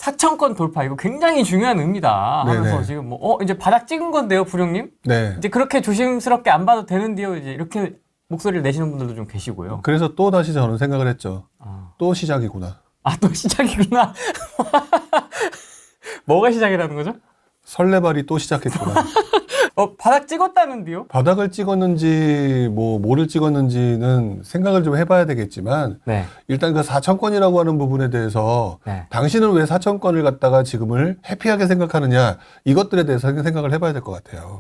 4,000건 돌파 이거 굉장히 중요한 의미다 하면서 네네. 지금 뭐 이제 바닥 찍은 건데요, 부령님? 네. 이제 그렇게 조심스럽게 안 봐도 되는데요. 이제 이렇게 목소리를 내시는 분들도 좀 계시고요. 그래서 또 다시 저는 생각을 했죠. 아, 또 시작이구나. 또 시작이구나. 뭐가 시작이라는 거죠? 설레발이 또 시작했구나. 바닥 찍었다는데요? 바닥을 찍었는지 뭐를 찍었는지는 생각을 좀 해봐야 되겠지만 네. 일단 그 4,000건이라고 하는 부분에 대해서 네. 당신은 왜 4,000건을 갖다가 지금을 해피하게 생각하느냐 이것들에 대해서 생각을 해봐야 될 것 같아요.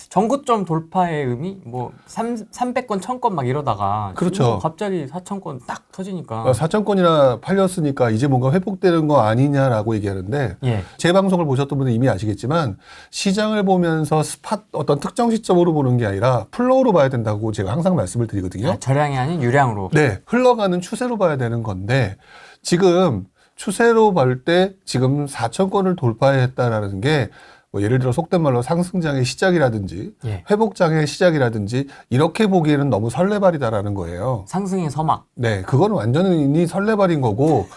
전고점 돌파의 의미? 300건, 1000건 막 이러다가 그렇죠. 지금 갑자기 4,000건 딱 터지니까 4,000건이나 팔렸으니까 이제 뭔가 회복되는 거 아니냐라고 얘기하는데 예. 제 방송을 보셨던 분은 이미 아시겠지만 시장을 보면서 어떤 특정 시점으로 보는 게 아니라 플로우로 봐야 된다고 제가 항상 말씀을 드리거든요. 절량이 아닌 유량으로. 네, 흘러가는 추세로 봐야 되는 건데 지금 추세로 볼 때 지금 4,000건을 돌파했다라는 게 뭐 예를 들어 속된 말로 상승장의 시작이라든지 예. 회복장의 시작이라든지 이렇게 보기에는 너무 설레발이다라는 거예요. 상승의 서막. 네, 그건 완전히 설레발인 거고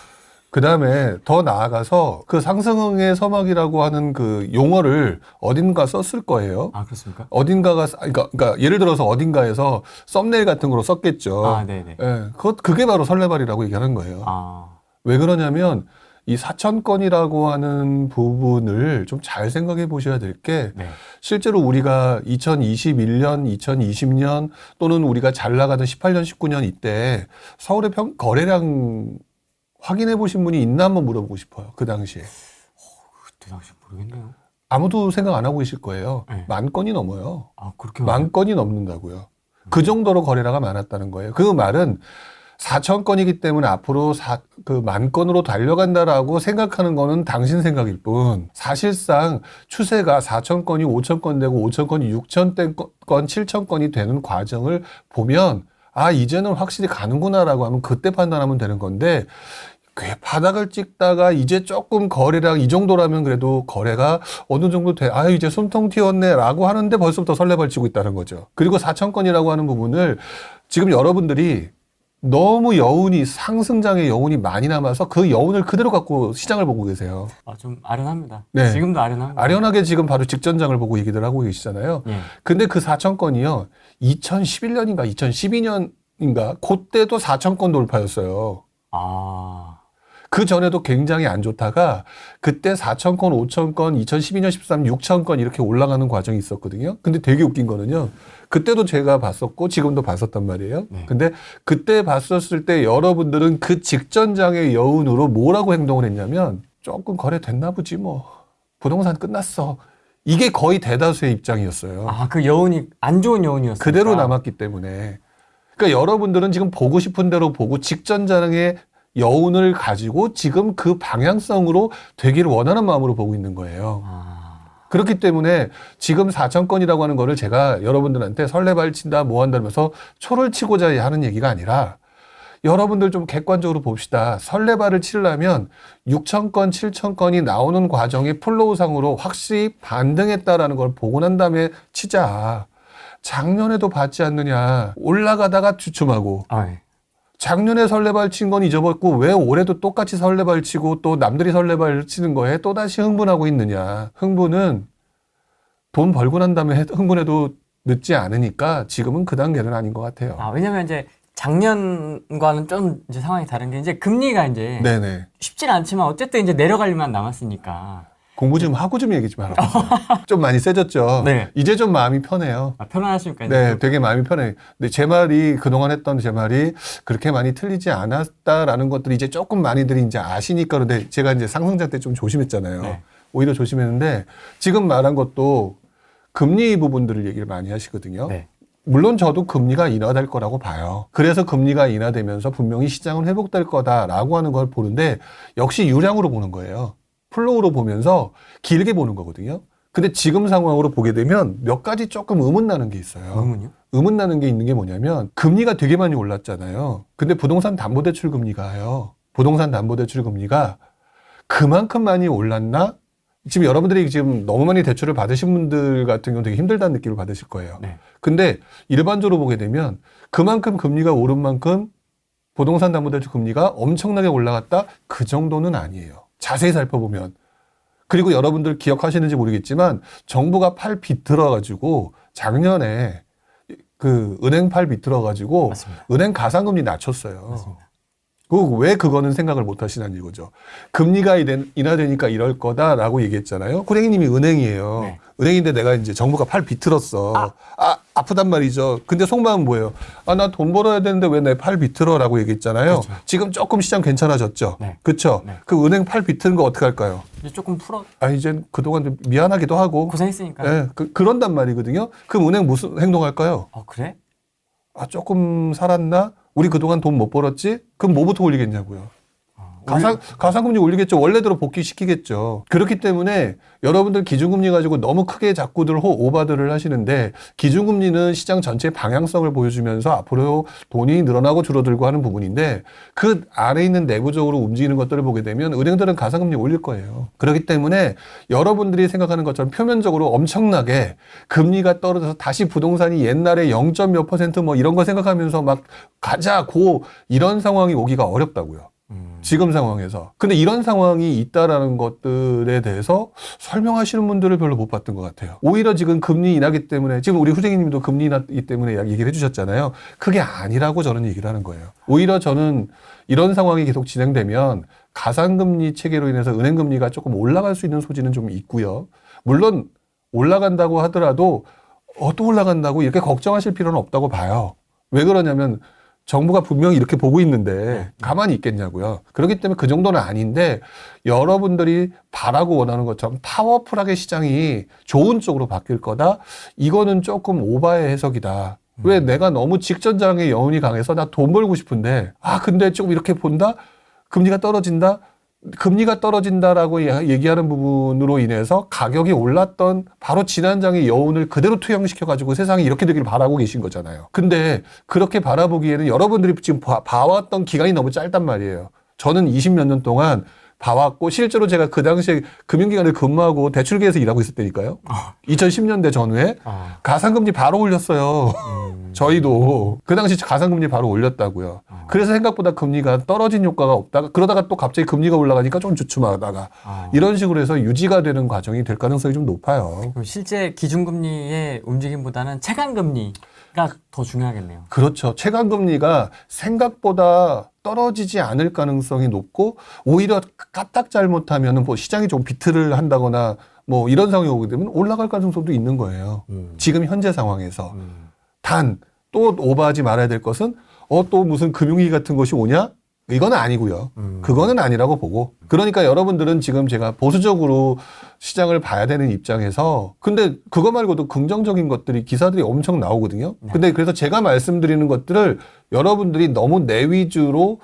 그 다음에 더 나아가서 그 상승의 서막이라고 하는 그 용어를 어딘가 썼을 거예요. 아, 그렇습니까? 어딘가가, 그러니까 예를 들어서 어딘가에서 썸네일 같은 거로 썼겠죠. 아, 네네. 예, 그게 바로 설레발이라고 얘기하는 거예요. 아, 왜 그러냐면 이 4,000건이라고 하는 부분을 좀 잘 생각해 보셔야 될 게 네. 실제로 우리가 2021년, 2020년 또는 우리가 잘 나가던 18년, 19년 이때 서울의 거래량 확인해 보신 분이 있나 한번 물어보고 싶어요. 그 당시에. 그때 당시 모르겠네요. 아무도 생각 안 하고 계실 거예요. 네. 10,000건이 넘어요. 아, 그렇게 많아요? 10,000건이 넘는다고요. 그 정도로 거래량가 많았다는 거예요. 그 말은 4,000건이기 때문에 앞으로 10,000건으로 달려간다라고 생각하는 거는 당신 생각일 뿐 사실상 추세가 4,000건이 5,000건 되고 5,000건이 6,000건, 7,000건이 되는 과정을 보면 이제는 확실히 가는구나라고 하면 그때 판단하면 되는 건데 바닥을 찍다가 이제 조금 거래량 이 정도라면 그래도 거래가 어느 정도 이제 숨통 튀었네 라고 하는데 벌써부터 설레발치고 있다는 거죠. 그리고 4,000건이라고 하는 부분을 지금 여러분들이 너무 상승장의 여운이 많이 남아서 그 여운을 그대로 갖고 시장을 보고 계세요. 좀 아련합니다. 네. 지금도 아련합니다. 아련하게 지금 바로 직전장을 보고 얘기들 하고 계시잖아요. 예. 근데 그 4,000건이요. 2011년인가 2012년인가 그때도 4,000건 돌파였어요. 아, 그 전에도 굉장히 안 좋다가 그때 4,000건, 5,000건, 2012년, 13, 6,000건 이렇게 올라가는 과정이 있었거든요. 근데 되게 웃긴 거는요. 그때도 제가 봤었고 지금도 봤었단 말이에요. 네. 근데 그때 봤었을 때 여러분들은 그 직전장의 여운으로 뭐라고 행동을 했냐면 조금 거래됐나 보지 뭐. 부동산 끝났어. 이게 거의 대다수의 입장이었어요. 그 여운이 안 좋은 여운이었어요. 그대로 남았기 때문에. 그러니까 여러분들은 지금 보고 싶은 대로 보고 직전장의 여운을 가지고 지금 그 방향성으로 되기를 원하는 마음으로 보고 있는 거예요. 그렇기 때문에 지금 4,000건이라고 하는 거를 제가 여러분들한테 설레발 친다 뭐 한다면서 초를 치고자 하는 얘기가 아니라 여러분들 좀 객관적으로 봅시다. 설레발을 치려면 6,000건, 7,000건이 나오는 과정의 플로우상으로 확실히 반등했다라는 걸 보고 난 다음에 치자. 작년에도 봤지 않느냐. 올라가다가 주춤하고. 네. 작년에 설레발 친 건 잊어버렸고 왜 올해도 똑같이 설레발 치고 또 남들이 설레발 치는 거에 또다시 흥분하고 있느냐. 흥분은 돈 벌고 난 다음에 흥분해도 늦지 않으니까 지금은 그 단계는 아닌 것 같아요. 왜냐면 이제 작년과는 좀 이제 상황이 다른 게 이제 금리가 이제 네네. 쉽진 않지만 어쨌든 이제 내려갈만 남았으니까 공부 좀 하고 좀 얘기 좀 하라고. 좀 많이 세졌죠. 네. 이제 좀 마음이 편해요. 편안하십니까? 네, 되게 마음이 편해요. 근데 제 말이 그동안 했던 제 말이 그렇게 많이 틀리지 않았다라는 것들이 이제 조금 많이들이 이제 아시니까 그런데 제가 이제 상승장 때 좀 조심했잖아요. 네. 오히려 조심했는데 지금 말한 것도 금리 부분들을 얘기를 많이 하시거든요. 네. 물론 저도 금리가 인하될 거라고 봐요. 그래서 금리가 인하되면서 분명히 시장은 회복될 거다라고 하는 걸 보는데 역시 유량으로 보는 거예요. 플로우로 보면서 길게 보는 거거든요. 근데 지금 상황으로 보게 되면 몇 가지 조금 의문나는 게 있어요. 의문이요? 의문나는 게 있는 게 뭐냐면 금리가 되게 많이 올랐잖아요. 근데 부동산 담보대출 금리가요. 부동산 담보대출 금리가 그만큼 많이 올랐나? 지금 여러분들이 지금 너무 많이 대출을 받으신 분들 같은 경우는 되게 힘들다는 느낌을 받으실 거예요. 네. 근데 일반적으로 보게 되면 그만큼 금리가 오른 만큼 부동산 담보대출 금리가 엄청나게 올라갔다? 그 정도는 아니에요. 자세히 살펴보면. 그리고 여러분들 기억하시는지 모르겠지만 정부가 팔 비틀어가지고 작년에 그 은행 팔 비틀어가지고 맞습니다. 은행 가상금리 낮췄어요. 맞습니다. 왜 그거는 생각을 못 하시냐는 이거죠. 금리가 인하되니까 이럴 거다라고 얘기했잖아요. 호랭이님이 은행이에요. 네. 은행인데 내가 이제 정부가 팔 비틀었어. 아프단 말이죠. 근데 속마음 뭐예요? 나 돈 벌어야 되는데 왜 내 팔 비틀어라고 얘기했잖아요. 그렇죠. 지금 조금 시장 괜찮아졌죠. 네. 그렇죠. 네. 그 은행 팔 비트는 거 어떻게 할까요? 이제 조금 풀어 이제 그동안 좀 미안하기도 하고. 고생했으니까. 예, 그런단 말이거든요. 그럼 은행 무슨 행동할까요? 그래? 조금 살았나? 우리 그동안 돈 못 벌었지? 그럼 뭐부터 올리겠냐고요. 가상금리 올리겠죠. 원래대로 복귀시키겠죠. 그렇기 때문에 여러분들 기준금리 가지고 너무 크게 자꾸들 오바들을 하시는데 기준금리는 시장 전체의 방향성을 보여주면서 앞으로 돈이 늘어나고 줄어들고 하는 부분인데 그 아래 있는 내부적으로 움직이는 것들을 보게 되면 은행들은 가상금리 올릴 거예요. 그렇기 때문에 여러분들이 생각하는 것처럼 표면적으로 엄청나게 금리가 떨어져서 다시 부동산이 옛날에 0몇 % 뭐 이런 거 생각하면서 막 가자 고 이런 상황이 오기가 어렵다고요. 지금 상황에서. 근데 이런 상황이 있다라는 것들에 대해서 설명하시는 분들을 별로 못 봤던 것 같아요. 오히려 지금 금리 인하기 때문에, 지금 우리 후생님도 금리 인하기 때문에 얘기를 해주셨잖아요. 그게 아니라고 저는 얘기를 하는 거예요. 오히려 저는 이런 상황이 계속 진행되면 가상금리 체계로 인해서 은행금리가 조금 올라갈 수 있는 소지는 좀 있고요. 물론 올라간다고 하더라도 또 올라간다고 이렇게 걱정하실 필요는 없다고 봐요. 왜 그러냐면 정부가 분명히 이렇게 보고 있는데 가만히 있겠냐고요. 그렇기 때문에 그 정도는 아닌데 여러분들이 바라고 원하는 것처럼 파워풀하게 시장이 좋은 쪽으로 바뀔 거다. 이거는 조금 오바의 해석이다. 왜 내가 너무 직전장의 여운이 강해서 나 돈 벌고 싶은데 근데 조금 이렇게 본다? 금리가 떨어진다? 금리가 떨어진다라고 얘기하는 부분으로 인해서 가격이 올랐던 바로 지난장의 여운을 그대로 투영시켜가지고 세상이 이렇게 되길 바라고 계신 거잖아요. 근데 그렇게 바라보기에는 여러분들이 지금 봐왔던 기간이 너무 짧단 말이에요. 저는 20몇 년 동안 봐왔고 실제로 제가 그 당시에 금융기관에 근무하고 대출계에서 일하고 있었다니까요. 2010년대 전후에 가상금리 바로 올렸어요. 저희도 그 당시 가상금리 바로 올렸다고요. 그래서 생각보다 금리가 떨어진 효과가 없다가 그러다가 또 갑자기 금리가 올라가니까 좀 주춤하다가 이런 식으로 해서 유지가 되는 과정이 될 가능성이 좀 높아요. 그럼 실제 기준금리의 움직임보다는 체감금리가 더 중요하겠네요. 그렇죠. 체감금리가 생각보다 떨어지지 않을 가능성이 높고 오히려 까딱 잘못하면 뭐 시장이 좀 비틀을 한다거나 뭐 이런 상황이 오게 되면 올라갈 가능성도 있는 거예요. 지금 현재 상황에서. 단 또 오버하지 말아야 될 것은 또 무슨 금융위기 같은 것이 오냐? 이건 아니고요. 그거는 아니라고 보고. 그러니까 여러분들은 지금 제가 보수적으로 시장을 봐야 되는 입장에서 근데 그거 말고도 긍정적인 것들이 기사들이 엄청 나오거든요. 근데 그래서 제가 말씀드리는 것들을 여러분들이 너무 내 위주로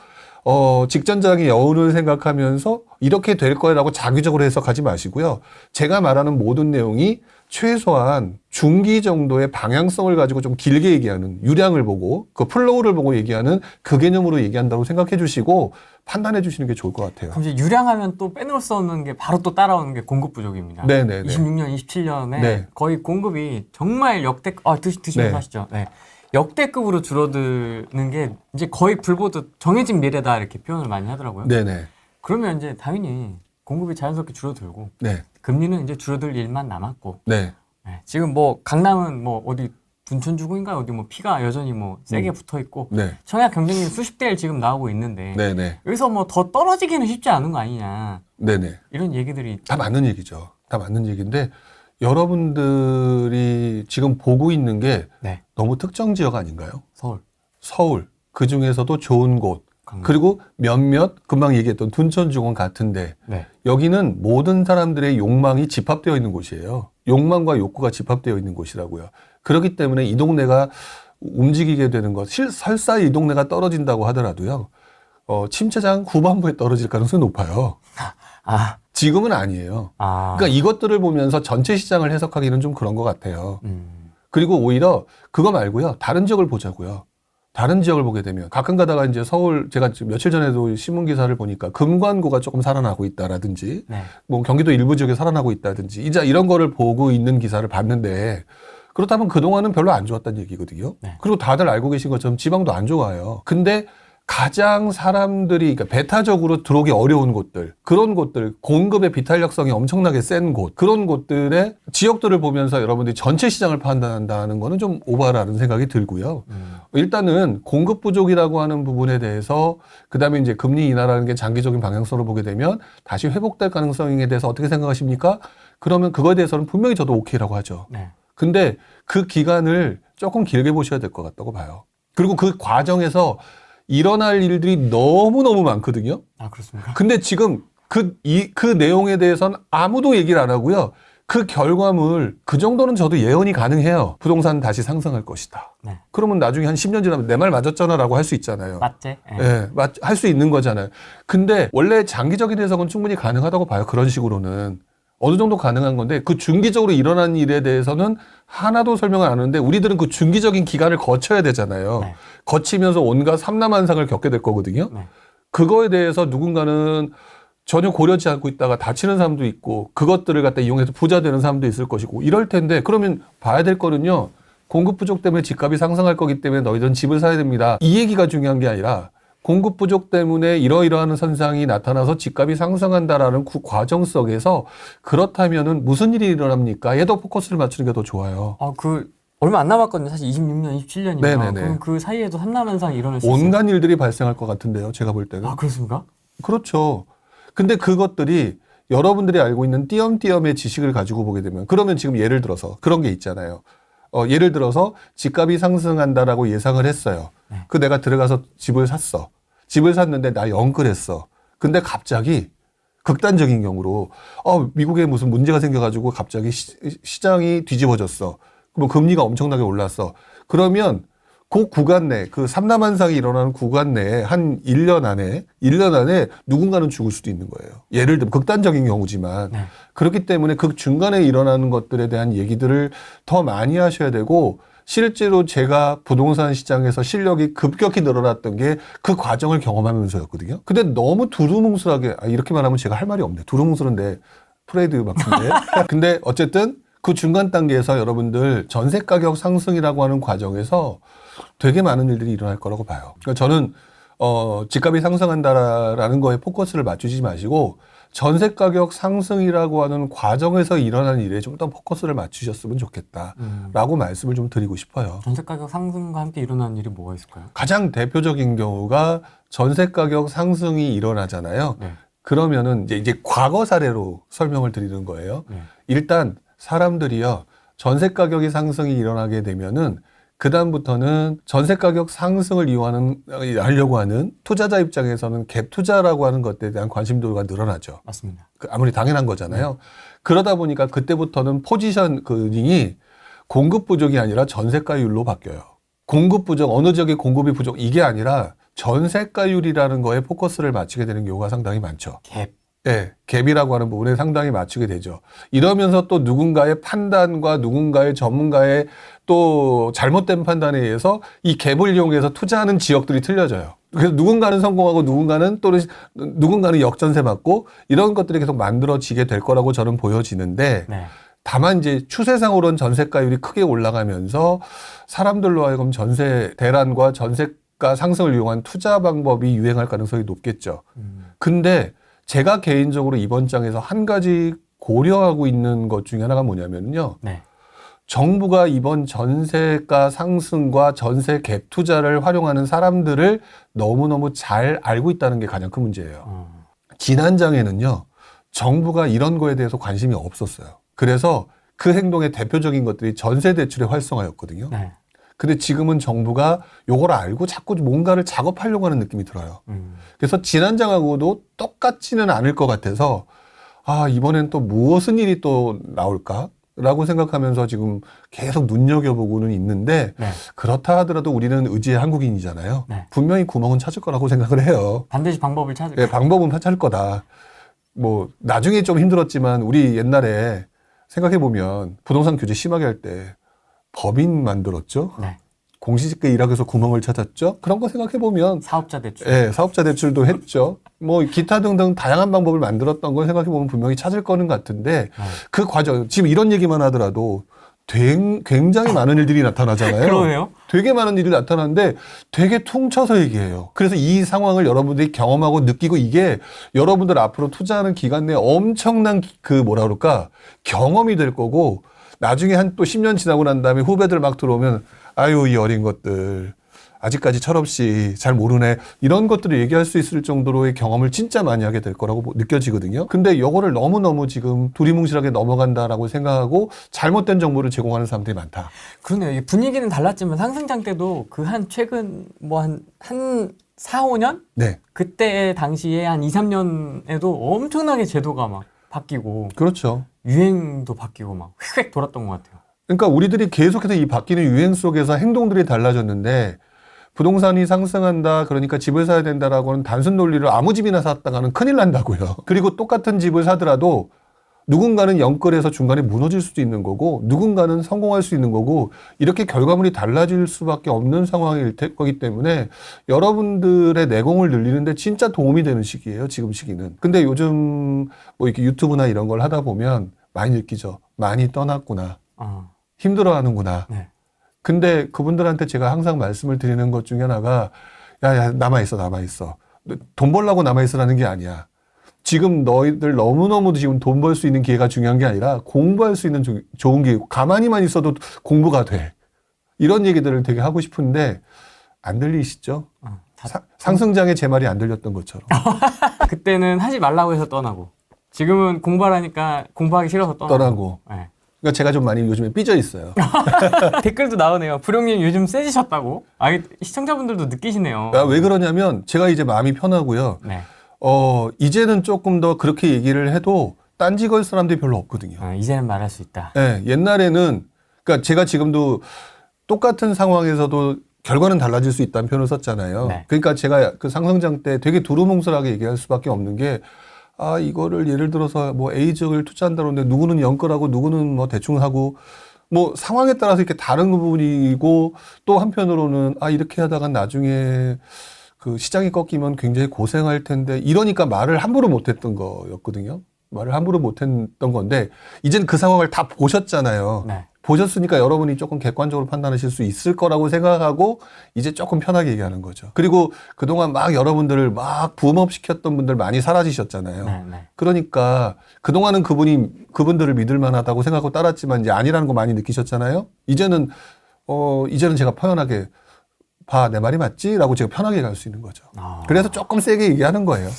직전장의 여운을 생각하면서 이렇게 될 거라고 자기적으로 해석하지 마시고요. 제가 말하는 모든 내용이 최소한 중기 정도의 방향성을 가지고 좀 길게 얘기하는 유량을 보고 그 플로우를 보고 얘기하는 그 개념으로 얘기한다고 생각해 주시고 판단해 주시는 게 좋을 것 같아요. 그럼 이제 유량하면 또 빼놓을 수 없는 게 바로 또 따라오는 게 공급 부족입니다. 네네네. 26년, 27년에 네. 거의 공급이 정말 드시면서 네. 하시죠. 네. 역대급으로 줄어드는 게 이제 거의 불보듯 정해진 미래다 이렇게 표현을 많이 하더라고요. 네네. 그러면 이제 당연히 공급이 자연스럽게 줄어들고 네. 금리는 이제 줄어들 일만 남았고 네. 네. 지금 뭐 강남은 뭐 어디 둔촌주공인가 어디 뭐 피가 여전히 뭐 세게 붙어 있고 네. 청약 경쟁률 수십 대일 지금 나오고 있는데 네네. 여기서 뭐 더 떨어지기는 쉽지 않은 거 아니냐 네네. 이런 얘기들이 다 맞는 얘기죠. 다 맞는 얘기인데 여러분들이 지금 보고 있는 게 네. 너무 특정 지역 아닌가요? 서울 서울. 그 중에서도 좋은 곳. 강남. 그리고 몇몇 금방 얘기했던 둔촌주공 같은데 네. 여기는 모든 사람들의 욕망이 집합되어 있는 곳이에요. 욕망과 욕구가 집합되어 있는 곳이라고요. 그렇기 때문에 이 동네가 움직이게 되는 것, 설사 이 동네가 떨어진다고 하더라도요. 침체장 후반부에 떨어질 가능성이 높아요. 지금은 아니에요. 그러니까 이것들을 보면서 전체 시장을 해석하기는 좀 그런 것 같아요. 그리고 오히려 그거 말고요. 다른 지역을 보자고요. 다른 지역을 보게 되면 가끔 가다가 이제 서울 제가 며칠 전에도 신문 기사를 보니까 금관구가 조금 살아나고 있다라든지 네. 뭐 경기도 일부 지역에 살아나고 있다든지 이제 이런 거를 보고 있는 기사를 봤는데 그렇다면 그동안은 별로 안 좋았다는 얘기거든요. 네. 그리고 다들 알고 계신 것처럼 지방도 안 좋아요. 근데 가장 사람들이 그러니까 배타적으로 들어오기 어려운 곳들, 그런 곳들, 공급의 비탄력성이 엄청나게 센 곳, 그런 곳들의 지역들을 보면서 여러분들이 전체 시장을 판단한다는 거는 좀 오바라는 생각이 들고요. 일단은 공급 부족이라고 하는 부분에 대해서 그다음에 이제 금리 인하라는 게 장기적인 방향성으로 보게 되면 다시 회복될 가능성에 대해서 어떻게 생각하십니까? 그러면 그거에 대해서는 분명히 저도 오케이라고 하죠. 네. 근데 그 기간을 조금 길게 보셔야 될 것 같다고 봐요. 그리고 그 과정에서 일어날 일들이 너무너무 많거든요. 아, 그렇습니까? 근데 지금 그 내용에 대해서는 아무도 얘기를 안 하고요. 그 결과물, 그 정도는 저도 예언이 가능해요. 부동산 다시 상승할 것이다. 네. 그러면 나중에 한 10년 지나면 내 말 맞았잖아 라고 할 수 있잖아요. 맞지? 네. 예, 할 수 있는 거잖아요. 근데 원래 장기적인 해석은 충분히 가능하다고 봐요. 그런 식으로는. 어느 정도 가능한 건데 그 중기적으로 일어난 일에 대해서는 하나도 설명을 안 하는데 우리들은 그 중기적인 기간을 거쳐야 되잖아요. 네. 거치면서 온갖 삼남한상을 겪게 될 거거든요. 네. 그거에 대해서 누군가는 전혀 고려하지 않고 있다가 다치는 사람도 있고 그것들을 갖다 이용해서 부자 되는 사람도 있을 것이고 이럴 텐데 그러면 봐야 될 거는요. 공급 부족 때문에 집값이 상승할 거기 때문에 너희들은 집을 사야 됩니다. 이 얘기가 중요한 게 아니라 공급 부족 때문에 이러이러한 현상이 나타나서 집값이 상승한다라는 그 과정 속에서 그렇다면은 무슨 일이 일어납니까? 얘도 포커스를 맞추는 게 더 좋아요. 얼마 안 남았거든요. 사실 26년, 27년이면. 네네네. 그럼 그 사이에도 삼남한상이 일어날 수 있어요. 온갖 일들이 발생할 것 같은데요. 제가 볼 때는. 아, 그렇습니까? 그렇죠. 근데 그것들이 여러분들이 알고 있는 띄엄띄엄의 지식을 가지고 보게 되면 그러면 지금 예를 들어서 그런 게 있잖아요. 예를 들어서 집값이 상승한다라고 예상을 했어요. 네. 그 내가 들어가서 집을 샀어. 집을 샀는데 나 영끌했어. 근데 갑자기 극단적인 경우로 미국에 무슨 문제가 생겨가지고 갑자기 시장이 뒤집어졌어. 뭐 금리가 엄청나게 올랐어. 그러면 그 구간 내, 그 삼남한상이 일어나는 구간 내에 한 1년 안에 누군가는 죽을 수도 있는 거예요. 예를 들면 극단적인 경우지만. 네. 그렇기 때문에 그 중간에 일어나는 것들에 대한 얘기들을 더 많이 하셔야 되고 실제로 제가 부동산 시장에서 실력이 급격히 늘어났던 게 그 과정을 경험하면서였거든요. 근데 너무 두루뭉술하게, 이렇게 말하면 제가 할 말이 없네. 두루뭉술한데 프레이드 마크인데. 근데 어쨌든 그 중간 단계에서 여러분들 전세 가격 상승이라고 하는 과정에서 되게 많은 일들이 일어날 거라고 봐요. 그러니까 저는 집값이 상승한다라는 거에 포커스를 맞추지 마시고 전세 가격 상승이라고 하는 과정에서 일어난 일에 좀 더 포커스를 맞추셨으면 좋겠다라고 말씀을 좀 드리고 싶어요. 전세 가격 상승과 함께 일어나는 일이 뭐가 있을까요? 가장 대표적인 경우가 전세 가격 상승이 일어나잖아요. 네. 그러면은 이제 과거 사례로 설명을 드리는 거예요. 네. 일단 사람들이요. 전세 가격이 상승이 일어나게 되면은 그다음부터는 전세 가격 상승을 하려고 하는 투자자 입장에서는 갭 투자라고 하는 것에 대한 관심도가 늘어나죠. 맞습니다. 아무리 당연한 거잖아요. 그러다 보니까 그때부터는 포지셔닝이 공급 부족이 아니라 전세가율로 바뀌어요. 공급 부족, 어느 지역의 공급이 부족 이게 아니라 전세가율이라는 거에 포커스를 맞추게 되는 경우가 상당히 많죠. 갭. 네, 갭이라고 하는 부분에 상당히 맞추게 되죠. 이러면서 또 누군가의 판단과 누군가의 전문가의 또 잘못된 판단에 의해서 이 갭을 이용해서 투자하는 지역들이 틀려져요. 그래서 누군가는 성공하고 누군가는 역전세 맞고 이런 것들이 계속 만들어지게 될 거라고 저는 보여지는데 네. 다만 이제 추세상으로는 전세가율이 크게 올라가면서 사람들로 하여금 전세 대란과 전세가 상승을 이용한 투자 방법이 유행할 가능성이 높겠죠. 근데 제가 개인적으로 이번 장에서 한 가지 고려하고 있는 것 중에 하나가 뭐냐면요. 네. 정부가 이번 전세가 상승과 전세 갭 투자를 활용하는 사람들을 너무너무 잘 알고 있다는 게 가장 큰 문제예요. 지난 장에는요. 정부가 이런 거에 대해서 관심이 없었어요. 그래서 그 행동의 대표적인 것들이 전세 대출의 활성화였거든요. 네. 근데 지금은 정부가 요걸 알고 자꾸 뭔가를 작업하려고 하는 느낌이 들어요. 그래서 지난 장하고도 똑같지는 않을 것 같아서 이번엔 또 무슨 일이 또 나올까? 라고 생각하면서 지금 계속 눈여겨보고는 있는데 네. 그렇다 하더라도 우리는 의지의 한국인이잖아요. 네. 분명히 구멍은 찾을 거라고 생각을 해요. 반드시 방법을 찾을 네, 방법은 찾을 거다. 뭐 나중에 좀 힘들었지만 우리 옛날에 생각해보면 부동산 규제 심하게 할 때 법인 만들었죠. 네. 공시지가 일하면서 구멍을 찾았죠. 그런 거 생각해보면 사업자 대출. 네, 사업자 대출도 했죠. 뭐 기타 등등 다양한 방법을 만들었던 걸 생각해보면 분명히 찾을 거는 같은데 그 과정 지금 이런 얘기만 하더라도 굉장히 많은 일들이 나타나잖아요. 그러네요. 되게 많은 일이 나타나는데 되게 퉁쳐서 얘기해요. 그래서 이 상황을 여러분들이 경험하고 느끼고 이게 여러분들 앞으로 투자하는 기간 내에 엄청난 그 뭐라 그럴까 경험이 될 거고 나중에 한 또 10년 지나고 난 다음에 후배들 막 들어오면 아유 이 어린 것들 아직까지 철없이 잘 모르네 이런 것들을 얘기할 수 있을 정도로의 경험을 진짜 많이 하게 될 거라고 느껴지거든요. 근데 이거를 너무너무 지금 두리뭉실하게 넘어간다라고 생각하고 잘못된 정보를 제공하는 사람들이 많다. 그러네요. 이 분위기는 달랐지만 상승장 때도 그 한 최근 뭐 한 4, 5년? 네. 그때 당시에 한 2, 3년에도 엄청나게 제도가 막 바뀌고 그렇죠. 유행도 바뀌고 막 휙휙 돌았던 것 같아요. 그러니까 우리들이 계속해서 이 바뀌는 유행 속에서 행동들이 달라졌는데 부동산이 상승한다 그러니까 집을 사야 된다라고는 단순 논리를 아무 집이나 샀다가는 큰일 난다고요. 그리고 똑같은 집을 사더라도 누군가는 영끌해서 중간에 무너질 수도 있는 거고 누군가는 성공할 수 있는 거고 이렇게 결과물이 달라질 수밖에 없는 상황일 거기 때문에 여러분들의 내공을 늘리는데 진짜 도움이 되는 시기예요. 지금 시기는. 근데 요즘 뭐 이렇게 유튜브나 이런 걸 하다 보면 많이 느끼죠. 많이 떠났구나. 힘들어하는구나. 네. 근데 그분들한테 제가 항상 말씀을 드리는 것 중에 하나가 야 남아있어. 돈 벌려고 남아있으라는 게 아니야. 지금 너희들 너무너무 지금 돈 벌 수 있는 기회가 중요한 게 아니라 공부할 수 있는 좋은 기회. 가만히만 있어도 공부가 돼. 이런 얘기들을 되게 하고 싶은데 안 들리시죠? 상승장에 제 말이 안 들렸던 것처럼. 그때는 하지 말라고 해서 떠나고 지금은 공부하라니까 공부하기 싫어서 떠나고. 네. 그러니까 제가 좀 많이 요즘에 삐져 있어요. 댓글도 나오네요. 부룡님 요즘 세지셨다고. 시청자분들도 느끼시네요. 왜 그러냐면 제가 이제 마음이 편하고요. 네. 이제는 조금 더 그렇게 얘기를 해도 딴지 걸 사람들이 별로 없거든요. 이제는 말할 수 있다. 네, 옛날에는 그러니까 제가 지금도 똑같은 상황에서도 결과는 달라질 수 있다는 표현을 썼잖아요. 네. 그러니까 제가 그 상승장 때 되게 두루뭉술하게 얘기할 수밖에 없는 게 이거를 예를 들어서 뭐 A적을 투자한다는데 누구는 연끌하고 누구는 뭐 대충 하고 뭐 상황에 따라서 이렇게 다른 부분이고 또 한편으로는 이렇게 하다가 나중에 그 시장이 꺾이면 굉장히 고생할 텐데 이러니까 말을 함부로 못했던 거였거든요. 말을 함부로 못했던 건데 이제는 그 상황을 다 보셨잖아요. 네. 보셨으니까 여러분이 조금 객관적으로 판단하실 수 있을 거라고 생각하고 이제 조금 편하게 얘기하는 거죠. 그리고 그동안 막 여러분들을 막 붐업시켰던 분들 많이 사라지셨잖아요. 네, 네. 그러니까 그동안은 그분들을 믿을 만하다고 생각하고 따랐지만 이제 아니라는 거 많이 느끼셨잖아요. 이제는 제가 편안하게 내 말이 맞지? 라고 제가 편하게 갈 수 있는 거죠. 그래서 조금 세게 얘기하는 거예요.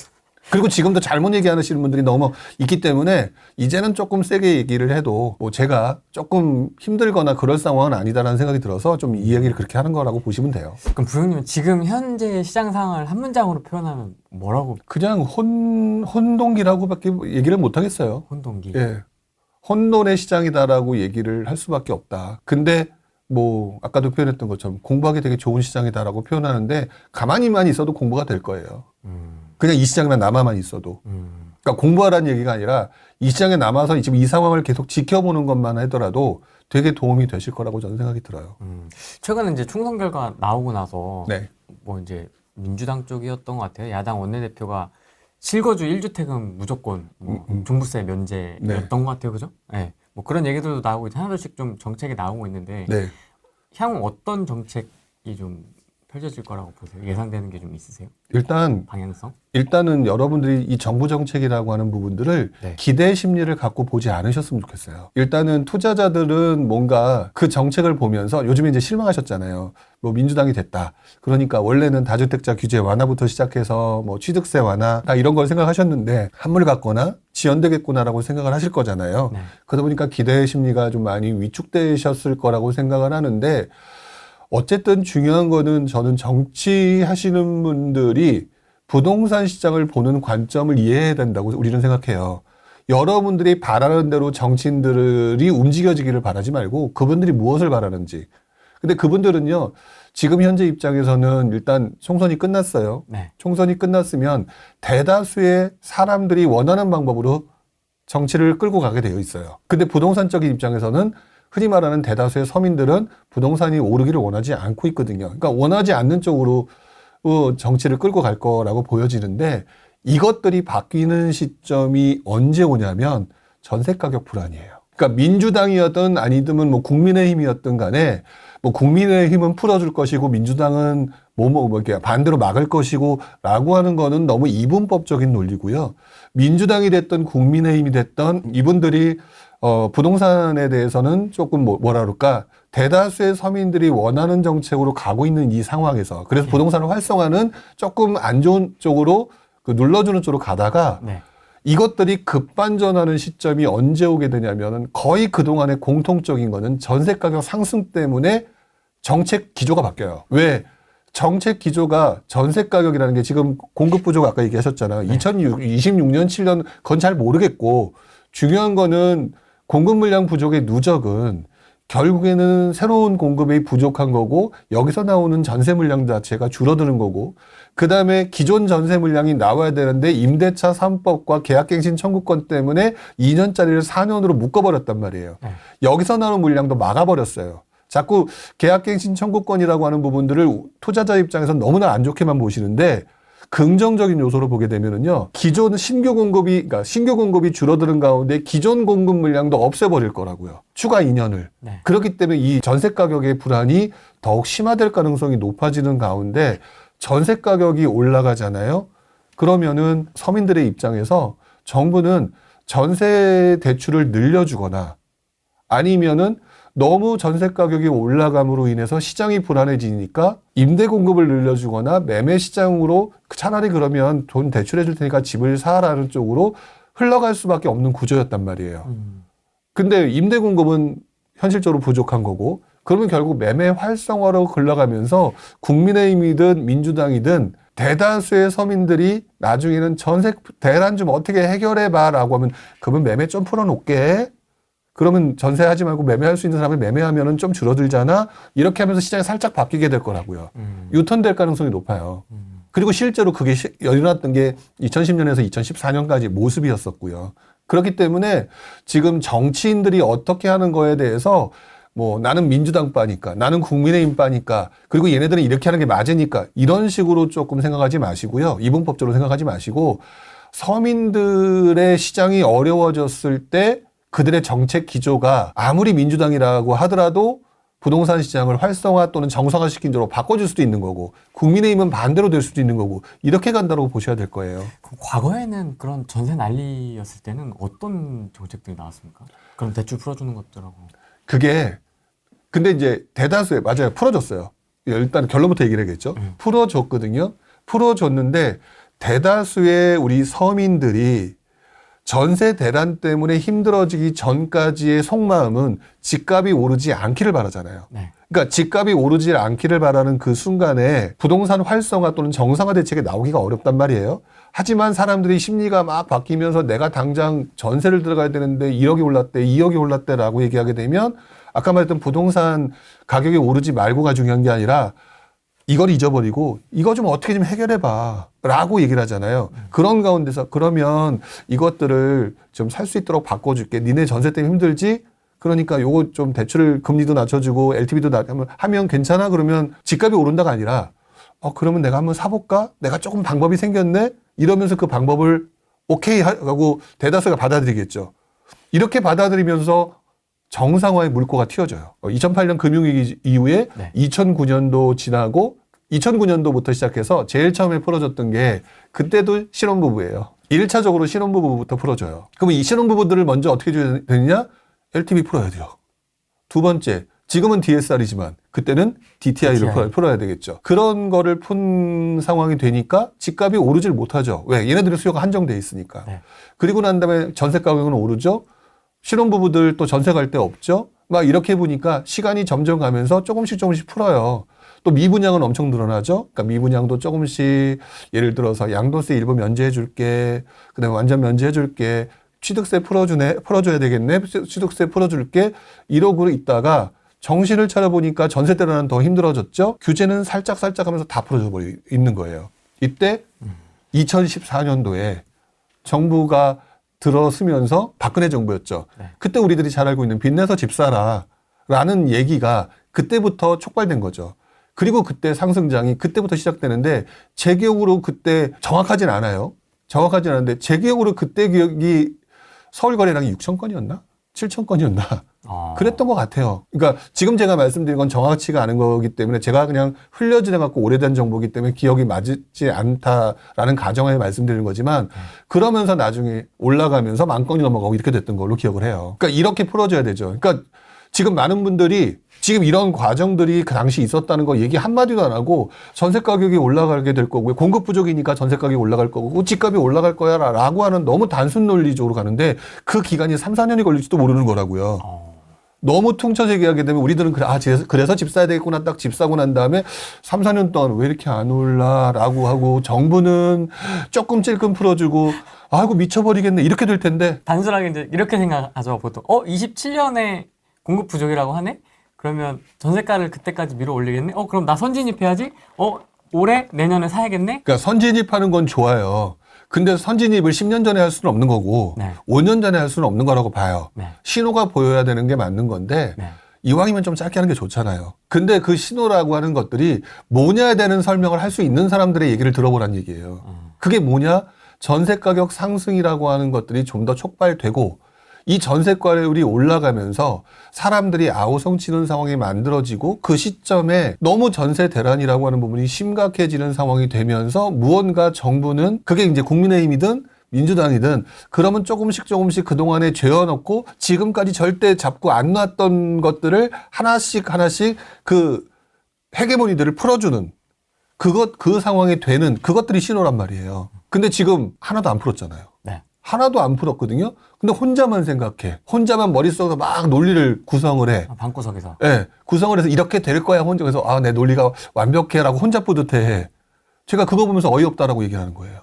그리고 지금도 잘못 얘기하시는 분들이 너무 있기 때문에 이제는 조금 세게 얘기를 해도 뭐 제가 조금 힘들거나 그럴 상황은 아니다라는 생각이 들어서 좀 이 얘기를 그렇게 하는 거라고 보시면 돼요. 그럼 부형님은 지금 현재 시장 상황을 한 문장으로 표현하면 뭐라고? 그냥 혼동기라고밖에 얘기를 못 하겠어요. 혼동기. 예. 혼돈의 시장이다라고 얘기를 할 수밖에 없다. 근데 뭐 아까도 표현했던 것처럼 공부하기 되게 좋은 시장이다라고 표현하는데 가만히만 있어도 공부가 될 거예요. 그냥 이 시장에만 남아만 있어도. 그러니까 공부하라는 얘기가 아니라 이 시장에 남아서 지금 이 상황을 계속 지켜보는 것만 하더라도 되게 도움이 되실 거라고 저는 생각이 들어요. 최근에 이제 총선 결과 나오고 나서 네. 뭐 이제 민주당 쪽이었던 것 같아요. 야당 원내대표가 실거주 1주택은 무조건 뭐 종부세 면제였던 네. 것 같아요. 그죠? 네. 뭐 그런 얘기들도 나오고 하나둘씩 좀 정책이 나오고 있는데 네. 향후 어떤 정책이 좀 펼쳐질 거라고 보세요? 예상되는 게 좀 있으세요? 방향성? 일단은 여러분들이 이 정부 정책이라고 하는 부분들을 네. 기대 심리를 갖고 보지 않으셨으면 좋겠어요. 일단은 투자자들은 뭔가 그 정책을 보면서 요즘에 이제 실망하셨잖아요. 뭐 민주당이 됐다. 그러니까 원래는 다주택자 규제 완화부터 시작해서 뭐 취득세 완화 다 이런 걸 생각하셨는데 한물 같거나 지연되겠구나라고 생각을 하실 거잖아요. 네. 그러다 보니까 기대 심리가 좀 많이 위축되셨을 거라고 생각을 하는데 어쨌든 중요한 거는 저는 정치하시는 분들이 부동산 시장을 보는 관점을 이해해야 된다고 우리는 생각해요. 여러분들이 바라는 대로 정치인들이 움직여지기를 바라지 말고 그분들이 무엇을 바라는지. 근데 그분들은요, 지금 현재 입장에서는 일단 총선이 끝났어요. 네. 총선이 끝났으면 대다수의 사람들이 원하는 방법으로 정치를 끌고 가게 되어 있어요. 근데 부동산적인 입장에서는 흔히 말하는 대다수의 서민들은 부동산이 오르기를 원하지 않고 있거든요. 그러니까 원하지 않는 쪽으로 정치를 끌고 갈 거라고 보여지는데 이것들이 바뀌는 시점이 언제 오냐면 전세 가격 불안이에요. 그러니까 민주당이었든 아니든 뭐 국민의힘이었든 간에 뭐 국민의힘은 풀어줄 것이고 민주당은 이렇게 반대로 막을 것이고 라고 하는 거는 너무 이분법적인 논리고요. 민주당이 됐든 국민의힘이 됐든 이분들이 부동산에 대해서는 조금 뭐라 그럴까 대다수의 서민들이 원하는 정책으로 가고 있는 이 상황에서 그래서 부동산을 활성화는 조금 안 좋은 쪽으로 눌러주는 쪽으로 가다가 네. 이것들이 급반전하는 시점이 언제 오게 되냐면은 거의 그동안의 공통적인 거는 전세 가격 상승 때문에 정책 기조가 바뀌어요. 왜? 정책 기조가 전세 가격이라는 게 지금 공급 부족 아까 얘기하셨잖아요. 네. 2026년, 7년 그건 잘 모르겠고 중요한 거는 공급 물량 부족의 누적은 결국에는 새로운 공급이 부족한 거고 여기서 나오는 전세 물량 자체가 줄어드는 거고 그다음에 기존 전세 물량이 나와야 되는데 임대차 3법과 계약갱신 청구권 때문에 2년짜리를 4년으로 묶어버렸단 말이에요. 네. 여기서 나오는 물량도 막아버렸어요. 자꾸 계약갱신 청구권이라고 하는 부분들을 투자자 입장에서 너무나 안 좋게만 보시는데 긍정적인 요소로 보게 되면은요, 기존 그러니까 신규 공급이 줄어드는 가운데 기존 공급 물량도 없애버릴 거라고요. 추가 2년을. 네. 그렇기 때문에 이 전세 가격의 불안이 더욱 심화될 가능성이 높아지는 가운데 전세 가격이 올라가잖아요. 그러면은 서민들의 입장에서 정부는 전세 대출을 늘려주거나 아니면은 너무 전세 가격이 올라감으로 인해서 시장이 불안해지니까 임대 공급을 늘려주거나 매매 시장으로 차라리 그러면 돈 대출해 줄 테니까 집을 사라는 쪽으로 흘러갈 수밖에 없는 구조였단 말이에요. 근데 임대 공급은 현실적으로 부족한 거고 그러면 결국 매매 활성화로 흘러가면서 국민의힘이든 민주당이든 대다수의 서민들이 나중에는 전세 대란 좀 어떻게 해결해봐라고 하면 그러면 매매 좀 풀어놓게. 그러면 전세하지 말고 매매할 수 있는 사람이 매매하면은 좀 줄어들잖아. 이렇게 하면서 시장이 살짝 바뀌게 될 거라고요. 유턴될 가능성이 높아요. 그리고 실제로 그게 일어났던 게 2010년에서 2014년까지 모습이었었고요. 그렇기 때문에 지금 정치인들이 어떻게 하는 거에 대해서 뭐 나는 민주당 빠니까 나는 국민의힘 빠니까 그리고 얘네들은 이렇게 하는 게 맞으니까 이런 식으로 조금 생각하지 마시고요. 이분법적으로 생각하지 마시고 서민들의 시장이 어려워졌을 때 그들의 정책 기조가 아무리 민주당이라고 하더라도 부동산 시장을 활성화 또는 정상화시킨 쪽으로 바꿔줄 수도 있는 거고 국민의힘은 반대로 될 수도 있는 거고 이렇게 간다고 보셔야 될 거예요. 그럼 과거에는 그런 전세 난리였을 때는 어떤 정책들이 나왔습니까? 그럼 대출 풀어주는 것들하고. 그게 근데 이제 대다수의 맞아요. 풀어줬어요. 일단 결론부터 얘기를 하겠죠. 풀어줬거든요. 풀어줬는데 대다수의 우리 서민들이 전세 대란 때문에 힘들어지기 전까지의 속마음은 집값이 오르지 않기를 바라잖아요. 네. 그러니까 집값이 오르지 않기를 바라는 그 순간에 부동산 활성화 또는 정상화 대책이 나오기가 어렵단 말이에요. 하지만 사람들이 심리가 막 바뀌면서 내가 당장 전세를 들어가야 되는데 1억이 올랐대, 2억이 올랐대라고 얘기하게 되면 아까 말했던 부동산 가격이 오르지 말고가 중요한 게 아니라 이걸 잊어버리고 이거 좀 어떻게 좀 해결해봐 라고 얘기를 하잖아요. 그런 가운데서 그러면 이것들을 좀 살 수 있도록 바꿔줄게. 니네 전세 때문에 힘들지? 그러니까 요거 좀 대출을 금리도 낮춰주고 LTV도 하면 괜찮아? 그러면 집값이 오른다가 아니라 그러면 내가 한번 사볼까? 내가 조금 방법이 생겼네? 이러면서 그 방법을 오케이 하고 대다수가 받아들이겠죠. 이렇게 받아들이면서 정상화의 물꼬가 튀어져요. 2008년 금융위기 이후에 네. 2009년도 지나고 2009년도부터 시작해서 제일 처음에 풀어줬던 게 그때도 신혼부부예요. 1차적으로 신혼부부부터 풀어줘요. 그럼 이 신혼부부들을 먼저 어떻게 줘야 되느냐? LTV 풀어야 돼요. 두 번째, 지금은 DSR이지만 그때는 DTI를 풀어야 되겠죠. 그런 거를 푼 상황이 되니까 집값이 오르질 못하죠. 왜? 얘네들의 수요가 한정돼 있으니까. 네. 그리고 난 다음에 전세 가격은 오르죠. 신혼부부들 또 전세 갈 데 없죠. 막 이렇게 보니까 시간이 점점 가면서 조금씩 풀어요. 또 미분양은 엄청 늘어나죠. 그러니까 미분양도 조금씩 예를 들어서 양도세 일부 면제해 줄게. 그다음에 완전 면제해 줄게. 취득세 풀어줘야 되겠네. 취득세 풀어줄게. 이러고 있다가 정신을 차려보니까 전세 때로는 더 힘들어졌죠. 규제는 살짝 하면서 다 풀어져 있는 거예요. 이때 2014년도에 정부가 들어서면서 박근혜 정부였죠. 네. 그때 우리들이 잘 알고 있는 빚내서 집 사라 라는 얘기가 그때부터 촉발된 거죠. 그리고 그때 상승장이 그때부터 시작되는데 제 기억으로 그때 정확하진 않아요. 정확하진 않은데 제 기억으로 그때 기억이 서울 거래량이 6천 건이었나? 7천 건이었나? 어. 그랬던 것 같아요. 그러니까 지금 제가 말씀드린 건 정확치가 않은 거기 때문에 제가 그냥 흘려 지나갖고 오래된 정보기 때문에 기억이 맞지 않다라는 가정하에 말씀드리는 거지만 그러면서 나중에 올라가면서 10,000건이 넘어가고 이렇게 됐던 걸로 기억을 해요. 그러니까 이렇게 풀어줘야 되죠. 그러니까 지금 많은 분들이 지금 이런 과정들이 그 당시 있었다는 거 얘기 한마디도 안 하고 전세 가격이 올라가게 될 거고요. 공급 부족이니까 전세 가격이 올라갈 거고 집값이 올라갈 거야 라고 하는 너무 단순 논리적으로 가는데 그 기간이 3, 4년이 걸릴지도 모르는 거라고요. 너무 퉁쳐서 얘기하게 되면 우리들은 그래서 집 사야 되겠구나 딱 집 사고 난 다음에 3, 4년 동안 왜 이렇게 안 올라라고 하고 정부는 조금 찔끔 풀어주고 아이고 미쳐버리겠네 이렇게 될 텐데 단순하게 이제 이렇게 생각하죠, 보통. 27년에 공급 부족이라고 하네? 그러면 전세가를 그때까지 밀어 올리겠네? 그럼 나 선진입해야지? 올해? 내년에 사야겠네? 그러니까 선진입하는 건 좋아요. 근데 선진입을 10년 전에 할 수는 없는 거고 네. 5년 전에 할 수는 없는 거라고 봐요. 네. 신호가 보여야 되는 게 맞는 건데 네. 이왕이면 좀 짧게 하는 게 좋잖아요. 근데 그 신호라고 하는 것들이 뭐냐에 대한 설명을 할 수 있는 사람들의 얘기를 들어보란 얘기예요. 그게 뭐냐? 전세 가격 상승이라고 하는 것들이 좀 더 촉발되고 이 전세가율이 올라가면서 사람들이 아우성치는 상황이 만들어지고 그 시점에 너무 전세 대란이라고 하는 부분이 심각해지는 상황이 되면서 무언가 정부는 그게 이제 국민의힘이든 민주당이든 그러면 조금씩 그동안에 죄어놓고 지금까지 절대 잡고 안 놨던 것들을 하나씩 그 헤게모니들을 풀어주는 그 상황이 되는 그것들이 신호란 말이에요. 근데 지금 하나도 안 풀었잖아요. 네. 하나도 안 풀었거든요. 근데 혼자만 생각해. 혼자만 머릿속에서 막 논리를 구성을 해. 방구석에서. 예. 구성을 해서 이렇게 될 거야. 혼자 그래서 내 논리가 완벽해라고 혼자 뿌듯해. 제가 그거 보면서 어이없다라고 얘기하는 거예요.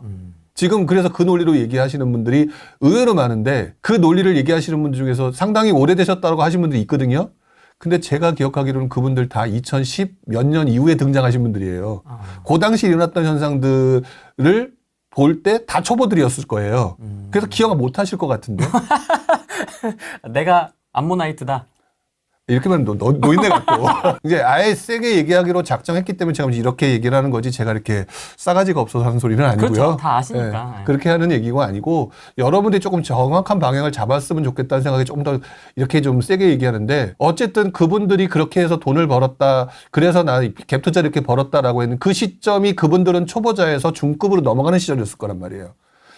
지금 그래서 그 논리로 얘기하시는 분들이 의외로 많은데 그 논리를 얘기하시는 분들 중에서 상당히 오래되셨다고 하신 분들이 있거든요. 근데 제가 기억하기로는 그분들 다 2010 몇 년 이후에 등장하신 분들이에요. 그 당시 일어났던 현상들을 볼 때 다 초보들이었을 거예요. 그래서 기억 못 하실 것 같은데. 내가 암모나이트다. 이렇게 말하면 노인네 같고. 이제 아예 세게 얘기하기로 작정했기 때문에 제가 이렇게 얘기를 하는 거지 제가 이렇게 싸가지가 없어서 하는 소리는 아니고요. 그렇죠. 다 아시니까. 예, 그렇게 하는 얘기가 아니고 여러분들이 조금 정확한 방향을 잡았으면 좋겠다는 생각이 조금 더 이렇게 좀 세게 얘기하는데 어쨌든 그분들이 그렇게 해서 돈을 벌었다. 그래서 나 갭 투자 이렇게 벌었다라고 했는 그 시점이 그분들은 초보자에서 중급으로 넘어가는 시절이었을 거란 말이에요.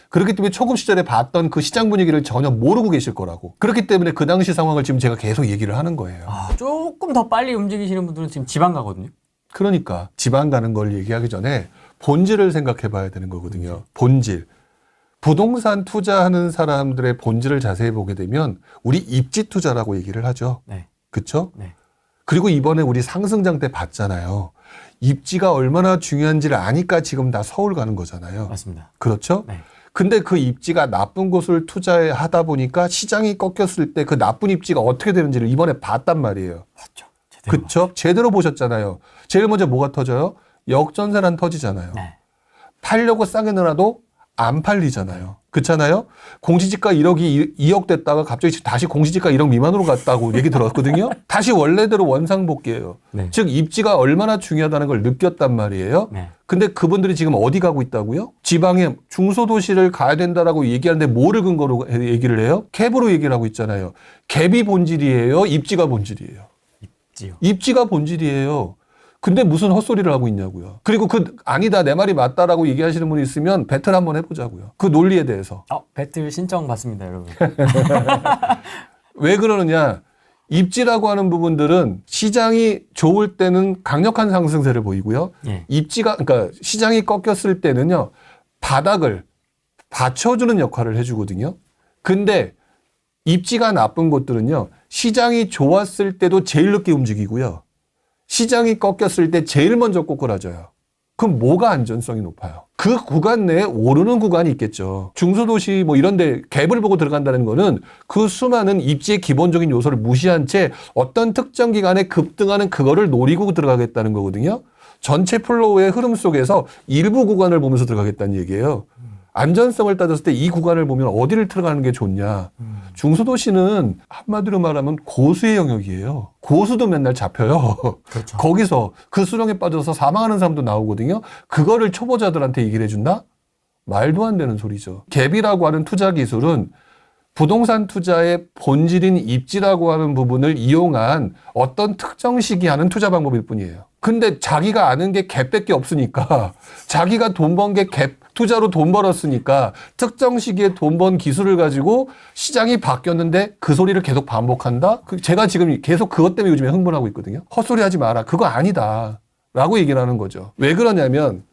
그렇기 때문에 초급 시절에 봤던 그 시장 분위기를 전혀 모르고 계실 거라고. 그렇기 때문에 그 당시 상황을 지금 제가 계속 얘기를 하는 거예요. 조금 더 빨리 움직이시는 분들은 지금 지방 가거든요. 그러니까 지방 가는 걸 얘기하기 전에 본질을 생각해 봐야 되는 거거든요. 본질. 부동산 투자하는 사람들의 본질을 자세히 보게 되면 우리 입지 투자라고 얘기를 하죠. 네. 그렇죠? 네. 그리고 이번에 우리 상승장 때 봤잖아요. 입지가 얼마나 중요한지를 아니까 지금 다 서울 가는 거잖아요. 맞습니다. 그렇죠? 네. 근데 그 입지가 나쁜 곳을 투자하다 보니까 시장이 꺾였을 때 그 나쁜 입지가 어떻게 되는지를 이번에 봤단 말이에요. 맞죠. 그쵸? 제대로 보셨잖아요. 제일 먼저 뭐가 터져요? 역전세란 터지잖아요. 네. 팔려고 싸게 넣어도 안 팔리잖아요. 그렇잖아요? 공시지가 1억이 2억 됐다가 갑자기 다시 공시지가 1억 미만으로 갔다고 얘기 들었거든요. 다시 원래대로 원상복귀예요. 네. 즉 입지가 얼마나 중요하다는 걸 느꼈단 말이에요. 네. 근데 그분들이 지금 어디 가고 있다고요? 지방에 중소도시를 가야 된다라고 얘기하는데 뭐를 근거로 얘기를 해요? 캡으로 얘기를 하고 있잖아요. 캡이 본질이에요? 입지가 본질이에요? 입지요. 입지가 본질이에요. 근데 무슨 헛소리를 하고 있냐고요. 그리고 아니다 내 말이 맞다라고 얘기하시는 분이 있으면 배틀 한번 해보자고요. 그 논리에 대해서. 배틀 신청 받습니다, 여러분. 왜 그러느냐. 입지라고 하는 부분들은 시장이 좋을 때는 강력한 상승세를 보이고요. 예. 그러니까 시장이 꺾였을 때는요. 바닥을 받쳐주는 역할을 해주거든요. 근데 입지가 나쁜 곳들은요. 시장이 좋았을 때도 제일 늦게 움직이고요. 시장이 꺾였을 때 제일 먼저 꼬꾸라져요. 그럼 뭐가 안전성이 높아요? 그 구간 내에 오르는 구간이 있겠죠. 중소도시 뭐 이런데 갭을 보고 들어간다는 거는 그 수많은 입지의 기본적인 요소를 무시한 채 어떤 특정 기간에 급등하는 그거를 노리고 들어가겠다는 거거든요. 전체 플로우의 흐름 속에서 일부 구간을 보면서 들어가겠다는 얘기예요. 안전성을 따졌을 때 이 구간을 보면 어디를 들어가는 게 좋냐. 중소도시는 한마디로 말하면 고수의 영역이에요. 고수도 맨날 잡혀요. 그렇죠. 거기서 그 수렁에 빠져서 사망하는 사람도 나오거든요. 그거를 초보자들한테 얘기를 해준다? 말도 안 되는 소리죠. 갭이라고 하는 투자 기술은 부동산 투자의 본질인 입지라고 하는 부분을 이용한 어떤 특정 시기에 하는 투자 방법일 뿐이에요. 근데 자기가 아는 게 갭밖에 없으니까 자기가 돈 번 게 갭 투자로 돈 벌었으니까 특정 시기에 돈 번 기술을 가지고 시장이 바뀌었는데 그 소리를 계속 반복한다? 제가 지금 계속 그것 때문에 요즘에 흥분하고 있거든요. 헛소리 하지 마라. 그거 아니다. 라고 얘기를 하는 거죠. 왜 그러냐면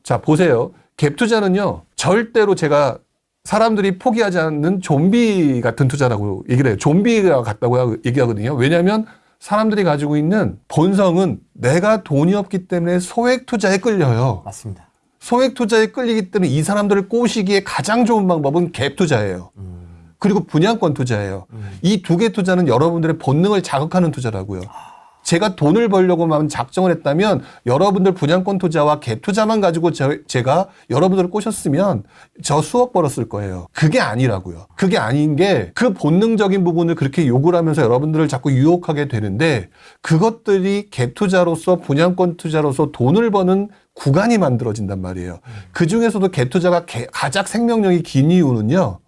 자 보세요. 갭 투자는요. 절대로 제가 사람들이 포기하지 않는 좀비 같은 투자라고 얘기를 해요. 좀비가 같다고 얘기하거든요. 왜냐하면 사람들이 가지고 있는 본성은 내가 돈이 없기 때문에 소액 투자에 끌려요. 맞습니다. 소액 투자에 끌리기 때문에 이 사람들을 꼬시기에 가장 좋은 방법은 갭 투자예요. 그리고 분양권 투자예요. 이 두 개 투자는 여러분들의 본능을 자극하는 투자라고요. 제가 돈을 벌려고만 작정을 했다면 여러분들 분양권 투자와 갭 투자만 가지고 제가 여러분들을 꼬셨으면 저 수억 벌었을 거예요. 그게 아니라고요. 그게 아닌 게 그 본능적인 부분을 그렇게 요구를 하면서 여러분들을 자꾸 유혹하게 되는데 그것들이 갭 투자로서 분양권 투자로서 돈을 버는 구간이 만들어진단 말이에요. 그 중에서도 갭 투자가 가장 생명력이 긴 이유는요.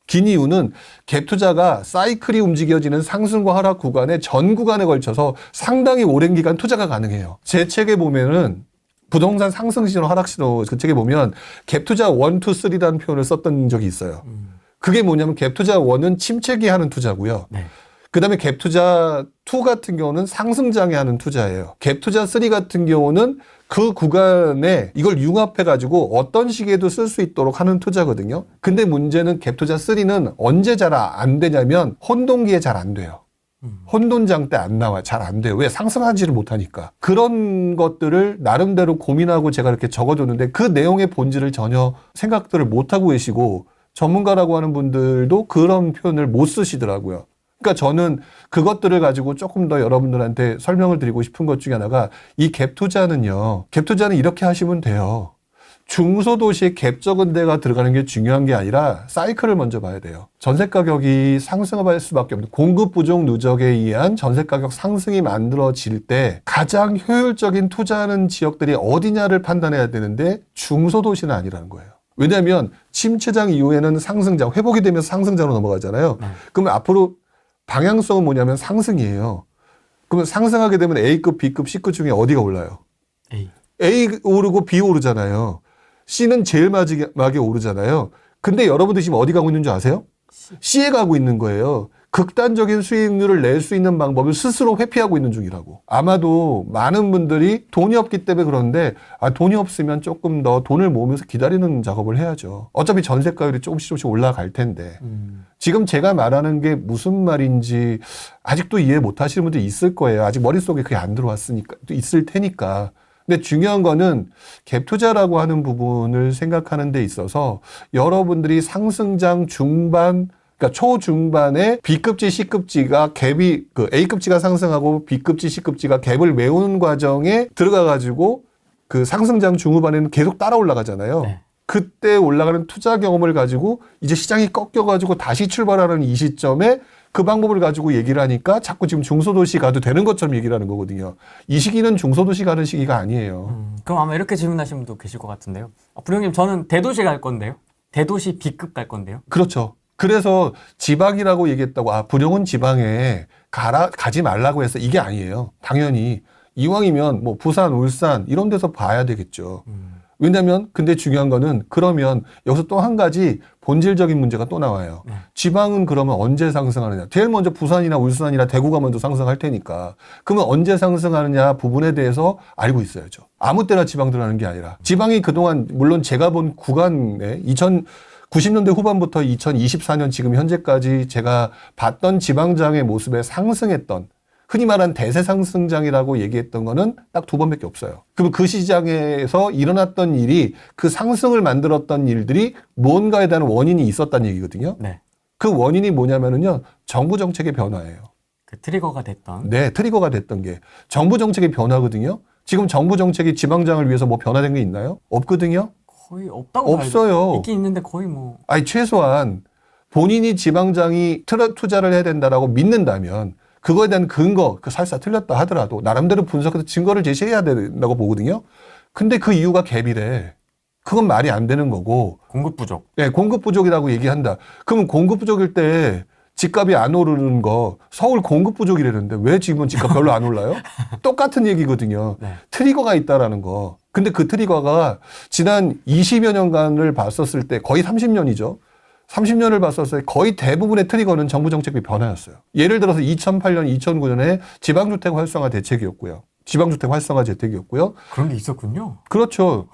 긴 이유는 갭 투자가 사이클이 움직여지는 상승과 하락 구간의 전 구간에 걸쳐서 상당히 오랜 기간 투자가 가능해요. 제 책에 보면은 부동산 상승 신호, 하락 신호 그 책에 보면 갭 투자 1, 2, 3라는 표현을 썼던 적이 있어요. 그게 뭐냐면 갭 투자 1은 침체기에 하는 투자고요. 네. 그다음에 갭 투자 2 같은 경우는 상승장에 하는 투자예요. 갭 투자 3 같은 경우는 그 구간에 이걸 융합해 가지고 어떤 시기에도 쓸 수 있도록 하는 투자거든요. 근데 문제는 갭 투자 3는 언제 잘 안 되냐면 혼돈기에 잘 안 돼요. 혼돈장 때 안 나와. 잘 안 돼요. 왜? 상승하지를 못하니까. 그런 것들을 나름대로 고민하고 제가 이렇게 적어줬는데 그 내용의 본질을 전혀 생각들을 못하고 계시고 전문가라고 하는 분들도 그런 표현을 못 쓰시더라고요. 그러니까 저는 그것들을 가지고 조금 더 여러분들한테 설명을 드리고 싶은 것 중에 하나가 이 갭 투자는요. 갭 투자는 이렇게 하시면 돼요. 중소도시에 갭 적은 데가 들어가는 게 중요한 게 아니라 사이클을 먼저 봐야 돼요. 전세 가격이 상승할 수밖에 없는 공급 부족 누적에 의한 전세 가격 상승이 만들어질 때 가장 효율적인 투자하는 지역들이 어디냐를 판단해야 되는데 중소도시는 아니라는 거예요. 왜냐하면 침체장 이후에는 상승장, 회복이 되면서 상승장으로 넘어가잖아요. 그러면 앞으로 방향성은 뭐냐면 상승이에요. 그러면 상승하게 되면 A급, B급, C급 중에 어디가 올라요? A 오르고 B 오르잖아요. C는 제일 마지막에 오르잖아요. 근데 여러분들 지금 어디 가고 있는 줄 아세요? C에 가고 있는 거예요. 극단적인 수익률을 낼 수 있는 방법을 스스로 회피하고 있는 중이라고. 아마도 많은 분들이 돈이 없기 때문에 그런데 돈이 없으면 조금 더 돈을 모으면서 기다리는 작업을 해야죠. 어차피 전세가율이 조금씩 올라갈 텐데. 지금 제가 말하는 게 무슨 말인지 아직도 이해 못 하시는 분들이 있을 거예요. 아직 머릿속에 그게 안 들어왔으니까, 또 있을 테니까. 근데 중요한 거는 갭 투자라고 하는 부분을 생각하는 데 있어서 여러분들이 상승장 중반, 그러니까 초중반에 B급지, C급지가 갭이 그 A급지가 상승하고 B급지, C급지가 갭을 메우는 과정에 들어가 가지고 그 상승장 중후반에는 계속 따라 올라가잖아요. 네. 그때 올라가는 투자 경험을 가지고 이제 시장이 꺾여 가지고 다시 출발하는 이 시점에 그 방법을 가지고 얘기를 하니까 자꾸 지금 중소도시 가도 되는 것처럼 얘기를 하는 거거든요. 이 시기는 중소도시 가는 시기가 아니에요. 그럼 아마 이렇게 질문하시는 분도 계실 것 같은데요. 부령님, 저는 대도시 갈 건데요. 대도시 B급 갈 건데요. 그렇죠. 그래서 지방이라고 얘기했다고 부령은 지방에 가지 말라고 해서 이게 아니에요. 당연히 이왕이면 뭐 부산, 울산 이런 데서 봐야 되겠죠. 왜냐면 근데 중요한 거는 그러면 여기서 또 한 가지 본질적인 문제가 또 나와요. 지방은 그러면 언제 상승하느냐. 제일 먼저 부산이나 울산이나 대구가 먼저 상승할 테니까 그러면 언제 상승하느냐 부분에 대해서 알고 있어야죠. 아무 때나 지방 들어가는 게 아니라 지방이 그동안 물론 제가 본 구간에 90년대 후반부터 2024년 지금 현재까지 제가 봤던 지방장의 모습에 상승했던 흔히 말한 대세 상승장이라고 얘기했던 거는 딱 2번밖에 없어요. 그럼 그 시장에서 일어났던 일이 그 상승을 만들었던 일들이 무언가에 대한 원인이 있었다는 얘기거든요. 네. 그 원인이 뭐냐면은요. 정부 정책의 변화예요. 그 트리거가 됐던. 네, 트리거가 됐던 게 정부 정책의 변화거든요. 지금 정부 정책이 지방장을 위해서 뭐 변화된 게 있나요? 없거든요. 거의 없다고 없어요. 있긴 있는데 거의 뭐. 아니 최소한 본인이 지방장이 투자를 해야 된다라고 믿는다면 그거에 대한 근거, 설사 틀렸다 하더라도 나름대로 분석해서 증거를 제시해야 된다고 보거든요. 근데 그 이유가 갭이래. 그건 말이 안 되는 거고. 공급 부족. 네, 공급 부족이라고 얘기한다. 그러면 공급 부족일 때 집값이 안 오르는 거 서울 공급 부족이라는데 왜 지금은 집값 별로 안 올라요? 똑같은 얘기거든요. 네. 트리거가 있다라는 거. 근데 그 트리거가 지난 20여 년간을 봤었을 때 거의 30년이죠. 30년을 봤었을 때 거의 대부분의 트리거는 정부 정책의 변화였어요. 예를 들어서 2008년, 2009년에 지방주택 활성화 대책이었고요. 지방주택 활성화 대책이었고요. 그런 게 있었군요. 그렇죠.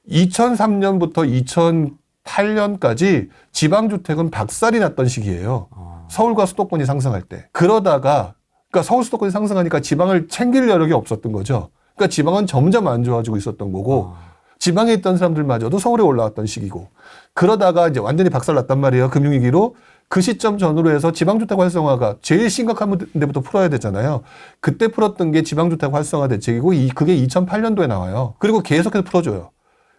2003년부터 2008년까지 지방주택은 박살이 났던 시기예요. 서울과 수도권이 상승할 때. 그러니까 서울 수도권이 상승하니까 지방을 챙길 여력이 없었던 거죠. 그러니까 지방은 점점 안 좋아지고 있었던 거고 지방에 있던 사람들마저도 서울에 올라왔던 시기고 그러다가 이제 완전히 박살났단 말이에요. 금융위기로. 그 시점 전후로 해서 지방주택 활성화가 제일 심각한 데부터 풀어야 되잖아요. 그때 풀었던 게 지방주택 활성화 대책이고 그게 2008년도에 나와요. 그리고 계속해서 풀어줘요.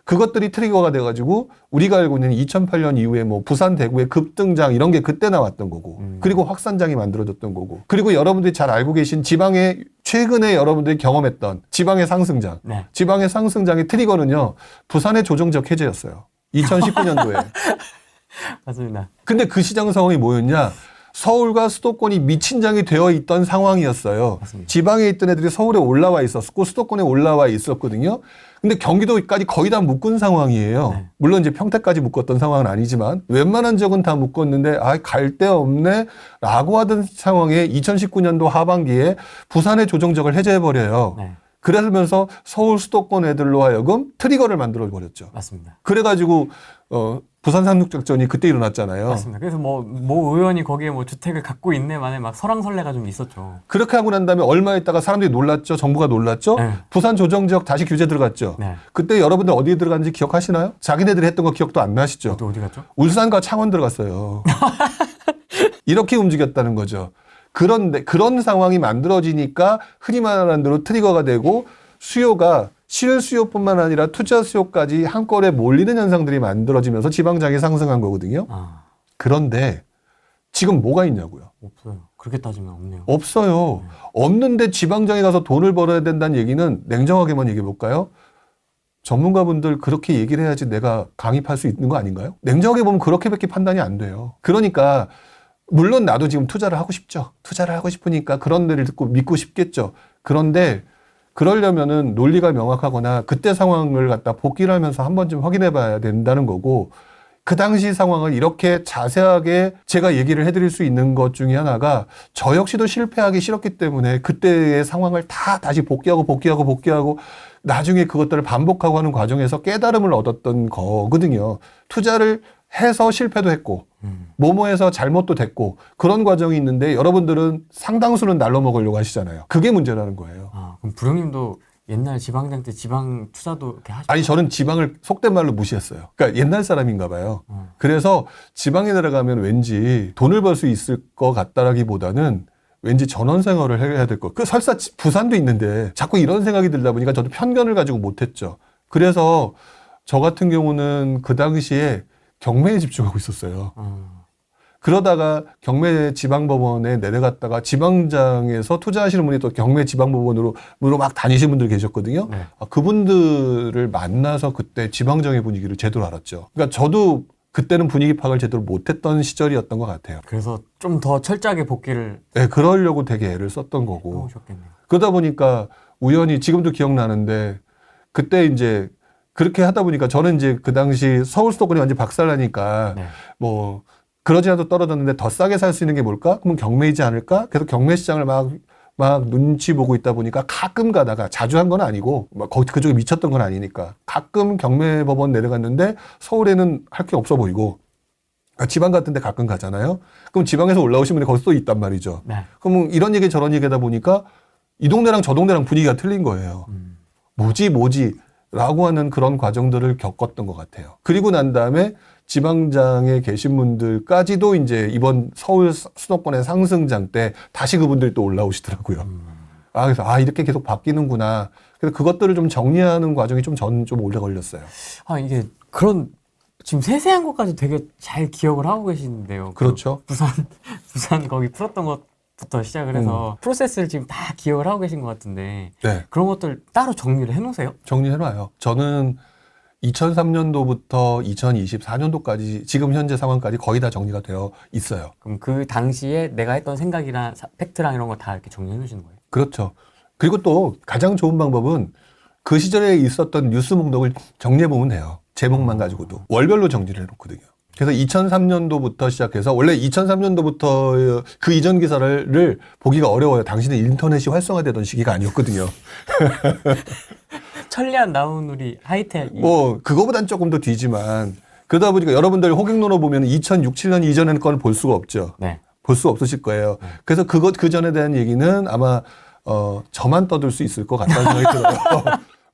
그것들이 트리거가 돼가지고 우리가 알고 있는 2008년 이후에 뭐 부산, 대구의 급등장 이런 게 그때 나왔던 거고 그리고 확산장이 만들어졌던 거고 그리고 여러분들이 잘 알고 계신 지방의 최근에 여러분들이 경험했던 지방의 상승장 네. 지방의 상승장의 트리거는요 부산의 조정적 해제였어요. 2019년도에. 맞습니다. 근데 그 시장 상황이 뭐였냐? 서울과 수도권이 미친 장이 되어 있던 상황이었어요. 맞습니다. 지방에 있던 애들이 서울에 올라와 있었고 수도권에 올라와 있었거든요. 근데 경기도까지 거의 다 묶은 상황이에요. 네. 물론 이제 평택까지 묶었던 상황은 아니지만 웬만한 지역은 다 묶었는데 갈 데 없네 라고 하던 상황에 2019년도 하반기에 부산의 조정적을 해제해버려요. 네. 그러면서 서울 수도권 애들로 하여금 트리거를 만들어버렸죠. 맞습니다. 그래가지고 부산 상륙작전이 그때 일어났잖아요. 맞습니다. 그래서 뭐 의원이 거기에 뭐 주택을 갖고 있네 만에 막 설왕설래가 좀 있었죠. 그렇게 하고 난 다음에 얼마 있다가 사람들이 놀랐죠. 정부가 놀랐죠. 네. 부산 조정지역 다시 규제 들어갔죠. 네. 그때 여러분들 어디에 들어갔는지 기억하시나요? 자기네들이 했던 거 기억도 안 나시죠? 또 어디 갔죠? 울산과 창원 들어갔어요. 이렇게 움직였다는 거죠. 그런데 그런 상황이 만들어지니까 흔히 말하는 대로 트리거가 되고 수요가 실수요뿐만 아니라 투자 수요까지 한꺼번에 몰리는 현상들이 만들어지면서 지방장이 상승한 거거든요. 그런데 지금 뭐가 있냐고요? 없어요. 그렇게 따지면 없네요. 없어요. 없는데 지방장에 가서 돈을 벌어야 된다는 얘기는 냉정하게만 얘기해 볼까요? 전문가분들 그렇게 얘기를 해야지 내가 강입할 수 있는 거 아닌가요? 냉정하게 보면 그렇게밖에 판단이 안 돼요. 그러니까 물론 나도 지금 투자를 하고 싶죠. 투자를 하고 싶으니까 그런 데를 듣고 믿고 싶겠죠. 그런데 그러려면은 논리가 명확하거나 그때 상황을 갖다 복기를 하면서 한 번쯤 확인해 봐야 된다는 거고 그 당시 상황을 이렇게 자세하게 제가 얘기를 해드릴 수 있는 것 중에 하나가 저 역시도 실패하기 싫었기 때문에 그때의 상황을 다 다시 복귀하고 나중에 그것들을 반복하고 하는 과정에서 깨달음을 얻었던 거거든요. 투자를 해서 실패도 했고 뭐뭐해서 잘못도 됐고 그런 과정이 있는데 여러분들은 상당수는 날로 먹으려고 하시잖아요. 그게 문제라는 거예요. 그럼 부령님도 옛날 지방장 때 지방 투자도 이렇게 하시고 아니 저는 지방을 속된 말로 무시했어요. 그러니까 옛날 사람인가 봐요. 그래서 지방에 들어가면 왠지 돈을 벌 수 있을 것 같다라기보다는 왠지 전원 생활을 해야 될 것. 그 설사 부산도 있는데 자꾸 이런 생각이 들다 보니까 저도 편견을 가지고 못했죠. 그래서 저 같은 경우는 그 당시에 경매에 집중하고 있었어요. 그러다가 경매 지방법원에 내려갔다가 지방장에서 투자하시는 분이 또 경매 지방법원으로 막 다니시는 분들 계셨거든요. 네. 그분들을 만나서 그때 지방장의 분위기를 제대로 알았죠. 그러니까 저도 그때는 분위기 파악을 제대로 못했던 시절이었던 것 같아요. 그래서 좀 더 철저하게 복귀를 네, 그러려고 되게 애를 썼던 거고. 해오셨겠네요. 그러다 보니까 우연히 지금도 기억나는데 그때 이제 그렇게 하다 보니까 저는 이제 그 당시 서울 수도권이 완전 박살나니까 네. 뭐 그러지 않아도 떨어졌는데 더 싸게 살 수 있는 게 뭘까? 그러면 경매이지 않을까? 계속 경매 시장을 막 눈치 보고 있다 보니까 가끔 가다가 자주 한 건 아니고 막 그쪽에 미쳤던 건 아니니까 가끔 경매 법원 내려갔는데 서울에는 할 게 없어 보이고 지방 같은 데 가끔 가잖아요. 그럼 지방에서 올라오신 분이 거기서 또 있단 말이죠. 네. 그럼 이런 얘기 저런 얘기하다 보니까 이 동네랑 저 동네랑 분위기가 틀린 거예요. 뭐지 라고 하는 그런 과정들을 겪었던 것 같아요. 그리고 난 다음에 지방장에 계신 분들까지도 이제 이번 서울 수도권의 상승장 때 다시 그분들이 또 올라오시더라고요. 그래서 이렇게 계속 바뀌는구나. 그래서 그것들을 좀 정리하는 과정이 좀 오래 걸렸어요. 이게 그런 지금 세세한 것까지 되게 잘 기억을 하고 계시는데요. 그렇죠. 부산 거기 풀었던 것부터 시작을 해서 프로세스를 지금 다 기억을 하고 계신 것 같은데 네. 그런 것들 따로 정리를 해놓으세요? 정리해놔요. 저는 2003년도부터 2024년도까지 지금 현재 상황까지 거의 다 정리가 되어 있어요. 그럼 그 당시에 내가 했던 생각이랑 팩트랑 이런 거 다 이렇게 정리해 주시는 거예요? 그렇죠. 그리고 또 가장 좋은 방법은 그 시절에 있었던 뉴스 목록을 정리해보면 돼요. 제목만 가지고도. 월별로 정리를 해놓거든요. 그래서 2003년도부터 시작해서 원래 2003년도부터 그 이전 기사를 보기가 어려워요. 당시는 인터넷이 활성화되던 시기가 아니었거든요. 천리안 나우누리 하이텔 뭐 그거보단 조금 더 뒤지만 그러다 보니까 여러분들 호갱노로 보면 2006, 7년 이전의 건 볼 수가 없죠. 네. 볼 수 없으실 거예요. 그래서 그 전에 대한 얘기는 아마 저만 떠들 수 있을 것 같다는 생각이 들어요.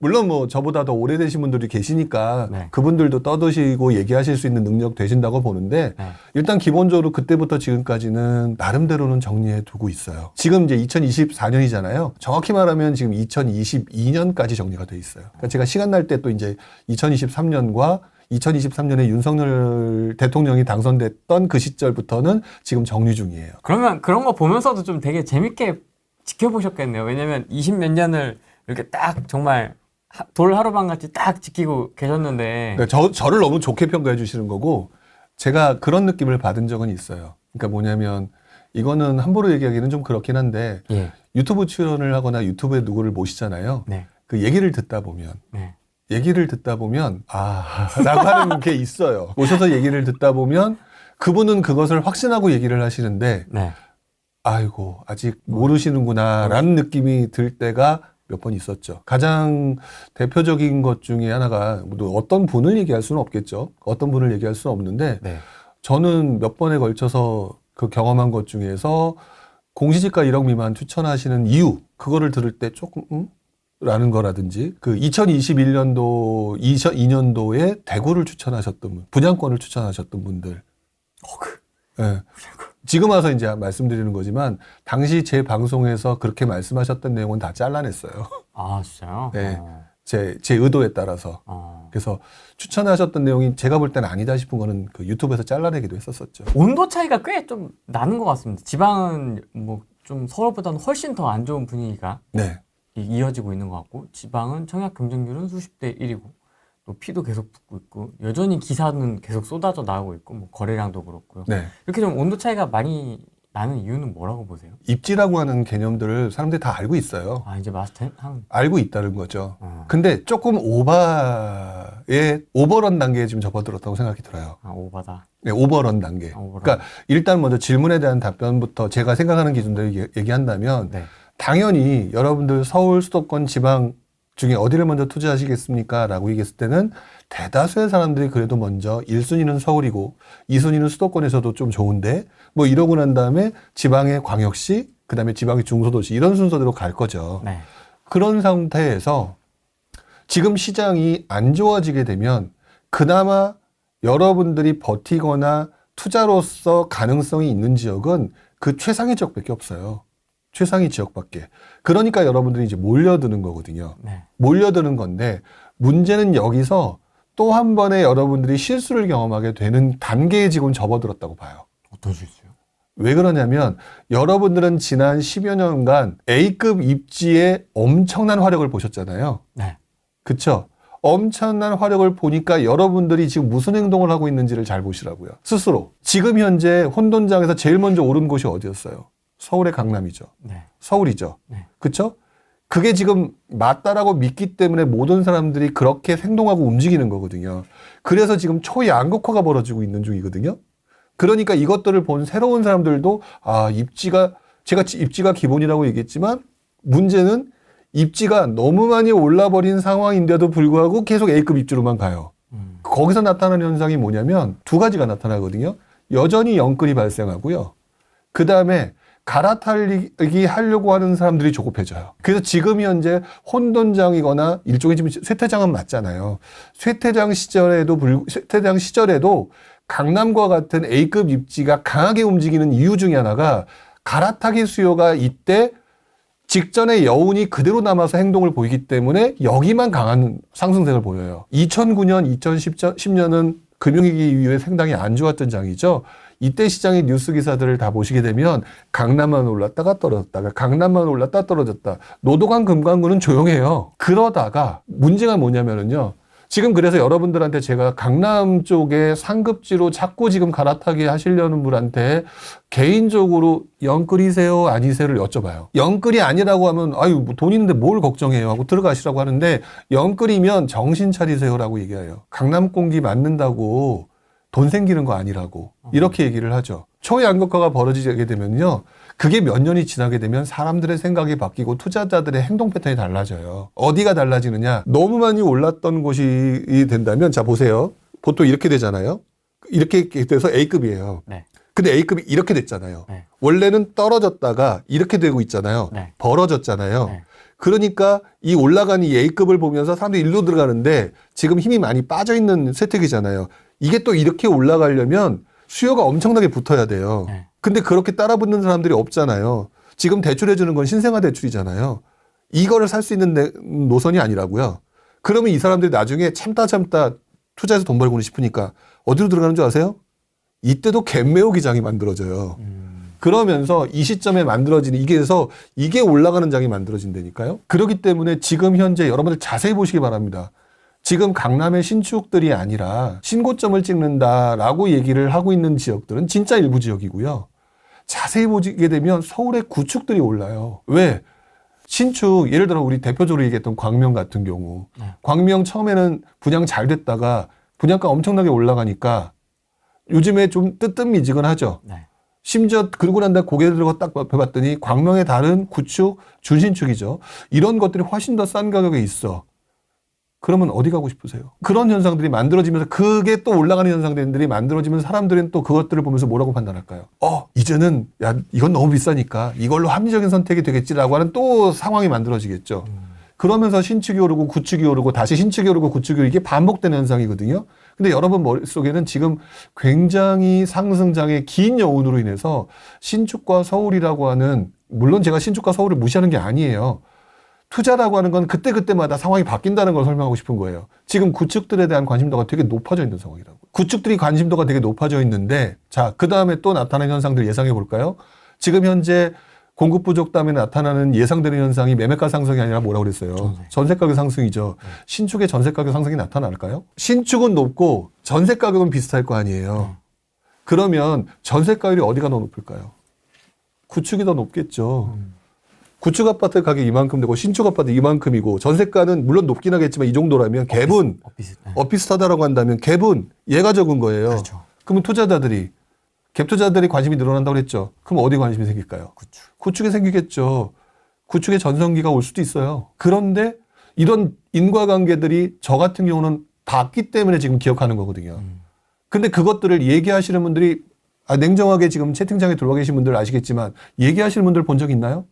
물론 뭐 저보다 더 오래되신 분들이 계시니까 네. 그분들도 떠드시고 얘기하실 수 있는 능력 되신다고 보는데 네. 일단 기본적으로 그때부터 지금까지는 나름대로는 정리해 두고 있어요. 지금 이제 2024년이잖아요. 정확히 말하면 지금 2022년까지 정리가 돼 있어요. 그러니까 제가 시간 날 때 또 이제 2023년과 2023년에 윤석열 대통령이 당선됐던 그 시절부터는 지금 정리 중이에요. 그러면 그런 거 보면서도 좀 되게 재밌게 지켜보셨겠네요. 왜냐면 20 몇 년을 이렇게 딱 정말 돌 하루방 같이 딱 지키고 계셨는데. 그러니까 저를 너무 좋게 평가해 주시는 거고 제가 그런 느낌을 받은 적은 있어요. 그러니까 뭐냐면 이거는 함부로 얘기하기는 좀 그렇긴 한데 예. 유튜브 출연을 하거나 유튜브에 누구를 모시잖아요. 네. 그 얘기를 듣다 보면 네. 라고 하는 게 있어요. 오셔서 얘기를 듣다 보면 그분은 그것을 확신하고 얘기를 하시는데 네. 아이고 아직 모르시는구나라는 느낌이 들 때가 몇 번 있었죠. 가장 대표적인 것 중에 하나가 어떤 분을 얘기할 수는 없겠죠. 어떤 분을 얘기할 수는 없는데 네. 저는 몇 번에 걸쳐서 그 경험한 것 중에서 공시지가 1억 미만 추천하시는 이유 그거를 들을 때 조금 라는 거라든지 그 2021년도 2002년도에 대구를 추천하셨던 분, 분양권을 추천하셨던 분들. 네. 지금 와서 이제 말씀드리는 거지만 당시 제 방송에서 그렇게 말씀하셨던 내용은 다 잘라냈어요. 아, 진짜요? 네. 제 의도에 따라서. 그래서 추천하셨던 내용이 제가 볼 때는 아니다 싶은 거는 그 유튜브에서 잘라내기도 했었었죠. 온도 차이가 꽤 좀 나는 것 같습니다. 지방은 뭐 좀 서울보다는 훨씬 더 안 좋은 분위기가 네. 이어지고 있는 것 같고, 지방은 청약 경쟁률은 수십 대 1이고 또 피도 계속 붙고 있고, 여전히 기사는 계속 쏟아져 나오고 있고, 뭐 거래량도 그렇고요. 네. 이렇게 좀 온도 차이가 많이 나는 이유는 뭐라고 보세요? 입지라고 하는 개념들을 사람들이 다 알고 있어요. 아, 이제 마스터 한. 알고 있다는 거죠. 근데 조금 오버런 단계에 지금 접어들었다고 생각이 들어요. 아, 오바다. 네, 오버런 단계. 오버런. 그러니까 일단 먼저 질문에 대한 답변부터 제가 생각하는 기준대로 얘기한다면 네. 당연히 여러분들 서울, 수도권, 지방 중에 어디를 먼저 투자하시겠습니까? 라고 얘기했을 때는 대다수의 사람들이 그래도 먼저 1순위는 서울이고 2순위는 수도권에서도 좀 좋은데 뭐 이러고 난 다음에 지방의 광역시, 그 다음에 지방의 중소도시 이런 순서대로 갈 거죠. 네. 그런 상태에서 지금 시장이 안 좋아지게 되면 그나마 여러분들이 버티거나 투자로서 가능성이 있는 지역은 그 최상위 지역밖에 없어요. 최상위 지역밖에. 그러니까 여러분들이 이제 몰려드는 거거든요. 네. 몰려드는 건데 문제는 여기서 또 한 번에 여러분들이 실수를 경험하게 되는 단계에 지금 접어들었다고 봐요. 어떤 실수요? 왜 그러냐면 여러분들은 지난 10여 년간 A급 입지에 엄청난 화력을 보셨잖아요. 네. 그쵸? 엄청난 화력을 보니까 여러분들이 지금 무슨 행동을 하고 있는지를 잘 보시라고요. 스스로. 지금 현재 혼돈장에서 제일 먼저 오른 곳이 어디였어요? 서울의 강남이죠. 네. 서울이죠. 네. 그쵸? 그게 지금 맞다라고 믿기 때문에 모든 사람들이 그렇게 행동하고 움직이는 거거든요. 그래서 지금 초양극화가 벌어지고 있는 중이거든요. 그러니까 이것들을 본 새로운 사람들도 제가 입지가 기본이라고 얘기했지만 문제는 입지가 너무 많이 올라버린 상황인데도 불구하고 계속 A급 입지로만 가요. 거기서 나타나는 현상이 뭐냐면 두 가지가 나타나거든요. 여전히 영끌이 발생하고요. 그 다음에 갈아타기 하려고 하는 사람들이 조급해져요. 그래서 지금 현재 혼돈장이거나 일종의 지금 쇠퇴장은 맞잖아요. 쇠퇴장 시절에도 강남과 같은 A급 입지가 강하게 움직이는 이유 중에 하나가 갈아타기 수요가 이때 직전의 여운이 그대로 남아서 행동을 보이기 때문에 여기만 강한 상승세를 보여요. 2009년, 2010년은 금융위기 이후에 상당히 안 좋았던 장이죠. 이때 시장의 뉴스 기사들을 다 보시게 되면 강남만 올랐다가 떨어졌다가 강남만 올랐다 떨어졌다. 노동강 금강구는 조용해요. 그러다가 문제가 뭐냐면은요. 지금 그래서 여러분들한테 제가 강남 쪽에 상급지로 자꾸 지금 갈아타게 하시려는 분한테 개인적으로 영끌이세요 아니세요를 여쭤봐요. 영끌이 아니라고 하면 아유 뭐 돈 있는데 뭘 걱정해요 하고 들어가시라고 하는데 영끌이면 정신 차리세요라고 얘기해요. 강남 공기 맞는다고 돈 생기는 거 아니라고 이렇게 얘기를 하죠. 초양극화가 벌어지게 되면요. 그게 몇 년이 지나게 되면 사람들의 생각이 바뀌고 투자자들의 행동 패턴이 달라져요. 어디가 달라지느냐. 너무 많이 올랐던 곳이 된다면 자 보세요. 보통 이렇게 되잖아요. 이렇게 돼서 A급이에요. 네. 근데 A급이 이렇게 됐잖아요. 네. 원래는 떨어졌다가 이렇게 되고 있잖아요. 네. 벌어졌잖아요. 네. 그러니까 이 올라가는 이 A급을 보면서 사람들이 일로 들어가는데 지금 힘이 많이 빠져 있는 쇠퇴기잖아요. 이게 또 이렇게 올라가려면 수요가 엄청나게 붙어야 돼요. 네. 근데 그렇게 따라붙는 사람들이 없잖아요. 지금 대출해주는 건 신생아 대출이잖아요. 이거를 살 수 있는 노선이 아니라고요. 그러면 이 사람들이 나중에 참다 투자해서 돈 벌고는 싶으니까 어디로 들어가는 줄 아세요? 이때도 갭매우 기장이 만들어져요. 그러면서 이 시점에 만들어지는 이게 올라가는 장이 만들어진다니까요. 그렇기 때문에 지금 현재 여러분들 자세히 보시기 바랍니다. 지금 강남의 신축들이 아니라 신고점을 찍는다라고 얘기를 하고 있는 지역들은 진짜 일부 지역이고요. 자세히 보게 되면 서울의 구축들이 올라요. 왜? 신축, 예를 들어 우리 대표적으로 얘기했던 광명 같은 경우. 광명 처음에는 분양 잘 됐다가 분양가 엄청나게 올라가니까 요즘에 좀 뜨뜻미지근하죠. 네. 심지어 그러고 난 다음에 고개를 들고 딱 봐봤더니 광명의 다른 구축, 준신축이죠. 이런 것들이 훨씬 더 싼 가격에 있어. 그러면 어디 가고 싶으세요? 그런 현상들이 만들어지면서 그게 또 올라가는 현상들이 만들어지면 사람들은 또 그것들을 보면서 뭐라고 판단할까요? 이제는 야 이건 너무 비싸니까 이걸로 합리적인 선택이 되겠지라고 하는 또 상황이 만들어지겠죠. 그러면서 신축이 오르고 구축이 오르고 다시 신축이 오르고 구축이 오르고 이게 반복되는 현상이거든요. 근데 여러분 머릿속에는 지금 굉장히 상승장의 긴 여운으로 인해서 신축과 서울이라고 하는 물론 제가 신축과 서울을 무시하는 게 아니에요. 투자라고 하는 건 그때그때마다 상황이 바뀐다는 걸 설명하고 싶은 거예요. 지금 구축들에 대한 관심도가 되게 높아져 있는 상황이라고. 구축들이 관심도가 되게 높아져 있는데 자, 그 다음에 또 나타나는 현상들 예상해 볼까요? 지금 현재 공급 부족 때문에 나타나는 예상되는 현상이 매매가 상승이 아니라 뭐라고 그랬어요? 전세 가격 상승이죠. 신축의 전세 가격 상승이 나타날까요? 신축은 높고 전세 가격은 비슷할 거 아니에요. 그러면 전세 가율이 어디가 더 높을까요? 구축이 더 높겠죠. 구축 아파트 가격 이만큼 되고 신축 아파트 이만큼이고 전세가는 물론 높긴 하겠지만 이 정도라면 갭은 비슷하다라고 한다면 갭은 얘가 적은 거예요. 그렇죠. 그러면 투자자들이 갭 투자들이 관심이 늘어난다고 그랬죠. 그럼 어디 관심이 생길까요? 구축에 생기겠죠. 구축에 전성기가 올 수도 있어요. 그런데 이런 인과관계들이 저 같은 경우는 봤기 때문에 지금 기억하는 거거든요. 근데 그것들을 얘기하시는 분들이 냉정하게 지금 채팅창에 들어와 계신 분들 아시겠지만 얘기하시는 분들 본 적 있나요?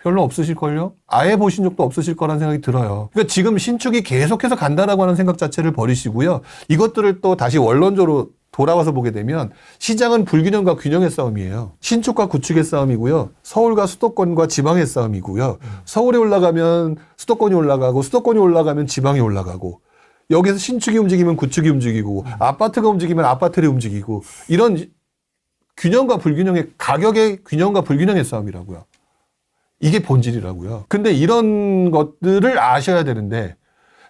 별로 없으실걸요? 아예 보신 적도 없으실 거라는 생각이 들어요. 그러니까 지금 신축이 계속해서 간다라고 하는 생각 자체를 버리시고요. 이것들을 또 다시 원론적으로 돌아와서 보게 되면 시장은 불균형과 균형의 싸움이에요. 신축과 구축의 싸움이고요. 서울과 수도권과 지방의 싸움이고요. 서울이 올라가면 수도권이 올라가고 수도권이 올라가면 지방이 올라가고 여기서 신축이 움직이면 구축이 움직이고 아파트가 움직이면 아파트를 움직이고 이런 균형과 불균형의 가격의 균형과 불균형의 싸움이라고요. 이게 본질이라고요. 근데 이런 것들을 아셔야 되는데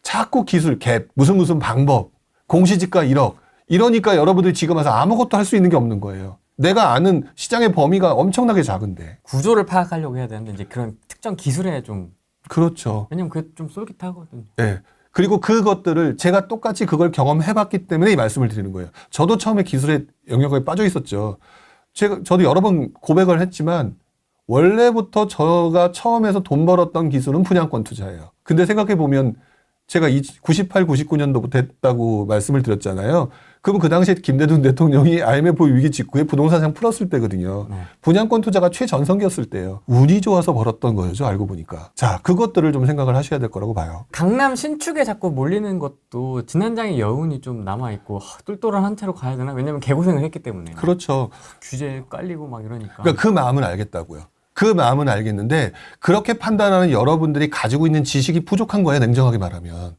자꾸 기술, 갭, 무슨 방법, 공시지가 1억 이러니까 여러분들이 지금 와서 아무것도 할 수 있는 게 없는 거예요. 내가 아는 시장의 범위가 엄청나게 작은데. 구조를 파악하려고 해야 되는데 이제 그런 특정 기술에 좀 그렇죠. 왜냐면 그게 좀 쏠깃하거든요. 네. 그리고 그것들을 제가 똑같이 그걸 경험해봤기 때문에 이 말씀을 드리는 거예요. 저도 처음에 기술의 영역에 빠져 있었죠. 저도 여러 번 고백을 했지만 원래부터 제가 처음에서 돈 벌었던 기술은 분양권 투자예요. 근데 생각해보면 제가 98, 99년도부터 했다고 말씀을 드렸잖아요. 그럼 그 당시에 김대중 대통령이 IMF 위기 직후에 부동산 시장 풀었을 때거든요. 분양권 투자가 최전성기였을 때예요. 운이 좋아서 벌었던 거죠. 알고 보니까. 자, 그것들을 좀 생각을 하셔야 될 거라고 봐요. 강남 신축에 자꾸 몰리는 것도 지난장의 여운이 좀 남아있고 똘똘한 한 채로 가야 되나? 왜냐면 개고생을 했기 때문에. 그렇죠. 규제 깔리고 막 이러니까. 그러니까 그 마음은 알겠다고요. 그 마음은 알겠는데 그렇게 판단하는 여러분들이 가지고 있는 지식이 부족한 거예요. 냉정하게 말하면.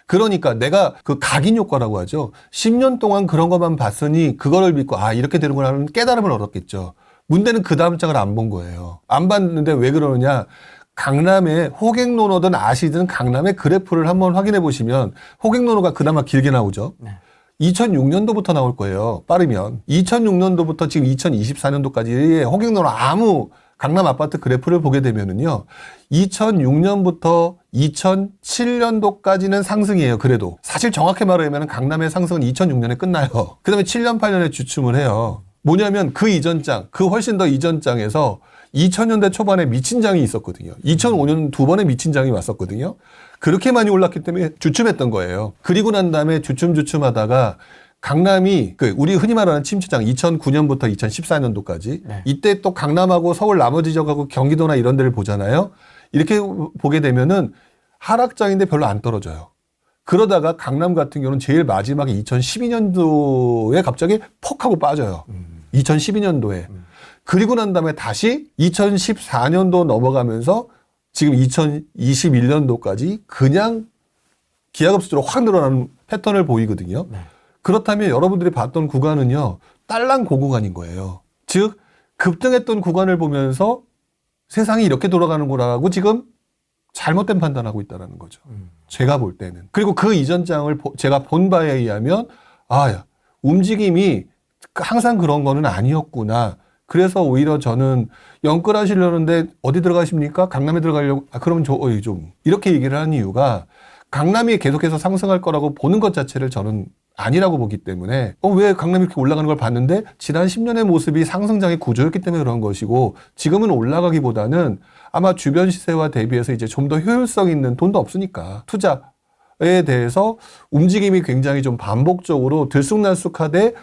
그러니까 내가 그 각인 효과라고 하죠. 10년 동안 그런 것만 봤으니 그거를 믿고 이렇게 되는구나 하는 깨달음을 얻었겠죠. 문제는 그 다음 장을 안 본 거예요. 안 봤는데 왜 그러느냐. 강남의 호갱노노든 아시든 강남의 그래프를 한번 확인해 보시면 호갱노노가 그나마 길게 나오죠. 네. 2006년도부터 나올 거예요. 빠르면. 2006년도부터 지금 2024년도까지의 호갱노노 아무 강남 아파트 그래프를 보게 되면은요. 2006년부터 2007년도까지는 상승이에요. 그래도. 사실 정확히 말하면 강남의 상승은 2006년에 끝나요. 그 다음에 7년, 8년에 주춤을 해요. 뭐냐면 그 이전 장, 그 훨씬 더 이전 장에서 2000년대 초반에 미친 장이 있었거든요. 2005년 두 번의 미친 장이 왔었거든요. 그렇게 많이 올랐기 때문에 주춤했던 거예요. 그리고 난 다음에 주춤 하다가 강남이 우리 흔히 말하는 침체장 2009년부터 2014년도까지 네. 이때 또 강남하고 서울 나머지 지역하고 경기도나 이런 데를 보잖아요. 이렇게 보게 되면은 하락장인데 별로 안 떨어져요. 그러다가 강남 같은 경우는 제일 마지막에 2012년도에 갑자기 퍽 하고 빠져요. 2012년도에. 그리고 난 다음에 다시 2014년도 넘어가면서 지금 2021년도까지 그냥 기하급수적으로 확 늘어나는 패턴을 보이거든요. 네. 그렇다면 여러분들이 봤던 구간은요, 딸랑 고구간인 거예요. 즉, 급등했던 구간을 보면서 세상이 이렇게 돌아가는구나라고 지금 잘못된 판단하고 있다는 거죠. 제가 볼 때는. 그리고 그 이전 장을 제가 본 바에 의하면, 움직임이 항상 그런 거는 아니었구나. 그래서 오히려 저는 영끌하시려는데 어디 들어가십니까? 강남에 들어가려고? 그러면 좀. 이렇게 얘기를 하는 이유가 강남이 계속해서 상승할 거라고 보는 것 자체를 저는 아니라고 보기 때문에 왜 강남이 이렇게 올라가는 걸 봤는데 지난 10년의 모습이 상승장의 구조였기 때문에 그런 것이고 지금은 올라가기보다는 아마 주변 시세와 대비해서 이제 좀 더 효율성 있는 돈도 없으니까 투자에 대해서 움직임이 굉장히 좀 반복적으로 들쑥날쑥하되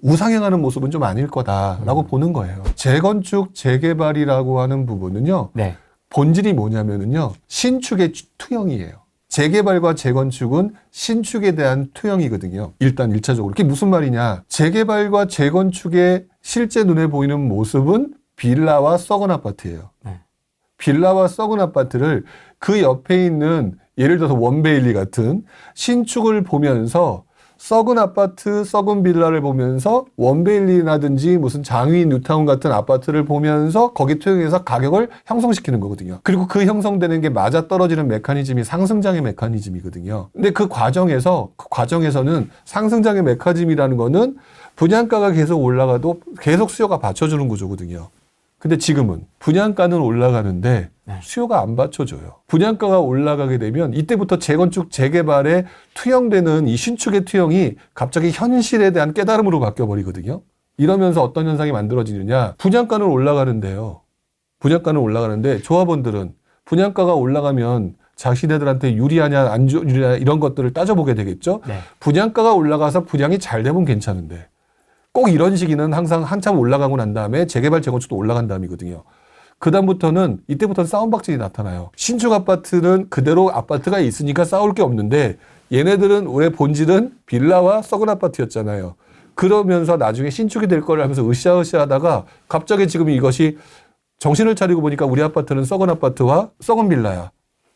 우상향하는 모습은 좀 아닐 거다라고 보는 거예요. 재건축, 재개발이라고 하는 부분은요. 네. 본질이 뭐냐면은요. 신축의 투영이에요. 재개발과 재건축은 신축에 대한 투영이거든요. 일단 1차적으로. 그게 무슨 말이냐. 재개발과 재건축의 실제 눈에 보이는 모습은 빌라와 썩은 아파트예요. 네. 빌라와 썩은 아파트를 그 옆에 있는 예를 들어서 원베일리 같은 신축을 보면서 썩은 아파트, 썩은 빌라를 보면서 원베일리라든지 무슨 장위 뉴타운 같은 아파트를 보면서 거기 투영해서 가격을 형성시키는 거거든요. 그리고 그 형성되는 게 맞아떨어지는 메커니즘이 상승장의 메커니즘이거든요. 근데 그 과정에서는 상승장의 메커니즘이라는 거는 분양가가 계속 올라가도 계속 수요가 받쳐주는 구조거든요. 근데 지금은 분양가는 올라가는데 수요가 안 받쳐줘요. 분양가가 올라가게 되면 이때부터 재건축, 재개발에 투영되는 이 신축의 투영이 갑자기 현실에 대한 깨달음으로 바뀌어버리거든요. 이러면서 어떤 현상이 만들어지느냐. 분양가는 올라가는데요. 분양가는 올라가는데 조합원들은 분양가가 올라가면 자신애들한테 유리하냐 안 유리하냐 이런 것들을 따져보게 되겠죠. 네. 분양가가 올라가서 분양이 잘 되면 괜찮은데 꼭 이런 시기는 항상 한참 올라가고 난 다음에 재개발, 재건축도 올라간 다음이거든요. 그 다음부터는 이때부터는 싸움박질이 나타나요. 신축 아파트는 그대로 아파트가 있으니까 싸울 게 없는데 얘네들은 올해 본질은 빌라와 썩은 아파트였잖아요. 그러면서 나중에 신축이 될 거를 하면서 으쌰으쌰 하다가 갑자기 지금 이것이 정신을 차리고 보니까 우리 아파트는 썩은 아파트와 썩은 빌라야.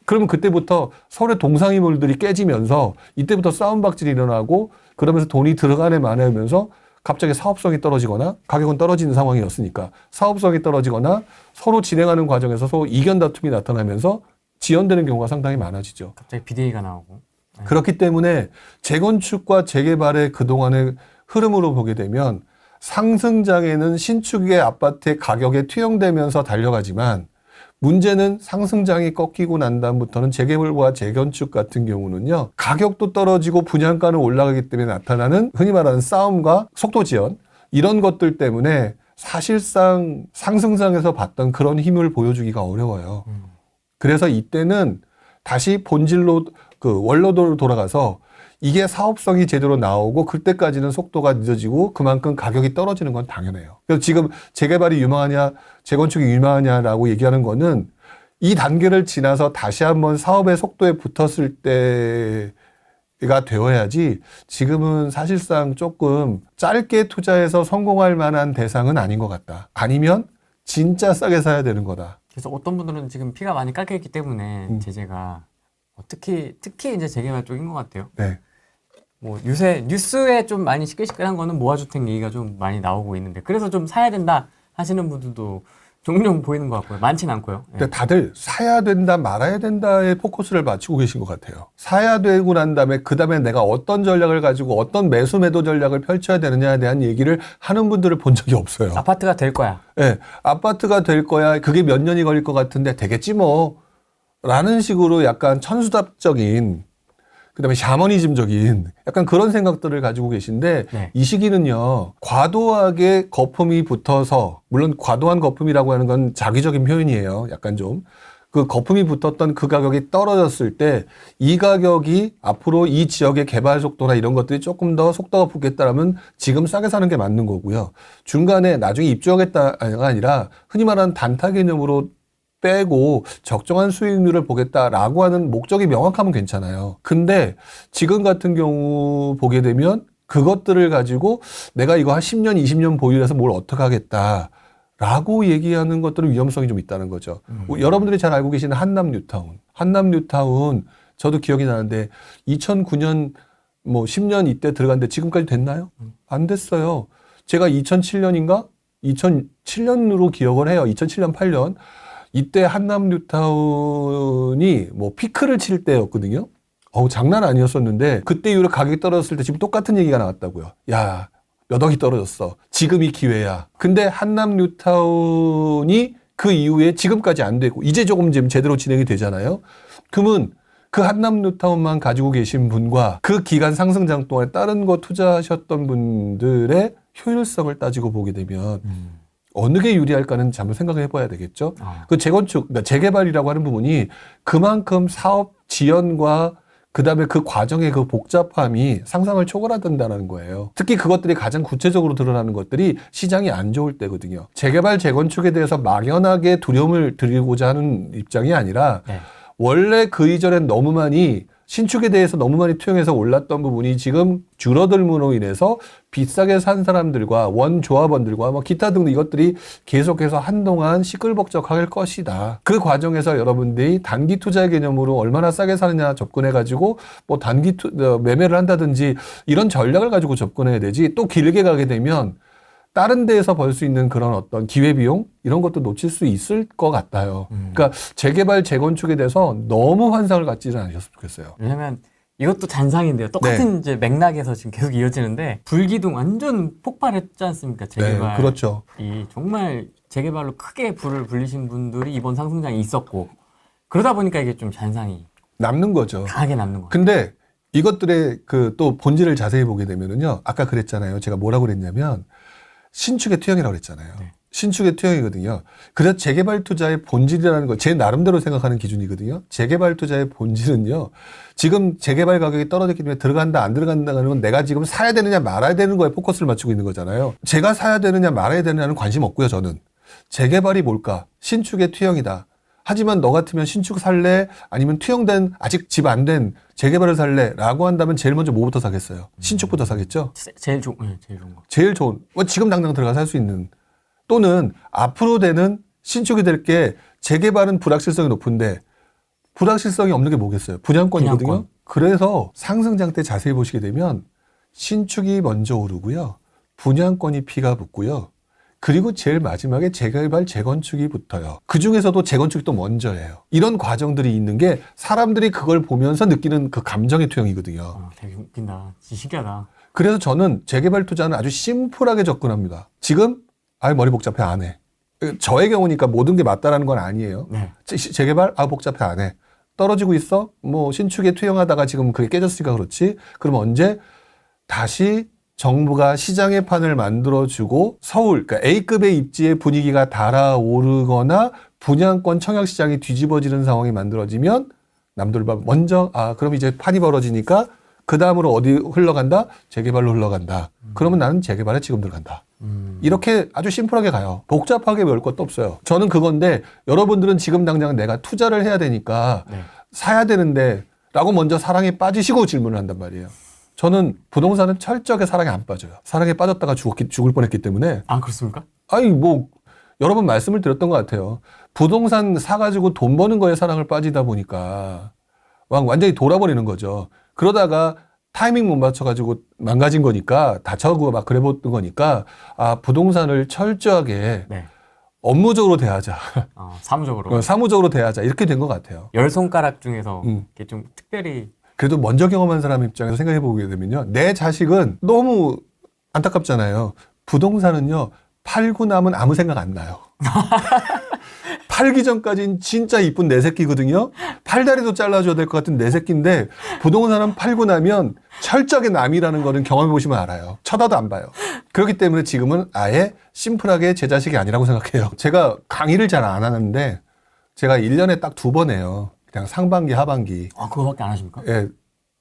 그러면 그때부터 서로의 동상이물들이 깨지면서 이때부터 싸움박질이 일어나고 그러면서 돈이 들어가네 마네하면서 갑자기 사업성이 떨어지거나 가격은 떨어지는 상황이었으니까 사업성이 떨어지거나 서로 진행하는 과정에서 서로 이견 다툼이 나타나면서 지연되는 경우가 상당히 많아지죠. 갑자기 비대위가 나오고. 네. 그렇기 때문에 재건축과 재개발의 그동안의 흐름으로 보게 되면 상승장에는 신축의 아파트의 가격에 투영되면서 달려가지만 문제는 상승장이 꺾이고 난 다음부터는 재개발과 재건축 같은 경우는요. 가격도 떨어지고 분양가는 올라가기 때문에 나타나는 흔히 말하는 싸움과 속도 지연 이런 것들 때문에 사실상 상승장에서 봤던 그런 힘을 보여주기가 어려워요. 그래서 이때는 다시 본질로 원로도로 돌아가서 이게 사업성이 제대로 나오고 그때까지는 속도가 늦어지고 그만큼 가격이 떨어지는 건 당연해요. 그래서 지금 재개발이 유망하냐 재건축이 유망하냐라고 얘기하는 거는 이 단계를 지나서 다시 한번 사업의 속도에 붙었을 때가 되어야지 지금은 사실상 조금 짧게 투자해서 성공할 만한 대상은 아닌 것 같다. 아니면 진짜 싸게 사야 되는 거다. 그래서 어떤 분들은 지금 피가 많이 깎여있기 때문에 제재가 특히 이제 재개발 쪽인 것 같아요. 네. 뭐 요새 뉴스에 좀 많이 시끌시끌한 거는 모아주택 얘기가 좀 많이 나오고 있는데 그래서 좀 사야 된다 하시는 분들도 종종 보이는 것 같고요. 많진 않고요. 예. 근데 다들 사야 된다 말아야 된다에 포커스를 맞추고 계신 것 같아요. 사야 되고 난 다음에 그 다음에 내가 어떤 전략을 가지고 어떤 매수 매도 전략을 펼쳐야 되느냐에 대한 얘기를 하는 분들을 본 적이 없어요. 아파트가 될 거야. 예, 아파트가 될 거야. 그게 몇 년이 걸릴 것 같은데 되겠지 뭐. 라는 식으로 약간 천수답적인 그다음에 샤머니즘적인 약간 그런 생각들을 가지고 계신데 네. 이 시기는요. 과도하게 거품이 붙어서 물론 과도한 거품이라고 하는 건 자기적인 표현이에요. 약간 좀 그 거품이 붙었던 그 가격이 떨어졌을 때 이 가격이 앞으로 이 지역의 개발 속도나 이런 것들이 조금 더 속도가 붙겠다라면 지금 싸게 사는 게 맞는 거고요. 중간에 나중에 입주하겠다가 아니라 흔히 말하는 단타 개념으로 빼고 적정한 수익률을 보겠다라고 하는 목적이 명확하면 괜찮아요. 근데 지금 같은 경우 보게 되면 그것들을 가지고 내가 이거 한 10년, 20년 보유해서 뭘 어떻게 하겠다. 라고 얘기하는 것들은 위험성이 좀 있다는 거죠. 여러분들이 잘 알고 계시는 한남 뉴타운. 한남 뉴타운 저도 기억이 나는데 2009년 뭐 10년 이때 들어갔는데 지금까지 됐나요? 안 됐어요. 제가 2007년인가? 2007년으로 기억을 해요. 2007년, 8년. 이때 한남 뉴타운이 뭐 피크를 칠 때였거든요. 장난 아니었었는데 그때 이후로 가격이 떨어졌을 때 지금 똑같은 얘기가 나왔다고요. 야, 몇 억이 떨어졌어. 지금이 기회야. 근데 한남 뉴타운이 그 이후에 지금까지 안 되고 이제 조금 지금 제대로 진행이 되잖아요. 그러면 그 한남 뉴타운만 가지고 계신 분과 그 기간 상승장 동안에 다른 거 투자하셨던 분들의 효율성을 따지고 보게 되면 어느 게 유리할까는 한번 생각을 해봐야 되겠죠. 그 재건축, 그러니까 재개발이라고 하는 부분이 그만큼 사업 지연과 그다음에 그 과정의 그 복잡함이 상상을 초월하던다는 거예요. 특히 그것들이 가장 구체적으로 드러나는 것들이 시장이 안 좋을 때거든요. 재개발, 재건축에 대해서 막연하게 두려움을 드리고자 하는 입장이 아니라 네. 원래 그 이전엔 너무 많이 신축에 대해서 너무 많이 투영해서 올랐던 부분이 지금 줄어들므로 인해서 비싸게 산 사람들과 원조합원들과 뭐 기타 등등 이것들이 계속해서 한동안 시끌벅적할 것이다. 그 과정에서 여러분들이 단기 투자의 개념으로 얼마나 싸게 사느냐 접근해가지고 뭐 단기 매매를 한다든지 이런 전략을 가지고 접근해야 되지 또 길게 가게 되면 다른 데에서 벌 수 있는 그런 어떤 기회비용 이런 것도 놓칠 수 있을 것 같아요. 그러니까 재개발, 재건축에 대해서 너무 환상을 갖지는 않으셨으면 좋겠어요. 왜냐면 이것도 잔상인데요. 똑같은 이제 맥락에서 지금 계속 이어지는데 불기둥 완전 폭발했지 않습니까? 재개발. 네, 그렇죠. 이 정말 재개발로 크게 불을 불리신 분들이 이번 상승장에 있었고 그러다 보니까 이게 좀 잔상이 남는 거죠. 강하게 남는 거예요. 근데 이것들의 그 또 본질을 자세히 보게 되면은요. 아까 그랬잖아요. 제가 뭐라고 그랬냐면 신축의 투영이라고 그랬잖아요. 네. 신축의 투영이거든요. 그래서 재개발 투자의 본질이라는 거 제 나름대로 생각하는 기준이거든요. 재개발 투자의 본질은요. 지금 재개발 가격이 떨어졌기 때문에 들어간다 안 들어간다는 건 내가 지금 사야 되느냐 말아야 되는 거에 포커스를 맞추고 있는 거잖아요. 제가 사야 되느냐 말아야 되느냐는 관심 없고요. 저는. 재개발이 뭘까? 신축의 투영이다. 하지만 너 같으면 신축 살래? 아니면 투영된 아직 집 안 된 재개발을 살래? 라고 한다면 제일 먼저 뭐부터 사겠어요? 신축부터 사겠죠? 제일 좋은 거. 제일 좋은 지금 당장 들어가 살 수 있는 또는 앞으로 되는 신축이 될 게 재개발은 불확실성이 높은데 불확실성이 없는 게 뭐겠어요? 분양권이거든요. 분양권. 그래서 상승장 때 자세히 보시게 되면 신축이 먼저 오르고요. 분양권이 피가 붙고요. 그리고 제일 마지막에 재개발, 재건축이 붙어요. 그 중에서도 재건축이 또 먼저예요. 이런 과정들이 있는 게 사람들이 그걸 보면서 느끼는 그 감정의 투영이거든요. 되게 웃긴다. 진짜 신기하다. 그래서 저는 재개발 투자는 아주 심플하게 접근합니다. 지금 머리 복잡해 안 해. 저의 경우니까 모든 게 맞다라는 건 아니에요. 네. 재개발 복잡해 안 해. 떨어지고 있어. 뭐 신축에 투영하다가 지금 그게 깨졌으니까 그렇지. 그럼 언제 다시 정부가 시장의 판을 만들어주고 서울, 그러니까 A급의 입지의 분위기가 달아오르거나 분양권 청약시장이 뒤집어지는 상황이 만들어지면 남들 먼저 그럼 이제 판이 벌어지니까 그 다음으로 어디 흘러간다? 재개발로 흘러간다. 그러면 나는 재개발에 지금 들어간다. 이렇게 아주 심플하게 가요. 복잡하게 배울 것도 없어요. 저는 그건데 여러분들은 지금 당장 내가 투자를 해야 되니까 네. 사야 되는데 라고 먼저 사랑에 빠지시고 질문을 한단 말이에요. 저는 부동산은 철저하게 사랑에 안 빠져요. 사랑에 빠졌다가 죽을 뻔했기 때문에. 그렇습니까? 여러 번 말씀을 드렸던 것 같아요. 부동산 사가지고 돈 버는 거에 사랑을 빠지다 보니까 완전히 돌아버리는 거죠. 그러다가 타이밍 못 맞춰가지고 망가진 거니까 다쳐고 막 그래 보던 거니까 부동산을 철저하게 네. 업무적으로 대하자. 사무적으로. 사무적으로 대하자. 이렇게 된 것 같아요. 열 손가락 중에서 이렇게 좀 특별히. 그래도 먼저 경험한 사람 입장에서 생각해 보게 되면요. 내 자식은 너무 안타깝잖아요. 부동산은요. 팔고 나면 아무 생각 안 나요. 팔기 전까지는 진짜 이쁜 내 새끼거든요. 팔다리도 잘라줘야 될 것 같은 내 새끼인데 부동산은 팔고 나면 철저하게 남이라는 거는 경험해 보시면 알아요. 쳐다도 안 봐요. 그렇기 때문에 지금은 아예 심플하게 제 자식이 아니라고 생각해요. 제가 강의를 잘 안 하는데 제가 1년에 딱 2번 해요. 그냥 상반기, 하반기. 그거밖에 안 하십니까? 예.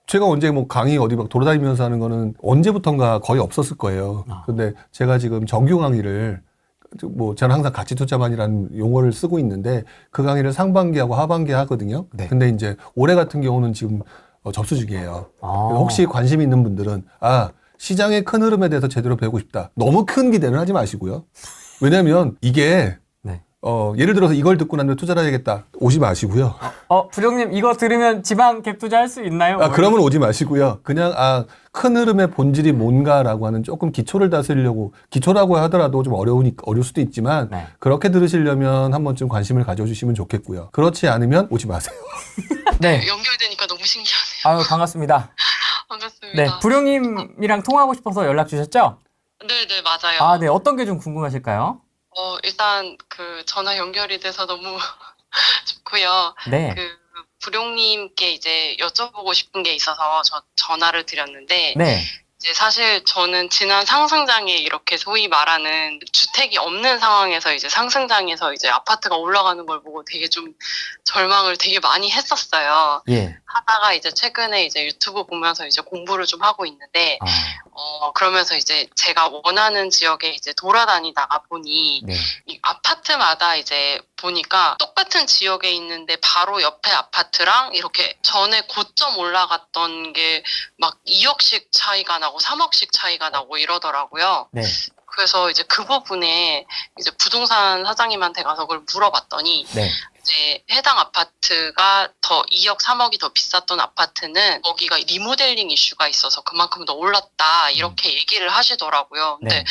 제가 언제 뭐 강의 어디 막 돌아다니면서 하는 거는 언제부턴가 거의 없었을 거예요. 근데 제가 지금 정규 강의를 뭐 저는 항상 가치 투자만이라는 용어를 쓰고 있는데 그 강의를 상반기하고 하반기 하거든요. 네. 근데 이제 올해 같은 경우는 지금 접수 중이에요. 혹시 관심 있는 분들은 시장의 큰 흐름에 대해서 제대로 배우고 싶다. 너무 큰 기대는 하지 마시고요. 왜냐면 이게 네. 예를 들어서 이걸 듣고 난 뒤에 투자를 해야겠다. 오지 마시고요. 부령님 이거 들으면 지방 갭 투자할 수 있나요? 그러면 오지 마시고요. 그냥 큰 흐름의 본질이 뭔가라고 하는 조금 기초를 다스리려고, 기초라고 하더라도 좀 어려울 수도 있지만 네. 그렇게 들으시려면 한 번쯤 관심을 가져주시면 좋겠고요. 그렇지 않으면 오지 마세요. 네. 연결되니까 너무 신기하네요. 반갑습니다. 반갑습니다. 네, 부령님이랑 통화하고 싶어서 연락 주셨죠? 네, 맞아요. 네, 어떤 게 좀 궁금하실까요? 일단 그 전화 연결이 돼서 너무 좋고요. 네. 부룡님께 이제 여쭤보고 싶은 게 있어서 전화를 드렸는데, 네. 이제 사실 저는 지난 상승장에 이렇게 소위 말하는 주택이 없는 상황에서 이제 상승장에서 이제 아파트가 올라가는 걸 보고 되게 좀 절망을 되게 많이 했었어요. 예. 하다가 이제 최근에 이제 유튜브 보면서 이제 공부를 좀 하고 있는데, 그러면서 이제 제가 원하는 지역에 이제 돌아다니다가 보니, 네. 이 아파트마다 이제 보니까 똑같은 지역에 있는데 바로 옆에 아파트랑 이렇게 전에 고점 올라갔던 게 막 2억씩 차이가 나고 3억씩 차이가 나고 이러더라고요. 네. 그래서 이제 그 부분에 이제 부동산 사장님한테 가서 그걸 물어봤더니, 네. 이제 해당 아파트가 더 2억, 3억이 더 비쌌던 아파트는 거기가 리모델링 이슈가 있어서 그만큼 더 올랐다 이렇게 얘기를 하시더라고요. 근데 네.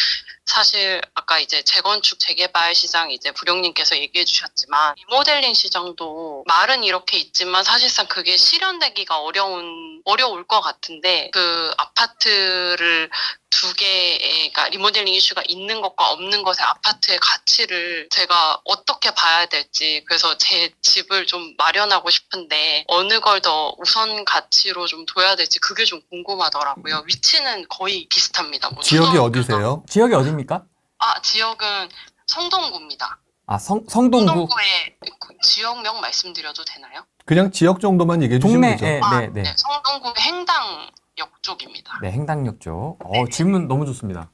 사실 아까 이제 재건축 재개발 시장 이제 부령님께서 얘기해 주셨지만 리모델링 시장도 말은 이렇게 있지만 사실상 그게 실현되기가 어려울 것 같은데 그 아파트를 두 개의 그러니까 리모델링 이슈가 있는 것과 없는 것의 아파트의 가치를 제가 어떻게 봐야 될지 그래서 제 집을 좀 마련하고 싶은데 어느 걸 더 우선 가치로 좀 둬야 될지 그게 좀 궁금하더라고요. 위치는 거의 비슷합니다. 뭐 지역이 초등학교나- 어디세요? 지역이 어디입니까? 지역은 성동구입니다. 성동구. 성동구의 지역명 말씀드려도 되나요? 그냥 지역 정도만 얘기해 주시면 동네. 되죠. 네. 성동구 행당역 쪽입니다. 네, 행당역 쪽. 질문 너무 좋습니다.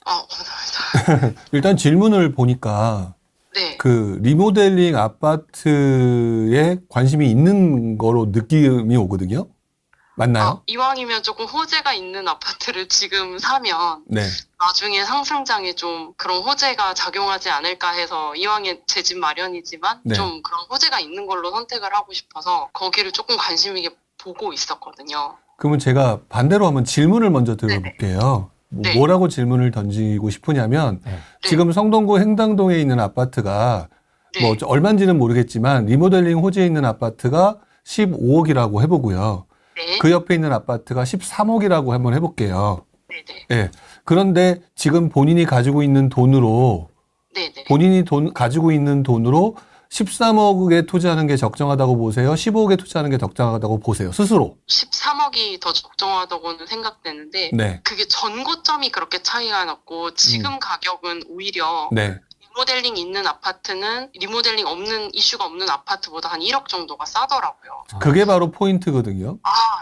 감사합니다. 일단 질문을 보니까 네. 그 리모델링 아파트에 관심이 있는 거로 느낌이 오거든요. 맞나요? 이왕이면 조금 호재가 있는 아파트를 지금 사면 네. 나중에 상승장에 좀 그런 호재가 작용하지 않을까 해서 이왕에 제 집 마련이지만 네. 좀 그런 호재가 있는 걸로 선택을 하고 싶어서 거기를 조금 관심 있게 보고 있었거든요. 그러면 제가 반대로 한번 질문을 먼저 드려볼게요. 네. 뭐라고 질문을 던지고 싶으냐면 네. 지금 성동구 행당동에 있는 아파트가 네. 뭐 얼마인지는 모르겠지만 리모델링 호재에 있는 아파트가 15억이라고 해보고요. 네. 그 옆에 있는 아파트가 13억이라고 한번 해볼게요. 네네. 예. 그런데 지금 본인이 가지고 있는 돈으로 네네. 가지고 있는 돈으로 13억에 투자하는 게 적정하다고 보세요? 15억에 투자하는 게 적정하다고 보세요? 스스로. 13억이 더 적정하다고는 생각되는데 네. 그게 전고점이 그렇게 차이가 났고 지금 가격은 오히려 네. 리모델링 있는 아파트는 리모델링 없는 이슈가 없는 아파트보다 한 1억 정도가 싸더라고요. 그게 바로 포인트거든요.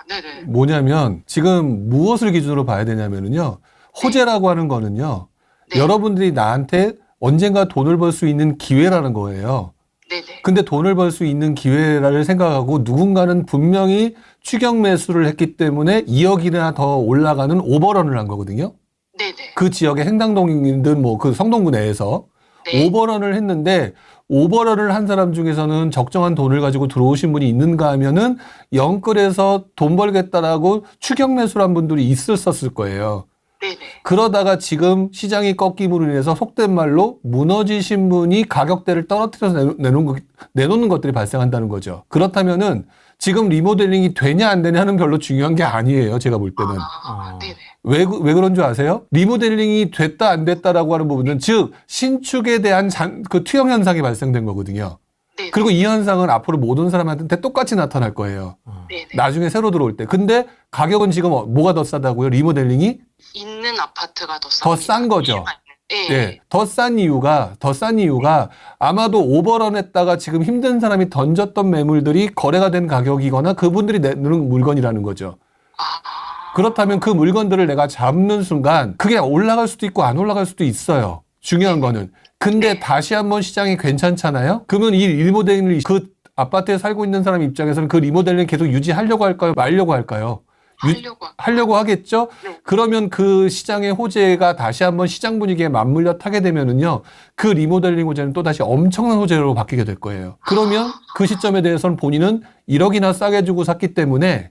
네네. 뭐냐면 지금 무엇을 기준으로 봐야 되냐면은요. 호재라고 하는 거는요. 네. 여러분들이 나한테 언젠가 돈을 벌 수 있는 기회라는 거예요. 네네. 근데 돈을 벌 수 있는 기회를 생각하고 누군가는 분명히 추격 매수를 했기 때문에 2억이나 더 올라가는 오버런을 한 거거든요. 네네. 그 지역의 행당동이든 뭐 그 성동구 내에서 네. 오버런을 했는데 오버런을 한 사람 중에서는 적정한 돈을 가지고 들어오신 분이 있는가 하면은 영끌에서 돈 벌겠다라고 추격 매수를 한 분들이 있었을 거예요. 네네. 그러다가 지금 시장이 꺾임으로 인해서 속된 말로 무너지신 분이 가격대를 떨어뜨려서 내놓는 것들이 발생한다는 거죠. 그렇다면은 지금 리모델링이 되냐 안 되냐 하는 별로 중요한 게 아니에요. 제가 볼 때는. 네네. 왜 그런 줄 아세요? 리모델링이 됐다 안 됐다라고 하는 부분은 즉 신축에 대한 그 투영 현상이 발생된 거거든요. 네네. 그리고 이 현상은 앞으로 모든 사람한테 똑같이 나타날 거예요. 네네. 나중에 새로 들어올 때. 근데 가격은 지금 뭐가 더 싸다고요? 리모델링이 있는 아파트가 더 더 싼 거죠. 네. 예, 더 싼 이유가 아마도 오버런 했다가 지금 힘든 사람이 던졌던 매물들이 거래가 된 가격이거나 그분들이 내는 물건이라는 거죠. 그렇다면 그 물건들을 내가 잡는 순간 그게 올라갈 수도 있고 안 올라갈 수도 있어요. 중요한 거는. 근데 다시 한번 시장이 괜찮잖아요? 그러면 이 리모델링을 그 아파트에 살고 있는 사람 입장에서는 그 리모델링을 계속 유지하려고 할까요? 말려고 할까요? 하려고 하겠죠? 네. 그러면 그 시장의 호재가 다시 한번 시장 분위기에 맞물려 타게 되면은요, 그 리모델링 호재는 또 다시 엄청난 호재로 바뀌게 될 거예요. 그러면 그 시점에 대해서는 본인은 1억이나 싸게 주고 샀기 때문에 네.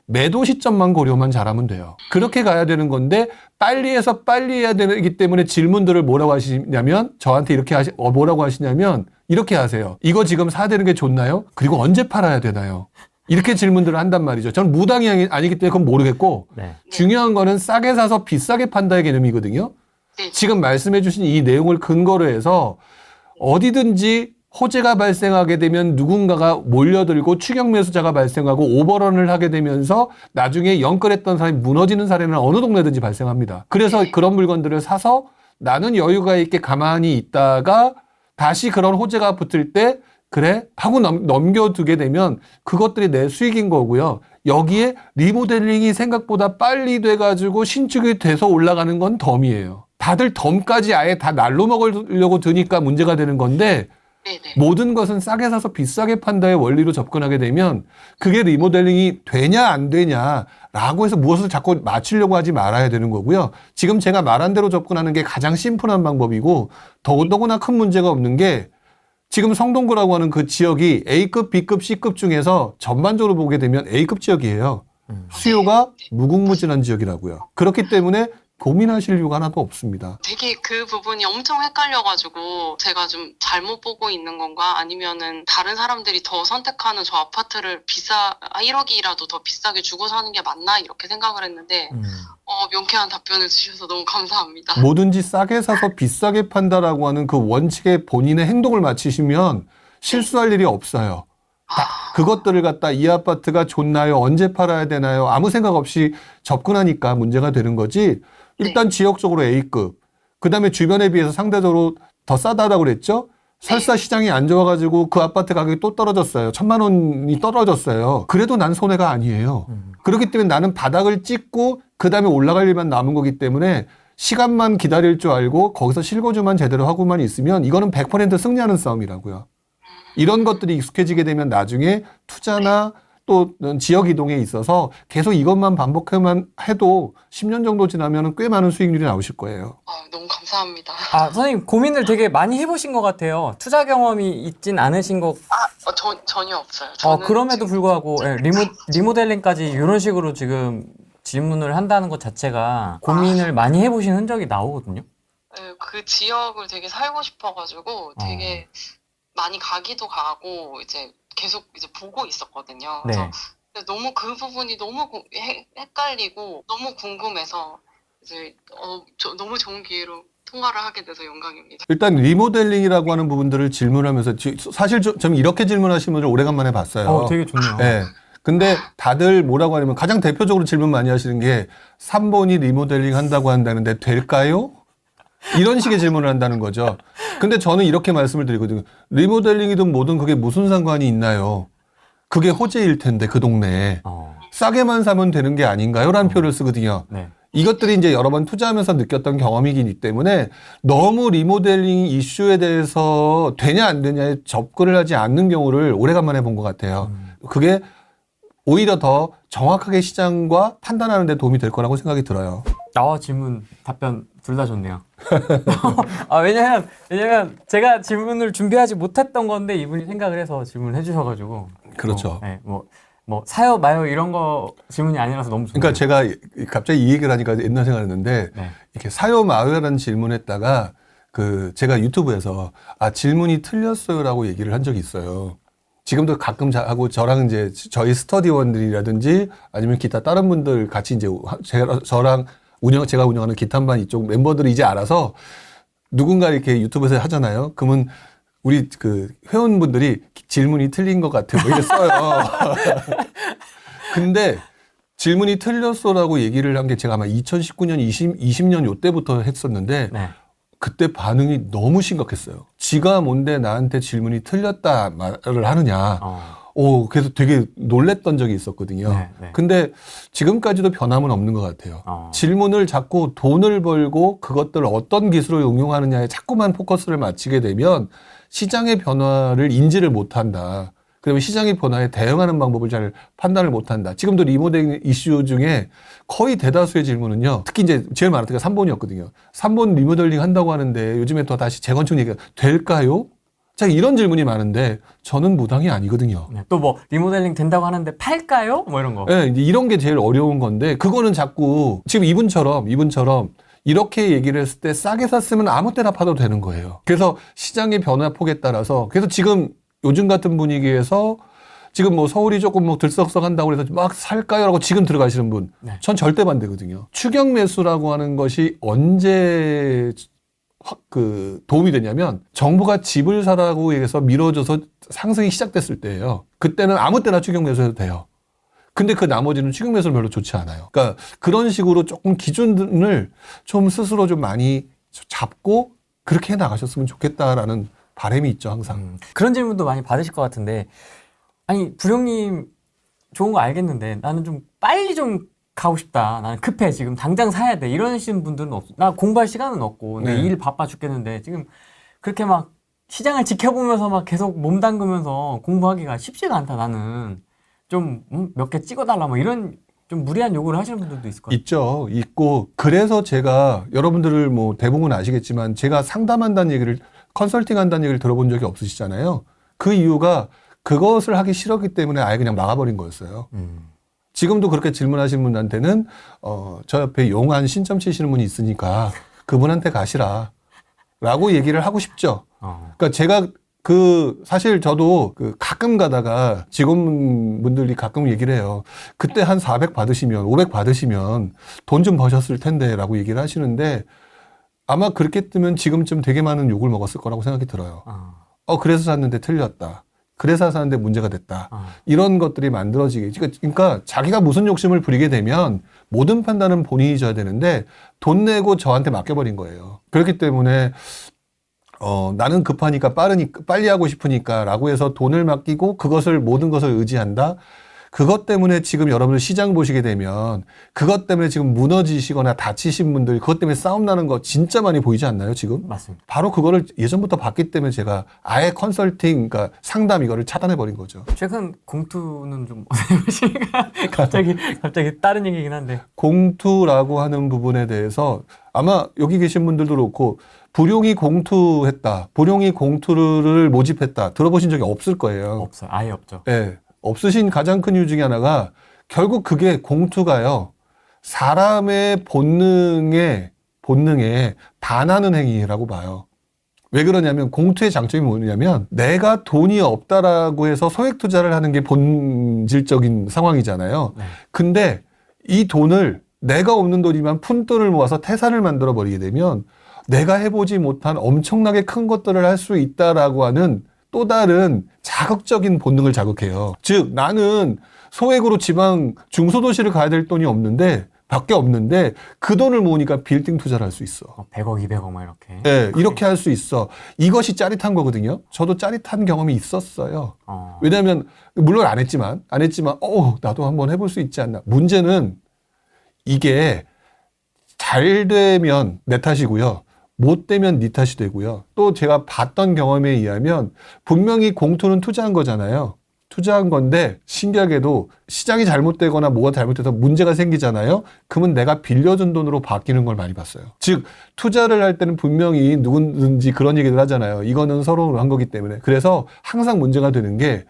매도 시점만 고려만 잘하면 돼요. 그렇게 가야 되는 건데 빨리 해서 빨리 해야 되기 때문에 질문들을 뭐라고 하시냐면 저한테 뭐라고 하시냐면 이렇게 하세요. 이거 지금 사야 되는 게 좋나요? 그리고 언제 팔아야 되나요? 이렇게 질문들을 한단 말이죠. 저는 무당이 아니기 때문에 그건 모르겠고 네. 중요한 거는 싸게 사서 비싸게 판다의 개념이거든요. 네. 지금 말씀해 주신 이 내용을 근거로 해서 어디든지 호재가 발생하게 되면 누군가가 몰려들고 추격 매수자가 발생하고 오버런을 하게 되면서 나중에 영끌했던 사람이 무너지는 사례는 어느 동네든지 발생합니다. 그래서 그런 물건들을 사서 나는 여유가 있게 가만히 있다가 다시 그런 호재가 붙을 때 그래? 하고 넘겨두게 되면 그것들이 내 수익인 거고요. 여기에 리모델링이 생각보다 빨리 돼가지고 신축이 돼서 올라가는 건 덤이에요. 다들 덤까지 아예 다 날로 먹으려고 드니까 문제가 되는 건데 네네. 모든 것은 싸게 사서 비싸게 판다의 원리로 접근하게 되면 그게 리모델링이 되냐 안 되냐라고 해서 무엇을 자꾸 맞추려고 하지 말아야 되는 거고요. 지금 제가 말한 대로 접근하는 게 가장 심플한 방법이고 더더구나 큰 문제가 없는 게 지금 성동구라고 하는 그 지역이 A급, B급, C급 중에서 전반적으로 보게 되면 A급 지역이에요. 수요가 무궁무진한 지역이라고요. 그렇기 때문에 고민하실 이유가 하나도 없습니다. 되게 그 부분이 엄청 헷갈려가지고 제가 좀 잘못 보고 있는 건가 아니면은 다른 사람들이 더 선택하는 저 아파트를 1억이라도 더 비싸게 주고 사는 게 맞나 이렇게 생각을 했는데 명쾌한 답변을 주셔서 너무 감사합니다. 뭐든지 싸게 사서 비싸게 판다라고 하는 그 원칙에 본인의 행동을 맞추시면 실수할 일이 없어요. 그것들을 갖다 이 아파트가 좋나요? 언제 팔아야 되나요? 아무 생각 없이 접근하니까 문제가 되는 거지. 일단 지역적으로 A급, 그 다음에 주변에 비해서 상대적으로 더 싸다라고 그랬죠? 설사 시장이 안 좋아가지고 그 아파트 가격이 또 떨어졌어요. 1,000만 원이 떨어졌어요. 그래도 난 손해가 아니에요. 그렇기 때문에 나는 바닥을 찍고 그 다음에 올라갈 일만 남은 거기 때문에 시간만 기다릴 줄 알고 거기서 실거주만 제대로 하고만 있으면 이거는 100% 승리하는 싸움이라고요. 이런 것들이 익숙해지게 되면 나중에 투자나 또 지역 이동에 있어서 계속 이것만 반복해만 해도 10년 정도 지나면 꽤 많은 수익률이 나오실 거예요. 너무 감사합니다. 선생님 고민을 되게 많이 해보신 것 같아요. 투자 경험이 있진 않으신 것. 전혀 없어요. 저는 그럼에도 지금 불구하고 리모델링까지 이런 식으로 지금 질문을 한다는 것 자체가 고민을 많이 해보신 흔적이 나오거든요. 그 지역을 되게 살고 싶어가지고 되게 많이 가기도 가고 이제 계속 이제 보고 있었거든요. 네. 그래서 너무 그 부분이 너무 헷갈리고 너무 궁금해서 이제 너무 좋은 기회로 통화를 하게 돼서 영광입니다. 일단 리모델링이라고 하는 부분들을 질문하면서 사실 좀 이렇게 질문하시는 분들 오래간만에 봤어요. 되게 좋네요. 네. 근데 다들 뭐라고 하냐면 가장 대표적으로 질문 많이 하시는 게 3번이 리모델링 한다고 한다는데 될까요? 이런 식의 질문을 한다는 거죠. 근데 저는 이렇게 말씀을 드리거든요. 리모델링이든 뭐든 그게 무슨 상관이 있나요? 그게 호재일 텐데 그 동네에. 싸게만 사면 되는 게 아닌가요? 라는 표현을 쓰거든요. 네. 이것들이 이제 여러 번 투자하면서 느꼈던 경험이기 때문에 너무 리모델링 이슈에 대해서 되냐 안 되냐에 접근을 하지 않는 경우를 오래간만에 본 것 같아요. 그게 오히려 더 정확하게 시장과 판단하는 데 도움이 될 거라고 생각이 들어요. 질문, 답변 둘 다 좋네요. 왜냐면 제가 질문을 준비하지 못했던 건데 이분이 생각을 해서 질문을 해주셔가지고. 그렇죠. 네, 뭐 사요 마요 이런 거 질문이 아니라서 너무 좋네요. 그러니까 제가 갑자기 이 얘기를 하니까 옛날 생각났는데 네. 이렇게 사요 마요라는 질문했다가 제가 유튜브에서 질문이 틀렸어요라고 얘기를 한 적이 있어요. 지금도 가끔 하고 저랑 이제 저희 스터디원들이라든지 아니면 기타 다른 분들 같이 이제 저랑 제가 운영하는 기타반 이쪽 멤버들이 이제 알아서 누군가 이렇게 유튜브에서 하잖아요. 그러면 우리 회원분들이 질문이 틀린 것 같아요. 뭐 이렇게 써요. 근데 질문이 틀렸어라고 얘기를 한 게 제가 아마 2019년, 20년 요때부터 했었는데 네. 그때 반응이 너무 심각했어요. 지가 뭔데 나한테 질문이 틀렸다 말을 하느냐. 그래서 되게 놀랬던 적이 있었거든요. 네, 네. 근데 지금까지도 변함은 없는 것 같아요. 질문을 자꾸 돈을 벌고 그것들을 어떤 기술을 응용하느냐에 자꾸만 포커스를 맞추게 되면 시장의 변화를 인지를 못한다. 그러면 시장의 변화에 대응하는 방법을 잘 판단을 못한다. 지금도 리모델링 이슈 중에 거의 대다수의 질문은요. 특히 이제 제일 많았던 게 3번이었거든요. 3번 리모델링 한다고 하는데 요즘에 또 다시 재건축 얘기가 될까요? 자, 이런 질문이 많은데 저는 무당이 아니거든요. 네. 또 뭐 리모델링 된다고 하는데 팔까요? 뭐 이런 거. 네, 이제 이런 게 제일 어려운 건데 그거는 자꾸 지금 이분처럼 이렇게 얘기를 했을 때 싸게 샀으면 아무 때나 파도 되는 거예요. 그래서 시장의 변화폭에 따라서 그래서 지금 요즘 같은 분위기에서 지금 뭐 서울이 조금 뭐 들썩썩한다고 해서 막 살까요라고 지금 들어가시는 분, 네. 전 절대 반대거든요. 추경 매수라고 하는 것이 언제 도움이 되냐면 정부가 집을 사라고 해서 밀어줘서 상승이 시작됐을 때예요. 그때는 아무 때나 추경 매수해도 돼요. 근데 그 나머지는 추경 매수는 별로 좋지 않아요. 그러니까 그런 식으로 조금 기준을 좀 스스로 좀 많이 잡고 그렇게 해 나가셨으면 좋겠다라는 바람이 있죠, 항상. 그런 질문도 많이 받으실 것 같은데, 아니 부령님 좋은 거 알겠는데 나는 좀 빨리 좀 가고 싶다. 나는 급해 지금 당장 사야 돼. 이러시는 분들은 없어. 나 공부할 시간은 없고 내 일 바빠 죽겠는데 지금 그렇게 막 시장을 지켜보면서 막 계속 몸 담그면서 공부하기가 쉽지가 않다. 나는 좀 몇 개 찍어달라 뭐 이런 좀 무리한 요구를 하시는 분들도 있을 거예요. 있죠. 있고 그래서 제가 여러분들을 뭐 대부분 아시겠지만 제가 상담한다는 얘기를 컨설팅 한다는 얘기를 들어본 적이 없으시잖아요. 그 이유가 그것을 하기 싫었기 때문에 아예 그냥 막아버린 거였어요. 지금도 그렇게 질문하시는 분한테는 저 옆에 용한 신점 치시는 분이 있으니까 그분한테 가시라 라고 얘기를 하고 싶죠. 그러니까 제가 사실 저도 가끔 가다가 직원분들이 가끔 얘기를 해요. 그때 한 400 받으시면 500 받으시면 돈 좀 버셨을 텐데 라고 얘기를 하시는데 아마 그렇게 뜨면 지금쯤 되게 많은 욕을 먹었을 거라고 생각이 들어요. 그래서 샀는데 틀렸다. 그래서 샀는데 문제가 됐다. 이런 것들이 만들어지게. 그러니까 자기가 무슨 욕심을 부리게 되면 모든 판단은 본인이 져야 되는데 돈 내고 저한테 맡겨버린 거예요. 그렇기 때문에 나는 급하니까 빨리 하고 싶으니까 라고 해서 돈을 맡기고 모든 것을 의지한다. 그것 때문에 지금 여러분들 시장 보시게 되면 그것 때문에 지금 무너지시거나 다치신 분들 그것 때문에 싸움 나는 거 진짜 많이 보이지 않나요, 지금? 맞습니다. 바로 그거를 예전부터 봤기 때문에 제가 아예 컨설팅, 그러니까 상담 이거를 차단해 버린 거죠. 최근 공투는 좀 어색하시니까 갑자기 다른 얘기긴 한데. 공투라고 하는 부분에 대해서 아마 여기 계신 분들도 그렇고 불용이 공투했다, 불용이 공투를 모집했다 들어보신 적이 없을 거예요. 없어요. 아예 없죠. 네. 없으신 가장 큰 이유 중에 하나가 결국 그게 공투가요. 사람의 본능에 반하는 행위라고 봐요. 왜 그러냐면 공투의 장점이 뭐냐면 내가 돈이 없다라고 해서 소액 투자를 하는 게 본질적인 상황이잖아요. 네. 근데 이 돈을 내가 없는 돈이지만 푼돈을 모아서 태산을 만들어 버리게 되면 내가 해보지 못한 엄청나게 큰 것들을 할 수 있다라고 하는 또 다른 자극적인 본능을 자극해요. 즉 나는 소액으로 지방 중소도시를 가야 될 돈이 밖에 없는데 그 돈을 모으니까 빌딩 투자를 할 수 있어. 100억, 200억 막 이렇게. 네, 이렇게 할 수 있어. 이것이 짜릿한 거거든요. 저도 짜릿한 경험이 있었어요. 왜냐하면 물론 안 했지만 나도 한번 해볼 수 있지 않나. 문제는 이게 잘 되면 내 탓이고요. 못 되면 네 탓이 되고요. 또 제가 봤던 경험에 의하면 분명히 공투는 투자한 거잖아요. 투자한 건데 신기하게도 시장이 잘못되거나 뭐가 잘못돼서 문제가 생기잖아요. 그러면 내가 빌려준 돈으로 바뀌는 걸 많이 봤어요. 즉 투자를 할 때는 분명히 누구든지 그런 얘기들 하잖아요. 이거는 서로 한 거기 때문에. 그래서 항상 문제가 되는 게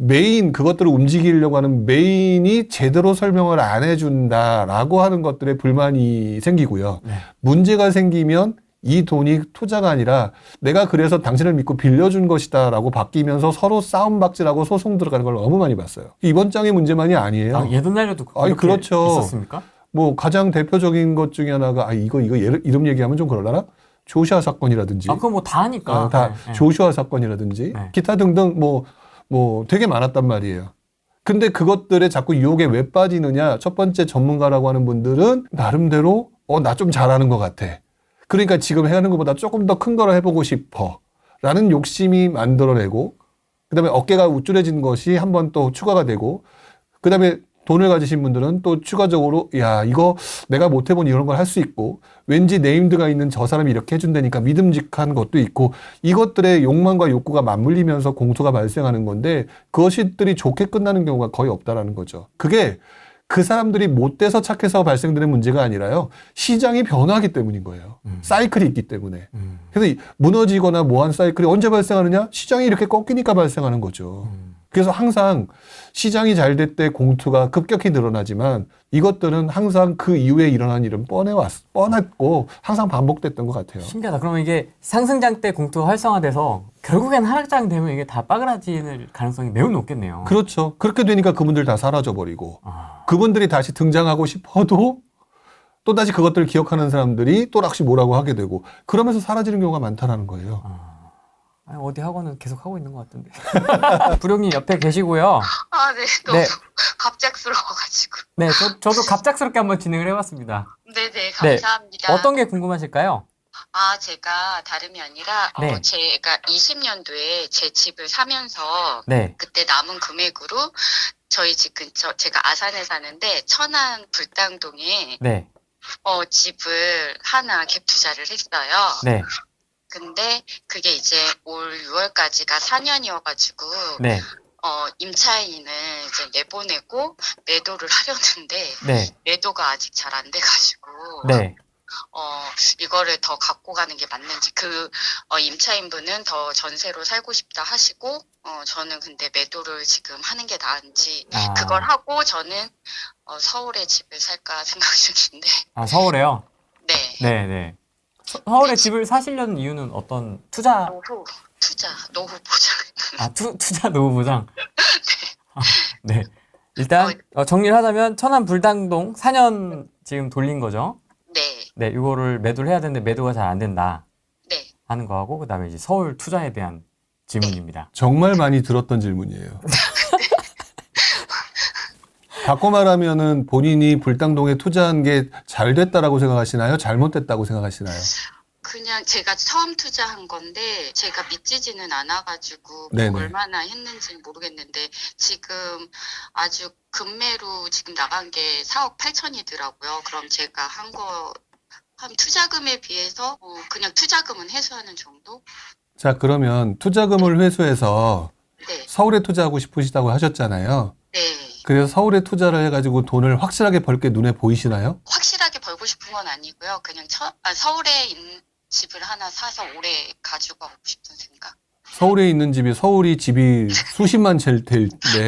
그것들을 움직이려고 하는 메인이 제대로 설명을 안 해준다라고 하는 것들에 불만이 생기고요. 네. 문제가 생기면 이 돈이 투자가 아니라 내가 그래서 당신을 믿고 빌려준 것이다 라고 바뀌면서 서로 싸움박질하고 소송 들어가는 걸 너무 많이 봤어요. 이번 장의 문제만이 아니에요. 아, 예전날에도 아니, 그렇게 그렇죠. 있었습니까? 뭐 가장 대표적인 것 중에 하나가 이거 이름 얘기하면 좀 그러려나? 조슈아 사건이라든지 아, 그거 뭐 다 하니까. 다 네, 네. 조슈아 사건이라든지 네. 기타 등등 뭐 되게 많았단 말이에요. 근데 그것들에 자꾸 유혹에 왜 빠지느냐? 첫 번째 전문가라고 하는 분들은 나름대로 나 좀 잘하는 것 같아. 그러니까 지금 해야 하는 것보다 조금 더 큰 거를 해보고 싶어 라는 욕심이 만들어내고 그다음에 어깨가 우쭐해진 것이 한 번 또 추가가 되고 그다음에 돈을 가지신 분들은 또 추가적으로 야 이거 내가 못 해본 이런 걸 할 수 있고 왠지 네임드가 있는 저 사람이 이렇게 해준다니까 믿음직한 것도 있고 이것들의 욕망과 욕구가 맞물리면서 공투가 발생하는 건데 그것들이 좋게 끝나는 경우가 거의 없다라는 거죠. 그게 그 사람들이 못돼서 착해서 발생되는 문제가 아니라요. 시장이 변화하기 때문인 거예요. 사이클이 있기 때문에. 그래서 무너지거나 뭐한 사이클이 언제 발생하느냐? 시장이 이렇게 꺾이니까 발생하는 거죠. 그래서 항상 시장이 잘 될 때 공투가 급격히 늘어나지만 이것들은 항상 그 이후에 일어난 일은 뻔했고 항상 반복됐던 것 같아요. 신기하다. 그러면 이게 상승장 때 공투가 활성화돼서 결국엔 하락장 되면 이게 다 빠그라지는 가능성이 매우 높겠네요. 그렇죠. 그렇게 되니까 그분들 다 사라져버리고 아, 그분들이 다시 등장하고 싶어도 또다시 그것들을 기억하는 사람들이 또다시 뭐라고 하게 되고 그러면서 사라지는 경우가 많다라는 거예요. 아니, 어디 학원은 계속 하고 있는 것 같은데. 부령님 옆에 계시고요. 아, 네. 너무 네. 갑작스러워가지고. 네, 저도 갑작스럽게 한번 진행을 해봤습니다. 네네, 감사합니다. 어떤 게 궁금하실까요? 아, 제가 다름이 아니라, 네. 제가 20년도에 제 집을 사면서 네, 그때 남은 금액으로 저희 집 근처, 제가 아산에 사는데 천안 불당동에 네, 집을 하나 갭 투자를 했어요. 네, 근데 그게 이제 올 6월까지가 4년이어가지고, 네, 임차인을 이제 내보내고 매도를 하려는데, 네, 매도가 아직 잘 안 돼가지고, 네. 이거를 더 갖고 가는 게 맞는지, 임차인분은 더 전세로 살고 싶다 하시고, 저는 근데 매도를 지금 하는 게 나은지, 아. 그걸 하고 저는, 서울에 집을 살까 생각 중인데, 아, 서울에요? 네. 네, 네. 서울에 집을 사시려는 이유는 어떤 투자, 노후 보장. 투자 노후 보장? 네. 일단, 정리를 하자면, 천안 불당동 4년 지금 돌린 거죠? 네, 네, 이거를 매도를 해야 되는데 매도가 잘 안 된다 네. 하는 거하고, 그 다음에 이제 서울 투자에 대한 질문입니다. 정말 많이 들었던 질문이에요. 바꿔 말하면은 본인이 불당동에 투자한 게 잘 됐다라고 생각하시나요? 잘못됐다고 생각하시나요? 그냥 제가 처음 투자한 건데 제가 믿지지는 않아가지고 네네. 얼마나 했는지는 모르겠는데 지금 아주 급매로 지금 나간 게 4억 8천이더라고요. 그럼 제가 한 투자금에 비해서 그냥 투자금은 회수하는 정도? 자, 그러면 투자금을 회수해서 네, 서울에 투자하고 싶으시다고 하셨잖아요. 네. 그래서 서울에 투자를 해가지고 돈을 확실하게 벌 게 눈에 보이시나요? 확실하게 벌고 싶은 건 아니고요. 그냥 서울에 있는 집을 하나 사서 오래 가지고 가고 싶은 생각. 서울에 있는 집이 수십만 채일 텐데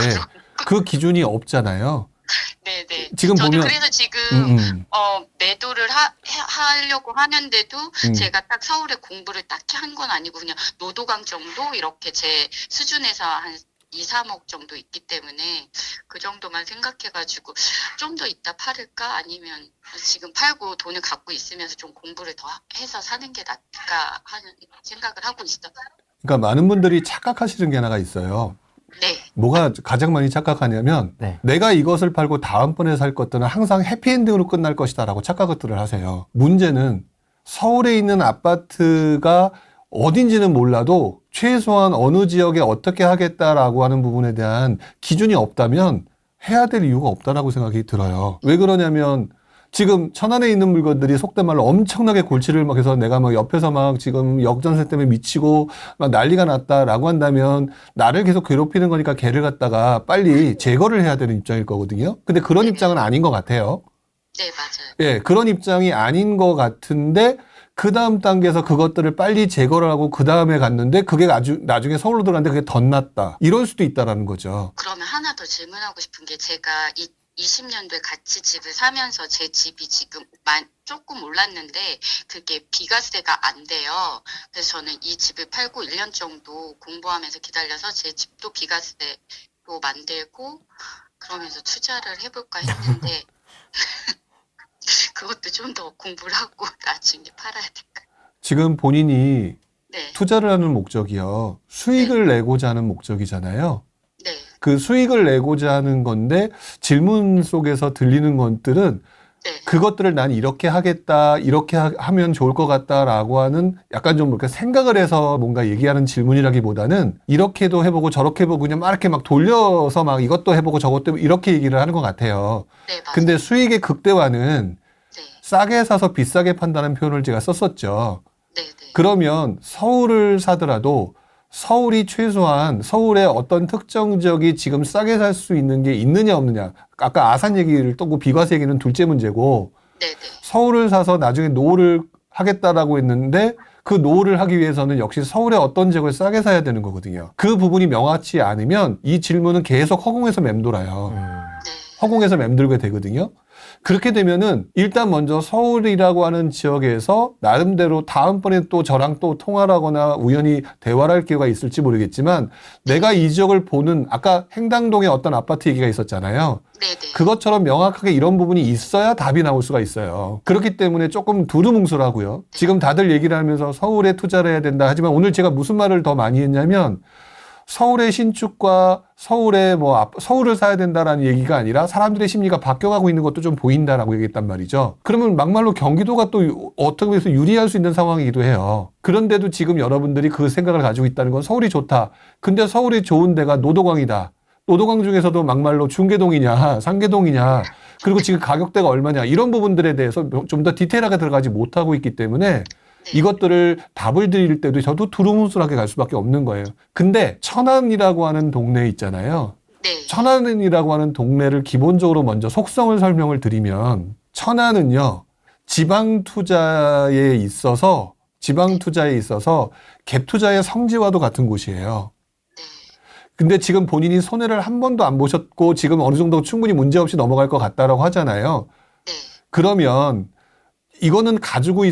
그 기준이 없잖아요. 네네. 지금 저도 보면 그래서 지금 음. 매도를 하려고 하는데도 제가 딱 서울에 공부를 딱히 한 건 아니고 그냥 노도강 정도 이렇게 제 수준에서 한 2, 3억 정도 있기 때문에 그 정도만 생각해가지고 좀 더 이따 팔을까 아니면 지금 팔고 돈을 갖고 있으면서 좀 공부를 더 해서 사는 게 낫을까 하는 생각을 하고 있어요. 그러니까 많은 분들이 착각하시는 게 하나가 있어요. 네. 뭐가 가장 많이 착각하냐면 네. 내가 이것을 팔고 다음번에 살 것들은 항상 해피엔딩으로 끝날 것이다라고 착각들을 하세요. 문제는 서울에 있는 아파트가 어딘지는 몰라도 최소한 어느 지역에 어떻게 하겠다라고 하는 부분에 대한 기준이 없다면 해야 될 이유가 없다라고 생각이 들어요. 왜 그러냐면 지금 천안에 있는 물건들이 속된 말로 엄청나게 골치를 막 해서 내가 막 옆에서 막 지금 역전세 때문에 미치고 막 난리가 났다라고 한다면 나를 계속 괴롭히는 거니까 걔를 갖다가 빨리 제거를 해야 되는 입장일 거거든요. 근데 그런 입장은 아닌 것 같아요. 네, 맞아요. 예, 그런 입장이 아닌 것 같은데 그 다음 단계에서 그것들을 빨리 제거를 하고 그 다음에 갔는데 그게 나중에 서울로 들어갔는데 그게 덧났다. 이럴 수도 있다라는 거죠. 그러면 하나 더 질문하고 싶은 게 제가 20년도에 같이 집을 사면서 제 집이 지금 조금 올랐는데 그게 비과세가 안 돼요. 그래서 저는 이 집을 팔고 1년 정도 공부하면서 기다려서 제 집도 비과세로 만들고 그러면서 투자를 해볼까 했는데 그것도 좀 더 공부를 하고 나중에 팔아야 될까요? 지금 본인이 네, 투자를 하는 목적이요. 수익을 내고자 하는 목적이잖아요. 네, 그 수익을 내고자 하는 건데 질문 속에서 들리는 것들은 네. 그것들을 난 이렇게 하겠다, 이렇게 하면 좋을 것 같다라고 하는 약간 좀 이렇게 생각을 해서 뭔가 얘기하는 질문이라기보다는 이렇게도 해보고 저렇게 해보고 그냥 막 이렇게 막 돌려서 막 이것도 해보고 저것도 해보고 이렇게 얘기를 하는 것 같아요. 네, 맞아요. 근데 수익의 극대화는 네, 싸게 사서 비싸게 판다는 표현을 제가 썼었죠. 네, 네. 그러면 서울을 사더라도 서울이 최소한 서울의 어떤 특정지역이 지금 싸게 살 수 있는 게 있느냐 없느냐. 아까 아산 얘기를 또 비과세 얘기는 둘째 문제고 네, 네. 서울을 사서 나중에 노후를 하겠다라고 했는데 그 노후를 하기 위해서는 역시 서울의 어떤 지역을 싸게 사야 되는 거거든요. 그 부분이 명확치 않으면 이 질문은 계속 허공에서 맴돌아요. 네. 허공에서 맴돌게 되거든요. 그렇게 되면은 일단 먼저 서울이라고 하는 지역에서 나름대로 다음번에 또 저랑 또 통화를 하거나 우연히 대화를 할 기회가 있을지 모르겠지만 내가 이 지역을 보는 아까 행당동에 어떤 아파트 얘기가 있었잖아요. 네네. 그것처럼 명확하게 이런 부분이 있어야 답이 나올 수가 있어요. 그렇기 때문에 조금 두루뭉술하고요. 지금 다들 얘기를 하면서 서울에 투자를 해야 된다. 하지만 오늘 제가 무슨 말을 더 많이 했냐면 서울의 신축과 서울의 서울을 사야 된다라는 얘기가 아니라 사람들의 심리가 바뀌어가고 있는 것도 좀 보인다라고 얘기했단 말이죠. 그러면 막말로 경기도가 또 어떻게 해서 유리할 수 있는 상황이기도 해요. 그런데도 지금 여러분들이 그 생각을 가지고 있다는 건 서울이 좋다. 근데 서울이 좋은 데가 노도광이다. 노도광 중에서도 막말로 중계동이냐 상계동이냐 그리고 지금 가격대가 얼마냐 이런 부분들에 대해서 좀 더 디테일하게 들어가지 못하고 있기 때문에 이것들을 답을 드릴 때도 저도 두루뭉술하게 갈 수밖에 없는 거예요. 근데 천안이라고 하는 동네 있잖아요. 네. 천안이라고 하는 동네를 기본적으로 먼저 속성을 설명을 드리면 천안은요. 지방 투자에 있어서 갭 투자의 성지와도 같은 곳이에요. 네. 근데 지금 본인이 손해를 한 번도 안 보셨고 지금 어느 정도 충분히 문제없이 넘어갈 것 같다라고 하잖아요. 네. 그러면 이거는 가지고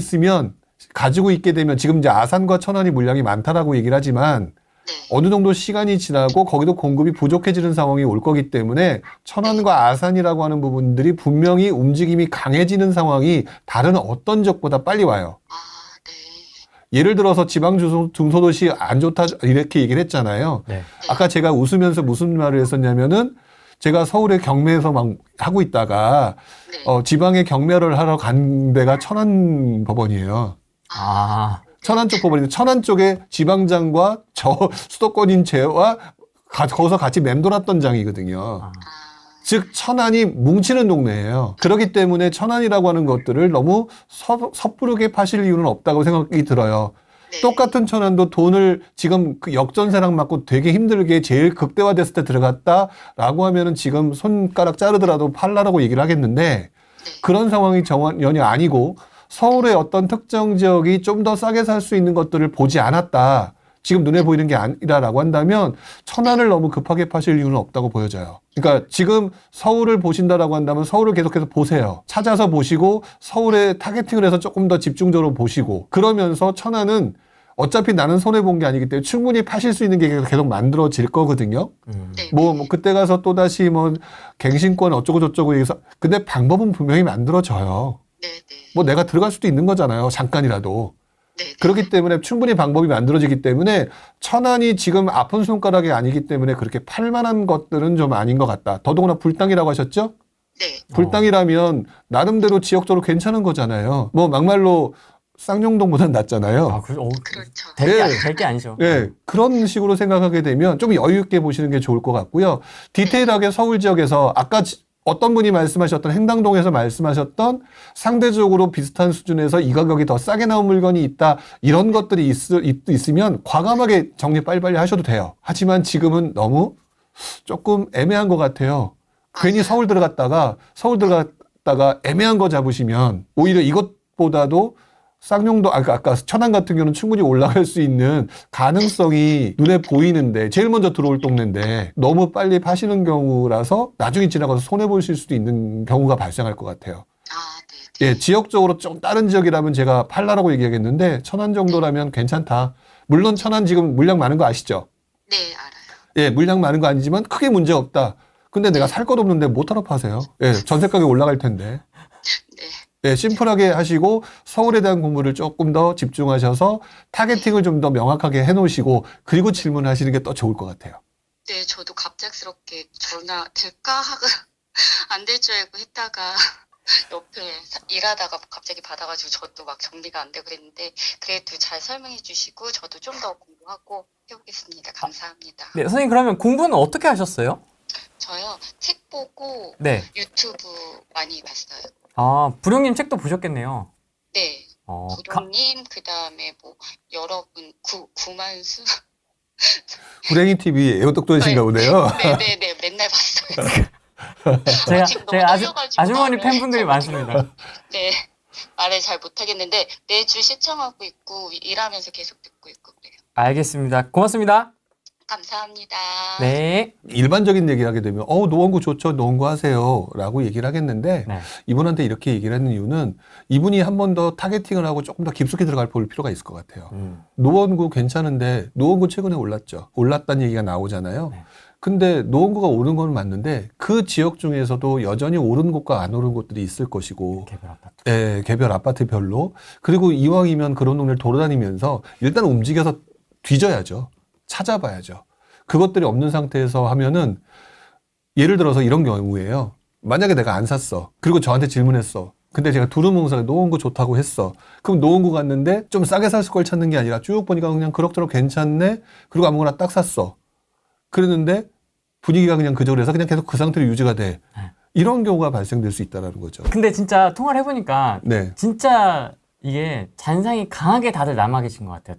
있게 되면 지금 이제 아산과 천안이 물량이 많다라고 얘기를 하지만 네. 어느 정도 시간이 지나고 거기도 공급이 부족해지는 상황이 올 거기 때문에 천안과 아산이라고 하는 부분들이 분명히 움직임이 강해지는 상황이 다른 어떤 지역보다 빨리 와요. 아, 네. 예를 들어서 지방 중소도시 안 좋다 이렇게 얘기를 했잖아요. 네. 아까 제가 웃으면서 무슨 말을 했었냐면은 제가 서울의 경매에서 막 하고 있다가 네. 지방에 경매를 하러 간 데가 천안 법원이에요. 아, 천안 쪽 법원인데 천안 쪽에 지방장과 저 수도권인 제와 거기서 같이 맴돌았던 장이거든요. 아. 즉 천안이 뭉치는 동네예요. 그렇기 때문에 천안이라고 하는 것들을 너무 섣부르게 파실 이유는 없다고 생각이 들어요. 네. 똑같은 천안도 돈을 지금 그 역전세랑 맞고 되게 힘들게 제일 극대화됐을 때 들어갔다라고 하면은 지금 손가락 자르더라도 팔라라고 얘기를 하겠는데 그런 상황이 전혀 아니고 서울의 어떤 특정 지역이 좀 더 싸게 살 수 있는 것들을 보지 않았다. 지금 눈에 보이는 게 아니라라고 한다면 천안을 너무 급하게 파실 이유는 없다고 보여져요. 그러니까 지금 서울을 보신다라고 한다면 서울을 계속해서 보세요. 찾아서 보시고 서울에 타겟팅을 해서 조금 더 집중적으로 보시고 그러면서 천안은 어차피 나는 손해본 게 아니기 때문에 충분히 파실 수 있는 게 계속 만들어질 거거든요. 네. 뭐 그때 가서 또다시 갱신권 어쩌고 저쩌고 얘기해서 근데 방법은 분명히 만들어져요. 네. 네. 뭐 내가 들어갈 수도 있는 거잖아요. 잠깐이라도. 네. 그렇기 때문에 충분히 방법이 만들어지기 때문에 천안이 지금 아픈 손가락이 아니기 때문에 그렇게 팔만한 것들은 좀 아닌 것 같다. 더더구나 불당이라고 하셨죠? 네. 불당이라면 나름대로 지역적으로 괜찮은 거잖아요. 뭐 막말로 쌍용동보단 낫잖아요. 그렇죠. 그렇죠. 될 게 아니죠. 네, 그런 식으로 생각하게 되면 좀 여유 있게 보시는 게 좋을 것 같고요. 디테일하게 서울 지역에서 아까 어떤 분이 말씀하셨던 행당동에서 말씀하셨던 상대적으로 비슷한 수준에서 이 가격이 더 싸게 나온 물건이 있다. 이런 것들이 있으면 과감하게 정리 빨리빨리 하셔도 돼요. 하지만 지금은 너무 조금 애매한 것 같아요. 괜히 서울 들어갔다가 애매한 거 잡으시면 오히려 이것보다도 쌍용도 아까 천안 같은 경우는 충분히 올라갈 수 있는 가능성이 눈에 보이는데 제일 먼저 들어올 동네인데 너무 빨리 파시는 경우라서 나중에 지나가서 손해 보실 수도 있는 경우가 발생할 것 같아요. 아, 네. 예, 지역적으로 좀 다른 지역이라면 제가 팔라라고 얘기하겠는데 천안 정도라면 괜찮다. 물론 천안 지금 물량 많은 거 아시죠? 네, 알아요. 예, 물량 많은 거 아니지만 크게 문제 없다. 근데 내가 살 것 없는데 못하러 파세요. 예, 전세 가격 올라갈 텐데. 네. 예, 심플하게 하시고 서울에 대한 공부를 조금 더 집중하셔서 타겟팅을 좀 더 명확하게 해놓으시고 그리고 질문하시는 게 더 좋을 것 같아요. 네, 저도 갑작스럽게 전화 될까 하고 안 될 줄 알고 했다가 옆에 일하다가 갑자기 받아가지고 저도 막 정리가 안 되고 그랬는데 그래도 잘 설명해 주시고 저도 좀 더 공부하고 해보겠습니다. 감사합니다. 네, 선생님 그러면 공부는 어떻게 하셨어요? 저요, 책 보고 네. 유튜브 많이 봤어요. 아, 부령님 책도 보셨겠네요. 네. 가- 부동님, 그 다음에 뭐, 여러분, 구만수? 불행이 TV 애호똑똑하신가 보네요. 네네네, 맨날 봤어요. 지금 너무 제가 떨려가지고 아주머니 말을 팬분들이 잘 많습니다. 네, 말을 잘 못하겠는데, 매주 시청하고 있고, 일하면서 계속 듣고 있고, 그래요. 알겠습니다. 고맙습니다. 감사합니다. 네. 일반적인 얘기를 하게 되면 노원구 좋죠. 노원구 하세요. 라고 얘기를 하겠는데 네. 이분한테 이렇게 얘기를 하는 이유는 이분이 한 번 더 타겟팅을 하고 조금 더 깊숙이 들어갈 볼 필요가 있을 것 같아요. 노원구 괜찮은데 노원구 최근에 올랐죠. 올랐다는 얘기가 나오잖아요. 네. 근데 노원구가 오른 건 맞는데 그 지역 중에서도 여전히 오른 곳과 안 오른 곳들이 있을 것이고 개별 아파트. 예, 개별 아파트별로. 그리고 이왕이면 그런 동네를 돌아다니면서 일단 움직여서 뒤져야죠. 찾아봐야죠. 그것들이 없는 상태에서 하면은 예를 들어서 이런 경우예요. 만약에 내가 안 샀어. 그리고 저한테 질문했어. 근데 제가 두루뭉술하게 노원구 좋다고 했어. 그럼 노원구 갔는데 좀 싸게 살 걸 찾는 게 아니라 쭉 보니까 그냥 그럭저럭 괜찮네. 그리고 아무거나 딱 샀어. 그랬는데 분위기가 그냥 그저로 해서 그냥 계속 그 상태로 유지가 돼. 이런 경우가 발생될 수 있다는 거죠. 근데 진짜 통화를 해보니까 네. 진짜 이게 잔상이 강하게 다들 남아 계신 것 같아요.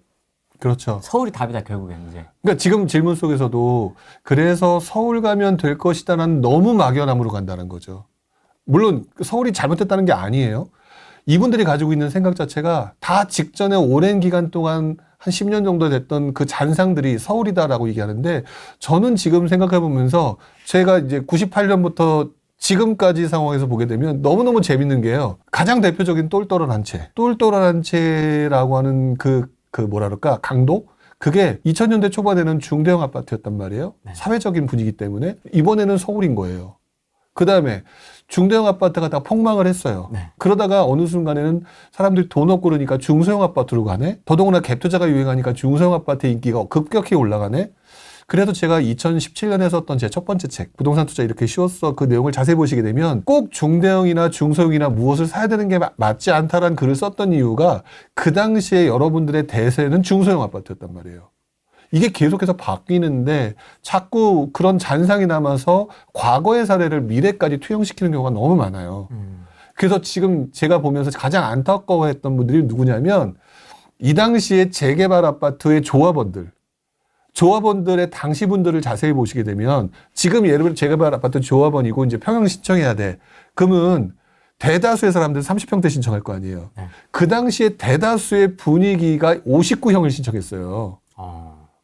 그렇죠. 서울이 답이다 결국에는 이제. 그러니까 지금 질문 속에서도 그래서 서울 가면 될 것이다라는 너무 막연함으로 간다는 거죠. 물론 서울이 잘못됐다는 게 아니에요. 이분들이 가지고 있는 생각 자체가 다 직전에 오랜 기간 동안 한 10년 정도 됐던 그 잔상들이 서울이다라고 얘기하는데 저는 지금 생각해 보면서 제가 이제 98년부터 지금까지 상황에서 보게 되면 너무너무 재밌는 게요. 가장 대표적인 똘똘한 한 채. 똘똘한 한 채라고 하는 그 뭐라 그럴까? 강도? 그게 2000년대 초반에는 중대형 아파트였단 말이에요. 네. 사회적인 분위기 때문에. 이번에는 서울인 거예요. 그 다음에 중대형 아파트가 다 폭망을 했어요. 네. 그러다가 어느 순간에는 사람들이 돈 없고 그러니까 중소형 아파트로 가네? 더더구나 갭 투자가 유행하니까 중소형 아파트의 인기가 급격히 올라가네? 그래서 제가 2017년에 썼던 제 첫 번째 책, 부동산 투자 이렇게 쉬웠어. 그 내용을 자세히 보시게 되면 꼭 중대형이나 중소형이나 무엇을 사야 되는 게 맞지 않다라는 글을 썼던 이유가 그 당시에 여러분들의 대세는 중소형 아파트였단 말이에요. 이게 계속해서 바뀌는데 자꾸 그런 잔상이 남아서 과거의 사례를 미래까지 투영시키는 경우가 너무 많아요. 그래서 지금 제가 보면서 가장 안타까워했던 분들이 누구냐면 이 당시에 재개발 아파트의 조합원들의 당시 분들을 자세히 보시게 되면 지금 예를 들어 재개발 아파트 조합원이고 이제 평형 신청해야 돼. 그러면 대다수의 사람들은 30평대 신청할 거 아니에요. 네. 그 당시에 대다수의 분위기가 59형을 신청했어요.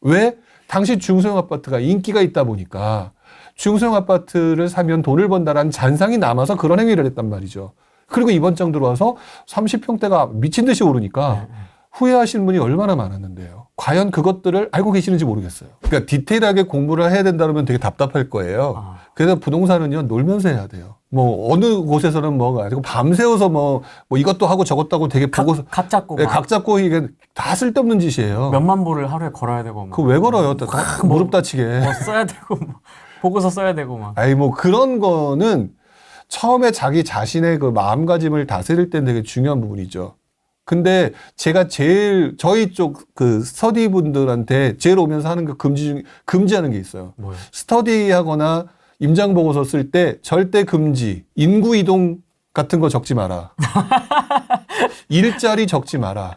왜? 당시 중소형 아파트가 인기가 있다 보니까 중소형 아파트를 사면 돈을 번다라는 잔상이 남아서 그런 행위를 했단 말이죠. 그리고 이번 장 들어와서 30평대가 미친 듯이 오르니까 후회하시는 분이 얼마나 많았는데요. 과연 그것들을 알고 계시는지 모르겠어요. 그러니까 디테일하게 공부를 해야 된다면 되게 답답할 거예요. 그래서 부동산은요, 놀면서 해야 돼요. 뭐, 어느 곳에서는 뭐, 가지고 밤새워서 뭐 이것도 하고 저것도 하고 되게 보고서. 각 잡고. 네, 막 각 잡고 이게 다 쓸데없는 짓이에요. 몇만 보를 하루에 걸어야 되고. 그거 왜 걸어요? 무릎 다치게. 뭐 써야 되고, 뭐 보고서 써야 되고 막. 아니, 뭐 그런 거는 처음에 자기 자신의 그 마음가짐을 다스릴 때 되게 중요한 부분이죠. 근데 제가 제일 저희 쪽 그 스터디 분들한테 제일 오면서 하는 거 금지하는 게 있어요. 뭐요? 스터디하거나 임장 보고서 쓸 때 절대 금지. 인구 이동 같은 거 적지 마라. 일자리 적지 마라.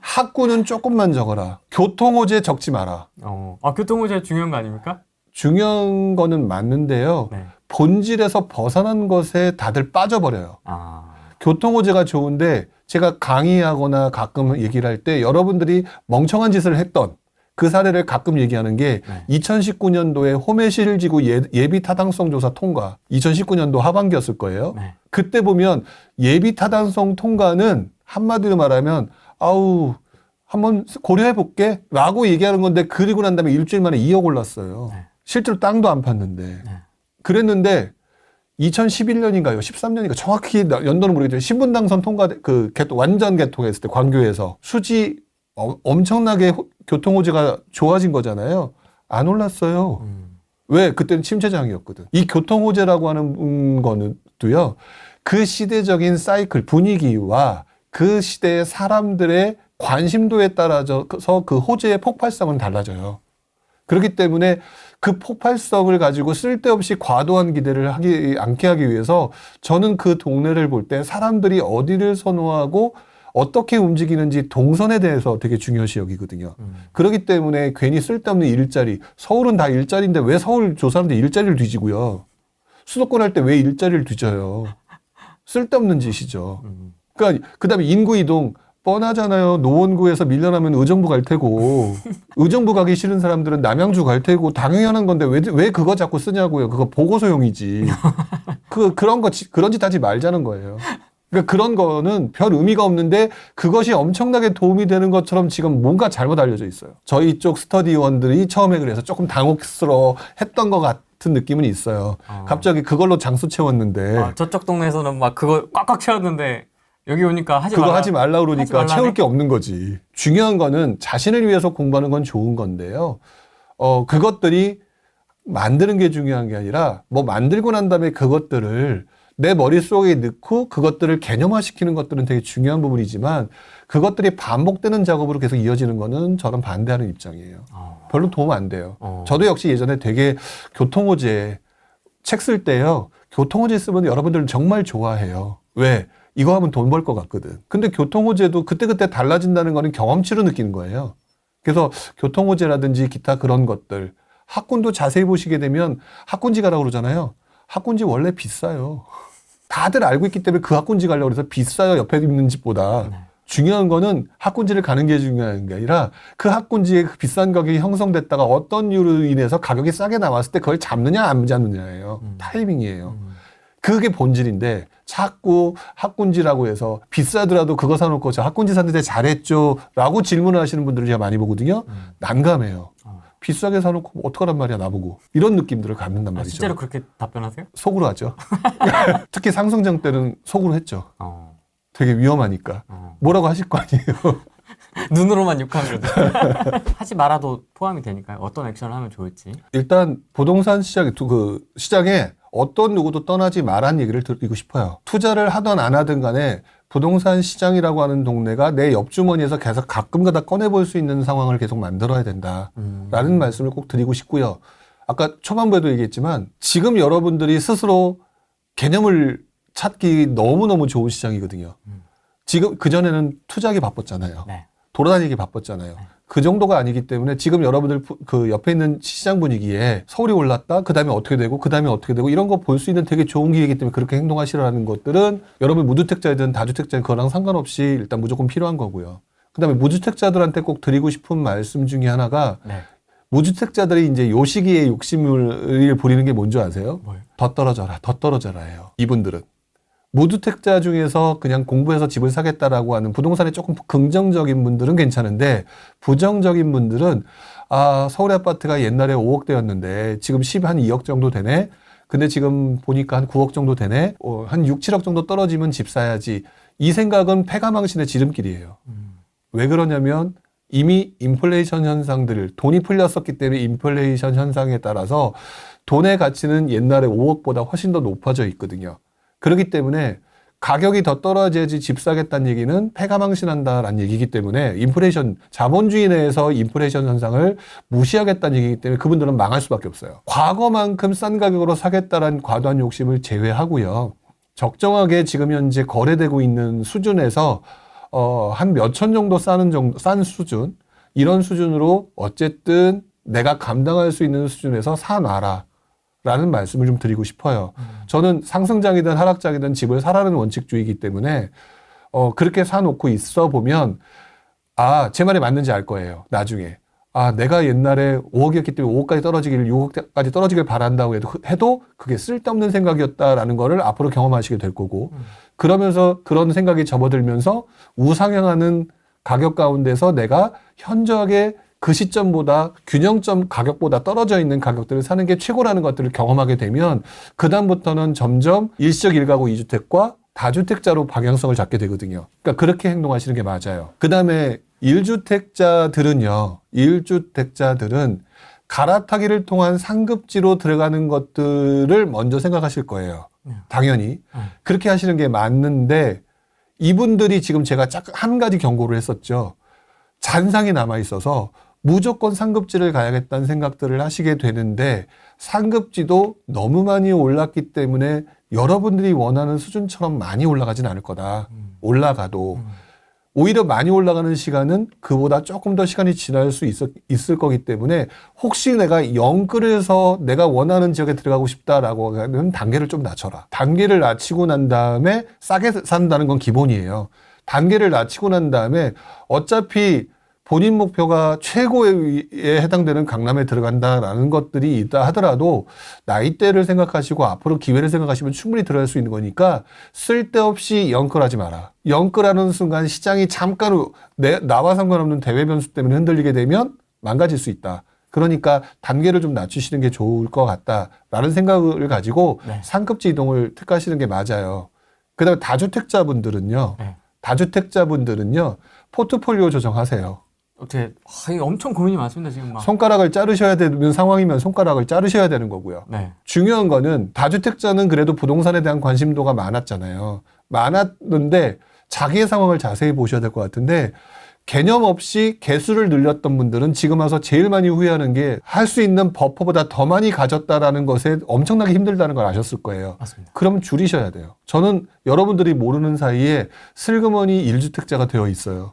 학구는 조금만 적어라. 교통호재 적지 마라. 교통호재 중요한 거 아닙니까? 중요한 거는 맞는데요. 네. 본질에서 벗어난 것에 다들 빠져버려요. 교통호재가 좋은데 제가 강의하거나 가끔 얘기를 할 때 여러분들이 멍청한 짓을 했던 그 사례를 가끔 얘기하는 게 네. 2019년도에 호메실지구 예비 타당성 조사 통과 2019년도 하반기였을 거예요. 네. 그때 보면 예비 타당성 통과는 한마디로 말하면 아우 한번 고려해 볼게 라고 얘기하는 건데 그리고 난 다음에 일주일 만에 2억 올랐어요. 네. 실제로 땅도 안 팠는데 네. 그랬는데 2011년인가요? 13년인가 정확히 연도는 모르겠지만 신분당선 통과 그 완전 개통했을 때 관교에서 수지 엄청나게 교통호재가 좋아진 거잖아요. 안 올랐어요. 왜? 그때는 침체장이었거든. 이 교통호재라고 하는 거는도요. 그 시대적인 사이클 분위기와 그 시대의 사람들의 관심도에 따라서 그 호재의 폭발성은 달라져요. 그렇기 때문에 그 폭발성을 가지고 쓸데없이 과도한 기대를 않게 하기 위해서 저는 그 동네를 볼 때 사람들이 어디를 선호하고 어떻게 움직이는지 동선에 대해서 되게 중요시 여기거든요. 그렇기 때문에 괜히 쓸데없는 일자리, 서울은 다 일자리인데 왜 서울 조사하는데 일자리를 뒤지고요. 수도권 할 때 왜 일자리를 뒤져요. 쓸데없는 짓이죠. 그러니까 그다음에 인구 이동 뻔하잖아요. 노원구에서 밀려나면 의정부 갈 테고 의정부 가기 싫은 사람들은 남양주 갈 테고 당연히 하는 건데 왜 그거 자꾸 쓰냐고요. 그거 보고소용이지. 그런 짓 하지 말자는 거예요. 그러니까 그런 거는 별 의미가 없는데 그것이 엄청나게 도움이 되는 것처럼 지금 뭔가 잘못 알려져 있어요. 저희 쪽 스터디원들이 처음에 그래서 조금 당혹스러워 했던 것 같은 느낌은 있어요. 갑자기 그걸로 장수 채웠는데 저쪽 동네에서는 막 그거 꽉꽉 채웠는데 여기 오니까 그거 하지 말라 그러니까 하지 말라네? 채울 게 없는 거지. 중요한 거는 자신을 위해서 공부하는 건 좋은 건데요. 그것들이 만드는 게 중요한 게 아니라 뭐 만들고 난 다음에 그것들을 내 머릿속에 넣고 그것들을 개념화시키는 것들은 되게 중요한 부분이지만 그것들이 반복되는 작업으로 계속 이어지는 거는 저는 반대하는 입장이에요. 별로 도움 안 돼요. 저도 역시 예전에 되게 교통호재 책 쓸 때요. 교통호재 쓰면 여러분들 정말 좋아해요. 왜? 이거 하면 돈 벌 것 같거든. 근데 교통호재도 그때그때 달라진다는 거는 경험치로 느끼는 거예요. 그래서 교통호재라든지 기타 그런 것들 학군도 자세히 보시게 되면 학군지 가라고 그러잖아요. 학군지 원래 비싸요. 다들 알고 있기 때문에 그 학군지 가려고 해서 비싸요. 옆에 있는 집보다. 중요한 거는 학군지를 가는 게 중요한 게 아니라 그 학군지에 그 비싼 가격이 형성됐다가 어떤 이유로 인해서 가격이 싸게 나왔을 때 그걸 잡느냐 안 잡느냐예요. 타이밍이에요. 그게 본질인데 자꾸 학군지라고 해서 비싸더라도 그거 사놓고 저 학군지 샀는데 잘했죠 라고 질문을 하시는 분들을 제가 많이 보거든요. 난감해요. 비싸게 사놓고 어떡하란 말이야 나보고. 이런 느낌들을 갖는단 말이죠. 실제로 그렇게 답변하세요? 속으로 하죠. 특히 상승장 때는 속으로 했죠. 되게 위험하니까. 뭐라고 하실 거 아니에요. 눈으로만 욕하면 하지 말아도 포함이 되니까요. 어떤 액션을 하면 좋을지. 일단 부동산 시장에 어떤 누구도 떠나지 말란 얘기를 드리고 싶어요. 투자를 하든 안 하든 간에 부동산 시장이라고 하는 동네가 내 옆주머니에서 계속 가끔가다 꺼내볼 수 있는 상황을 계속 만들어야 된다라는 말씀을 꼭 드리고 싶고요. 아까 초반부에도 얘기했지만 지금 여러분들이 스스로 개념을 찾기 너무너무 좋은 시장이거든요. 지금 그전에는 투자하기 바빴잖아요. 네. 돌아다니기 바빴잖아요. 그 정도가 아니기 때문에 지금 여러분들 그 옆에 있는 시장 분위기에 서울이 올랐다, 그 다음에 어떻게 되고, 그 다음에 어떻게 되고, 이런 거 볼 수 있는 되게 좋은 기회이기 때문에 그렇게 행동하시라는 것들은 여러분 무주택자이든 다주택자든 그거랑 상관없이 일단 무조건 필요한 거고요. 그 다음에 무주택자들한테 꼭 드리고 싶은 말씀 중에 하나가 네. 무주택자들이 이제 요 시기에 욕심을 부리는 게 뭔지 아세요? 뭐요? 더 떨어져라예요. 이분들은. 무주택자 중에서 그냥 공부해서 집을 사겠다라고 하는 부동산에 조금 긍정적인 분들은 괜찮은데 부정적인 분들은 서울의 아파트가 옛날에 5억대였는데 지금 10한 2억 정도 되네. 근데 지금 보니까 한 9억 정도 되네. 한 6, 7억 정도 떨어지면 집 사야지. 이 생각은 패가망신의 지름길이에요. 왜 그러냐면 이미 인플레이션 현상들, 돈이 풀렸었기 때문에 인플레이션 현상에 따라서 돈의 가치는 옛날에 5억보다 훨씬 더 높아져 있거든요. 그렇기 때문에 가격이 더 떨어져야지 집 사겠다는 얘기는 패가망신한다라는 얘기이기 때문에 인플레이션, 자본주의 내에서 인플레이션 현상을 무시하겠다는 얘기이기 때문에 그분들은 망할 수밖에 없어요. 과거만큼 싼 가격으로 사겠다라는 과도한 욕심을 제외하고요. 적정하게 지금 현재 거래되고 있는 수준에서 한 몇천 정도 싼 수준, 이런 수준으로 어쨌든 내가 감당할 수 있는 수준에서 사놔라 라는 말씀을 좀 드리고 싶어요. 저는 상승장이든 하락장이든 집을 사라는 원칙주의이기 때문에 그렇게 사놓고 있어 보면 제 말이 맞는지 알 거예요. 나중에. 내가 옛날에 5억이었기 때문에 5억까지 떨어지길 6억까지 떨어지길 바란다고 해도 그게 쓸데없는 생각이었다라는 거를 앞으로 경험하시게 될 거고 그러면서 그런 생각이 접어들면서 우상향하는 가격 가운데서 내가 현저하게 그 시점보다 균형점 가격보다 떨어져 있는 가격들을 사는 게 최고라는 것들을 경험하게 되면 그다음부터는 점점 일시적 1가구 2주택과 다주택자로 방향성을 잡게 되거든요. 그러니까 그렇게 행동하시는 게 맞아요. 그다음에 1주택자들은 갈아타기를 통한 상급지로 들어가는 것들을 먼저 생각하실 거예요. 당연히. 그렇게 하시는 게 맞는데 이분들이 지금 제가 한 가지 경고를 했었죠. 잔상이 남아있어서 무조건 상급지를 가야겠다는 생각들을 하시게 되는데 상급지도 너무 많이 올랐기 때문에 여러분들이 원하는 수준처럼 많이 올라가진 않을 거다. 올라가도. 오히려 많이 올라가는 시간은 그보다 조금 더 시간이 지날 수 있을 거기 때문에 혹시 내가 영끌에서 내가 원하는 지역에 들어가고 싶다라고 하는 단계를 좀 낮춰라. 단계를 낮추고 난 다음에 싸게 산다는 건 기본이에요. 단계를 낮추고 난 다음에 어차피 본인 목표가 최고에 해당되는 강남에 들어간다라는 것들이 있다 하더라도 나이대를 생각하시고 앞으로 기회를 생각하시면 충분히 들어갈 수 있는 거니까 쓸데없이 영끌하지 마라. 영끌하는 순간 시장이 잠깐 나와 상관없는 대외 변수 때문에 흔들리게 되면 망가질 수 있다. 그러니까 단계를 좀 낮추시는 게 좋을 것 같다라는 생각을 가지고 상급지 이동을 택하시는 게 맞아요. 그다음에 다주택자분들은요. 포트폴리오 조정하세요. 어떻게 엄청 고민이 많습니다 지금 막. 손가락을 자르셔야 되는 상황이면 손가락을 자르셔야 되는 거고요. 네. 중요한 거는 다주택자는 그래도 부동산에 대한 관심도가 많았잖아요. 많았는데 자기의 상황을 자세히 보셔야 될 것 같은데 개념 없이 개수를 늘렸던 분들은 지금 와서 제일 많이 후회하는 게 할 수 있는 버퍼보다 더 많이 가졌다라는 것에 엄청나게 힘들다는 걸 아셨을 거예요. 맞습니다. 그럼 줄이셔야 돼요. 저는 여러분들이 모르는 사이에 슬그머니 1주택자가 되어 있어요.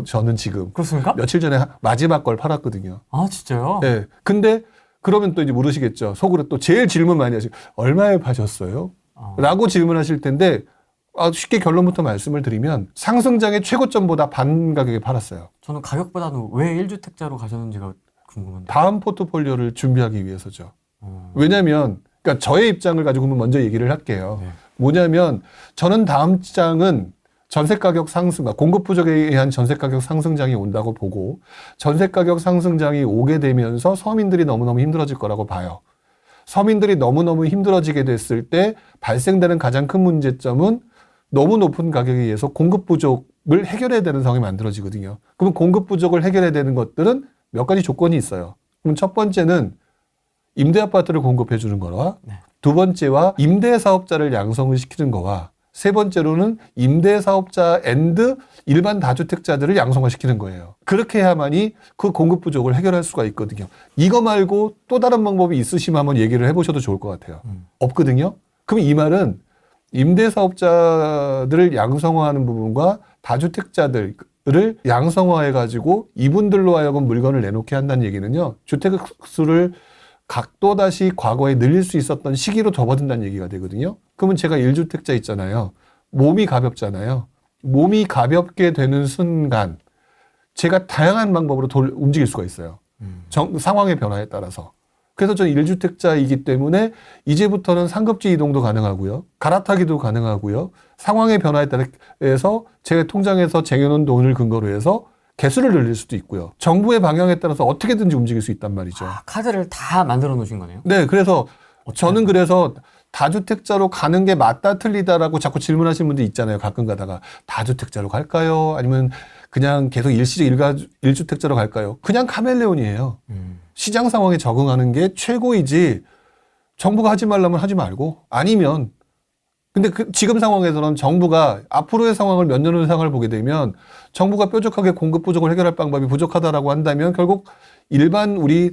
저는 지금 그렇습니까? 며칠 전에 마지막 걸 팔았거든요. 진짜요? 네. 근데 그러면 또 이제 모르시겠죠. 속으로 또 제일 질문 많이 하시고 얼마에 파셨어요? 라고 질문하실 텐데 쉽게 결론부터 말씀을 드리면 상승장의 최고점보다 반 가격에 팔았어요. 저는 가격보다는 왜 1주택자로 가셨는지가 궁금한데. 다음 포트폴리오를 준비하기 위해서죠. 왜냐면 그러니까 저의 입장을 가지고 먼저 얘기를 할게요. 뭐냐면 저는 다음 장은 전세가격 상승, 공급 부족에 의한 전세가격 상승장이 온다고 보고 전세가격 상승장이 오게 되면서 서민들이 너무너무 힘들어질 거라고 봐요. 서민들이 너무너무 힘들어지게 됐을 때 발생되는 가장 큰 문제점은 너무 높은 가격에 의해서 공급 부족을 해결해야 되는 상황이 만들어지거든요. 그럼 공급 부족을 해결해야 되는 것들은 몇 가지 조건이 있어요. 그럼 첫 번째는 임대 아파트를 공급해 주는 거와 두 번째와 임대 사업자를 양성을 시키는 거와 세 번째로는 임대사업자 앤드 일반 다주택자들을 양성화시키는 거예요. 그렇게 해야만이 그 공급 부족을 해결할 수가 있거든요. 이거 말고 또 다른 방법이 있으시면 한번 얘기를 해보셔도 좋을 것 같아요. 없거든요. 그럼 이 말은 임대사업자들을 양성화하는 부분과 다주택자들을 양성화해가지고 이분들로 하여금 물건을 내놓게 한다는 얘기는요. 주택 수를 또다시 과거에 늘릴 수 있었던 시기로 접어든다는 얘기가 되거든요. 그러면 제가 1주택자 있잖아요. 몸이 가볍잖아요. 몸이 가볍게 되는 순간 제가 다양한 방법으로 움직일 수가 있어요. 상황의 변화에 따라서. 그래서 저는 1주택자이기 때문에 이제부터는 상급지 이동도 가능하고요. 갈아타기도 가능하고요. 상황의 변화에 따라서 제 통장에서 쟁여놓은 돈을 근거로 해서 개수를 늘릴 수도 있고요. 정부의 방향에 따라서 어떻게든지 움직일 수 있단 말이죠. 카드를 다 만들어 놓으신 거네요? 네, 그래서 저는 그래서 다주택자로 가는 게 맞다 틀리다라고 자꾸 질문하시는 분들 있잖아요. 가끔 가다가 다주택자로 갈까요? 아니면 그냥 계속 일시적 1주택자로 갈까요? 그냥 카멜레온이에요. 시장 상황에 적응하는 게 최고이지 정부가 하지 말라면 하지 말고 아니면 근데 지금 상황에서는 정부가 앞으로의 상황을 몇 년의 상황을 보게 되면 정부가 뾰족하게 공급 부족을 해결할 방법이 부족하다라고 한다면 결국 일반 우리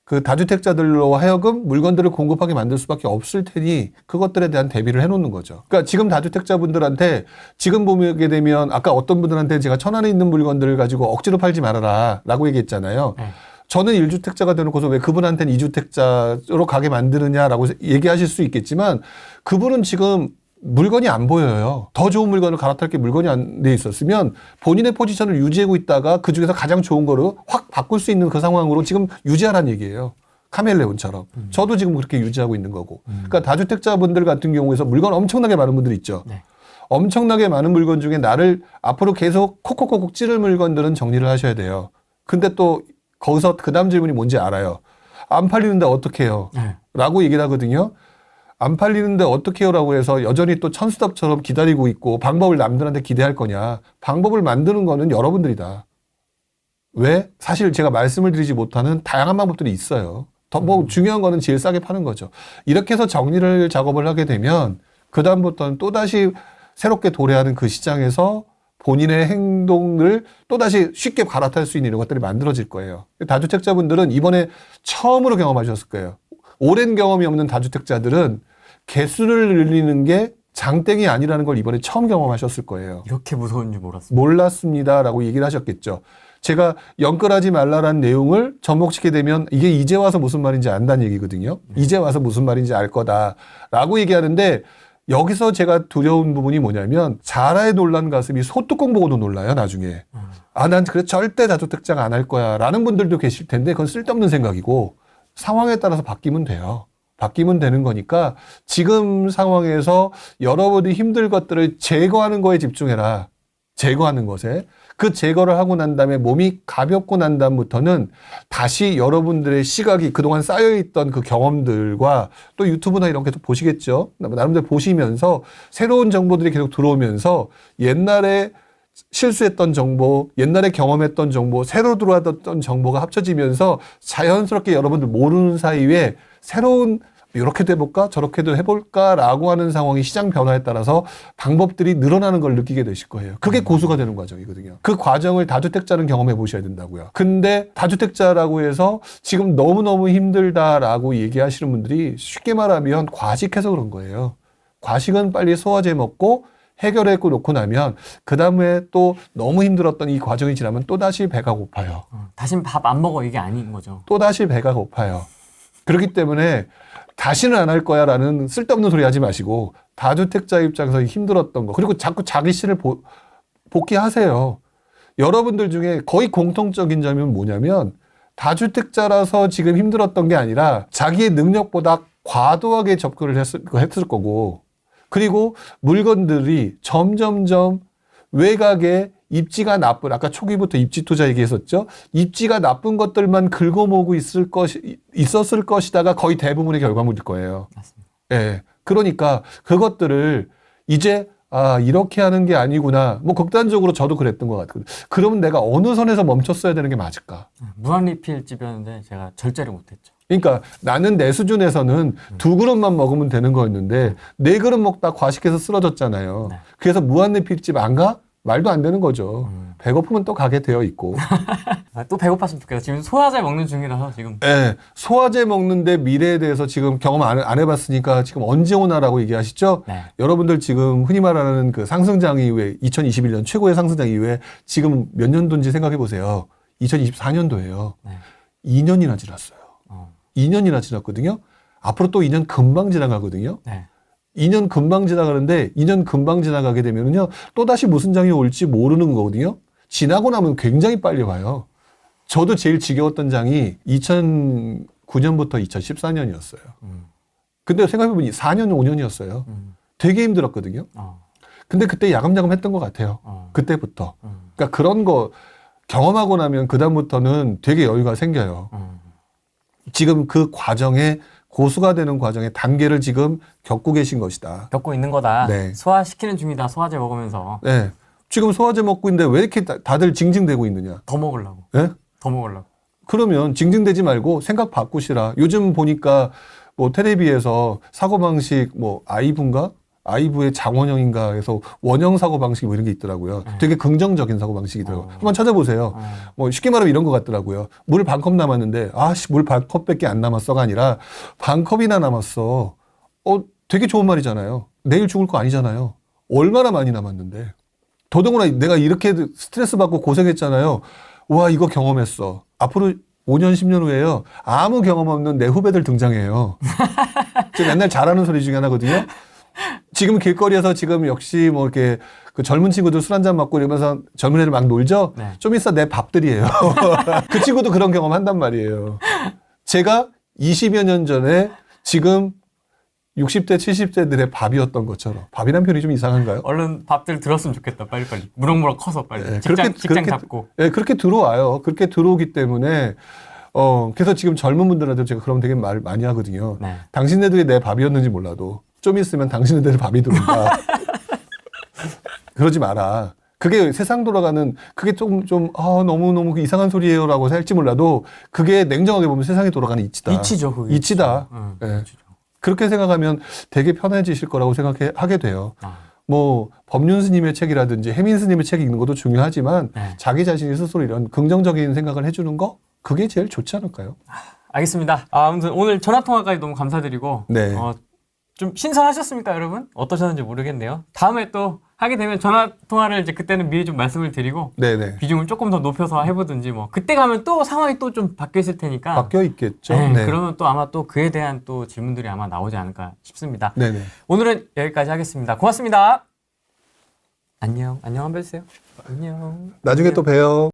그 다주택자들로 하여금 물건들을 공급하게 만들 수밖에 없을 테니 그것들에 대한 대비를 해놓는 거죠. 그러니까 지금 다주택자분들한테 지금 보게 되면 아까 어떤 분들한테 제가 천안에 있는 물건들을 가지고 억지로 팔지 말아라 라고 얘기했잖아요. 저는 1주택자가 되놓고서 왜 그분한테는 2주택자로 가게 만드느냐라고 얘기하실 수 있겠지만 그분은 지금 물건이 안 보여요. 더 좋은 물건을 갈아탈 게 물건이 안 돼 있었으면 본인의 포지션을 유지하고 있다가 그중에서 가장 좋은 거로 확 바꿀 수 있는 그 상황으로 지금 유지하라는 얘기예요. 카멜레온처럼. 저도 지금 그렇게 유지하고 있는 거고. 그러니까 다주택자분들 같은 경우에서 물건 엄청나게 많은 분들 있죠. 네. 엄청나게 많은 물건 중에 나를 앞으로 계속 콕콕콕콕 찌를 물건들은 정리를 하셔야 돼요. 근데 또 거기서 그 다음 질문이 뭔지 알아요. 안 팔리는데 어떻게 해요? 네. 라고 얘기를 하거든요. 안 팔리는데 어떻게 해요? 라고 해서 여전히 또 천수답처럼 기다리고 있고 방법을 남들한테 기대할 거냐. 방법을 만드는 거는 여러분들이다. 왜? 사실 제가 말씀을 드리지 못하는 다양한 방법들이 있어요. 더 뭐 중요한 거는 제일 싸게 파는 거죠. 이렇게 해서 정리를 작업을 하게 되면 그다음부터는 또다시 새롭게 도래하는 그 시장에서 본인의 행동을 또다시 쉽게 갈아탈 수 있는 이런 것들이 만들어질 거예요. 다주택자분들은 이번에 처음으로 경험하셨을 거예요. 오랜 경험이 없는 다주택자들은 개수를 늘리는 게 장땡이 아니라는 걸 이번에 처음 경험하셨을 거예요. 이렇게 무서운 줄 몰랐습니다. 몰랐습니다라고 얘기를 하셨겠죠. 제가 연끌하지 말라라는 내용을 접목시키게 되면 이게 이제 와서 무슨 말인지 안다는 얘기거든요. 이제 와서 무슨 말인지 알 거다라고 얘기하는데 여기서 제가 두려운 부분이 뭐냐면 자라에 놀란 가슴이 소뚜껑 보고도 놀라요 나중에. 아, 난 그래 절대 다주택자가 안 할 거야 라는 분들도 계실 텐데 그건 쓸데없는 생각이고 상황에 따라서 바뀌면 돼요. 바뀌면 되는 거니까 지금 상황에서 여러분이 힘들 것들을 제거하는 거에 집중해라. 제거하는 것에. 그 제거를 하고 난 다음에 몸이 가볍고 난 다음부터는 다시 여러분들의 시각이 그동안 쌓여있던 그 경험들과 또 유튜브나 이런 게 또 보시겠죠. 나름대로 보시면서 새로운 정보들이 계속 들어오면서 옛날에 실수했던 정보, 옛날에 경험했던 정보, 새로 들어왔던 정보가 합쳐지면서 자연스럽게 여러분들 모르는 사이에 새로운 이렇게도 해볼까 저렇게도 해볼까라고 하는 상황이 시장 변화에 따라서 방법들이 늘어나는 걸 느끼게 되실 거예요. 그게 고수가 되는 과정이거든요. 그 과정을 다주택자는 경험해 보셔야 된다고요. 근데 다주택자라고 해서 지금 너무너무 힘들다라고 얘기하시는 분들이 쉽게 말하면 과식해서 그런 거예요. 과식은 빨리 소화제 먹고 해결했고 놓고 나면 그 다음에 또 너무 힘들었던 이 과정이 지나면 또다시 배가 고파요. 다신 밥 안 먹어 이게 아닌 거죠. 또다시 배가 고파요. 그렇기 때문에 다시는 안 할 거야 라는 쓸데없는 소리 하지 마시고 다주택자 입장에서 힘들었던 거 그리고 자꾸 자기 씨를 복귀하세요. 여러분들 중에 거의 공통적인 점이 뭐냐면 다주택자라서 지금 힘들었던 게 아니라 자기의 능력보다 과도하게 접근을 했을 거고 그리고 물건들이 점점점 외곽에 입지가 나쁜, 아까 초기부터 입지 투자 얘기했었죠. 입지가 나쁜 것들만 긁어모으고 있었을 것이다가 거의 대부분의 결과물일 거예요. 맞습니다. 예. 그러니까 그것들을 이제 이렇게 하는 게 아니구나. 뭐 극단적으로 저도 그랬던 것 같거든요. 그러면 내가 어느 선에서 멈췄어야 되는 게 맞을까? 무한리필집이었는데 제가 절제를 못했죠. 그러니까 나는 내 수준에서는 2그릇만 먹으면 되는 거였는데 4그릇 먹다 과식해서 쓰러졌잖아요. 네. 그래서 무한리필집 안 가? 말도 안 되는 거죠. 배고프면 또 가게 되어 있고. 또 배고팠으면 좋겠다. 지금 소화제 먹는 중이라서 지금. 네, 소화제 먹는데 미래에 대해서 지금 경험 안 해봤으니까 지금 언제 오나라고 얘기하시죠? 네. 여러분들 지금 흔히 말하는 그 상승장 이후에 2021년 최고의 상승장 이후에 지금 몇 년도인지 생각해 보세요. 2024년도예요. 네. 2년이나 지났어요. 2년이나 지났거든요. 앞으로 또 2년 금방 지나가거든요. 네. 2년 금방 지나가는데 2년 금방 지나가게 되면은요 또다시 무슨 장이 올지 모르는 거거든요. 지나고 나면 굉장히 빨리 와요. 저도 제일 지겨웠던 장이 2009년부터 2014년이었어요. 근데 생각해보니 4년, 5년이었어요. 되게 힘들었거든요. 근데 그때 야금야금 했던 것 같아요. 그때부터. 그러니까 그런 거 경험하고 나면 그다음부터는 되게 여유가 생겨요. 지금 그 과정에 고수가 되는 과정의 단계를 지금 겪고 계신 것이다. 겪고 있는 거다. 네. 소화시키는 중이다. 소화제 먹으면서. 네. 지금 소화제 먹고 있는데 왜 이렇게 다들 징징대고 있느냐? 더 먹으려고. 네? 더 먹으려고. 그러면 징징대지 말고 생각 바꾸시라. 요즘 보니까 뭐 텔레비에서 사고방식 뭐 아이브인가? 아이브의 장원영인가 해서 원형 사고방식 뭐 이런 게 있더라고요. 되게 긍정적인 사고방식이더라고요. 한번 찾아보세요. 뭐 쉽게 말하면 이런 것 같더라고요. 물 반 컵 남았는데 물 반 컵밖에 안 남았어가 아니라 반 컵이나 남았어. 되게 좋은 말이잖아요. 내일 죽을 거 아니잖아요. 얼마나 많이 남았는데. 더더구나 내가 이렇게 스트레스 받고 고생했잖아요. 와 이거 경험했어. 앞으로 5년, 10년 후에요. 아무 경험 없는 내 후배들 등장해요. 제가 맨날 잘하는 소리 중에 하나거든요. 지금 길거리에서 지금 역시 뭐 이렇게 그 젊은 친구들 술 한잔 먹고 이러면서 젊은 애들 막 놀죠? 네. 좀 있어 내 밥들이에요. 그 친구도 그런 경험 한단 말이에요. 제가 20여 년 전에 지금 60대, 70대들의 밥이었던 것처럼. 밥이란 표현이 좀 이상한가요? 얼른 밥들 들었으면 좋겠다. 빨리빨리. 무럭무럭 커서 빨리. 네, 직장 그렇게, 잡고. 예, 그렇게 들어와요. 그렇게 들어오기 때문에, 그래서 지금 젊은 분들한테 제가 그럼 되게 말 많이 하거든요. 네. 당신네들이 내 밥이었는지 몰라도 좀 있으면 당신네들 밥이 들어온다. 그러지 마라. 그게 세상 돌아가는, 그게 너무너무 이상한 소리예요라고 할지 몰라도 그게 냉정하게 보면 세상이 돌아가는 이치다. 이치죠, 그게. 이치다. 예. 이치죠. 그렇게 생각하면 되게 편해지실 거라고 하게 돼요. 아, 뭐 법륜 스님의 책이라든지 해민 스님의 책 읽는 것도 중요하지만 네. 자기 자신이 스스로 이런 긍정적인 생각을 해주는 거 그게 제일 좋지 않을까요? 알겠습니다. 아무튼 오늘 전화 통화까지 너무 감사드리고 네. 좀 신선하셨습니까, 여러분? 어떠셨는지 모르겠네요. 다음에 또 하게 되면 전화 통화를 이제 그때는 미리 좀 말씀을 드리고 네네. 비중을 조금 더 높여서 해보든지 뭐 그때 가면 또 상황이 또 좀 바뀌어 있을 테니까. 바뀌어 있겠죠. 네, 네. 그러면 또 아마 또 그에 대한 또 질문들이 아마 나오지 않을까 싶습니다. 네네. 오늘은 여기까지 하겠습니다. 고맙습니다. 안녕. 안녕 한번 해주세요. 안녕. 나중에 안녕. 또 봬요.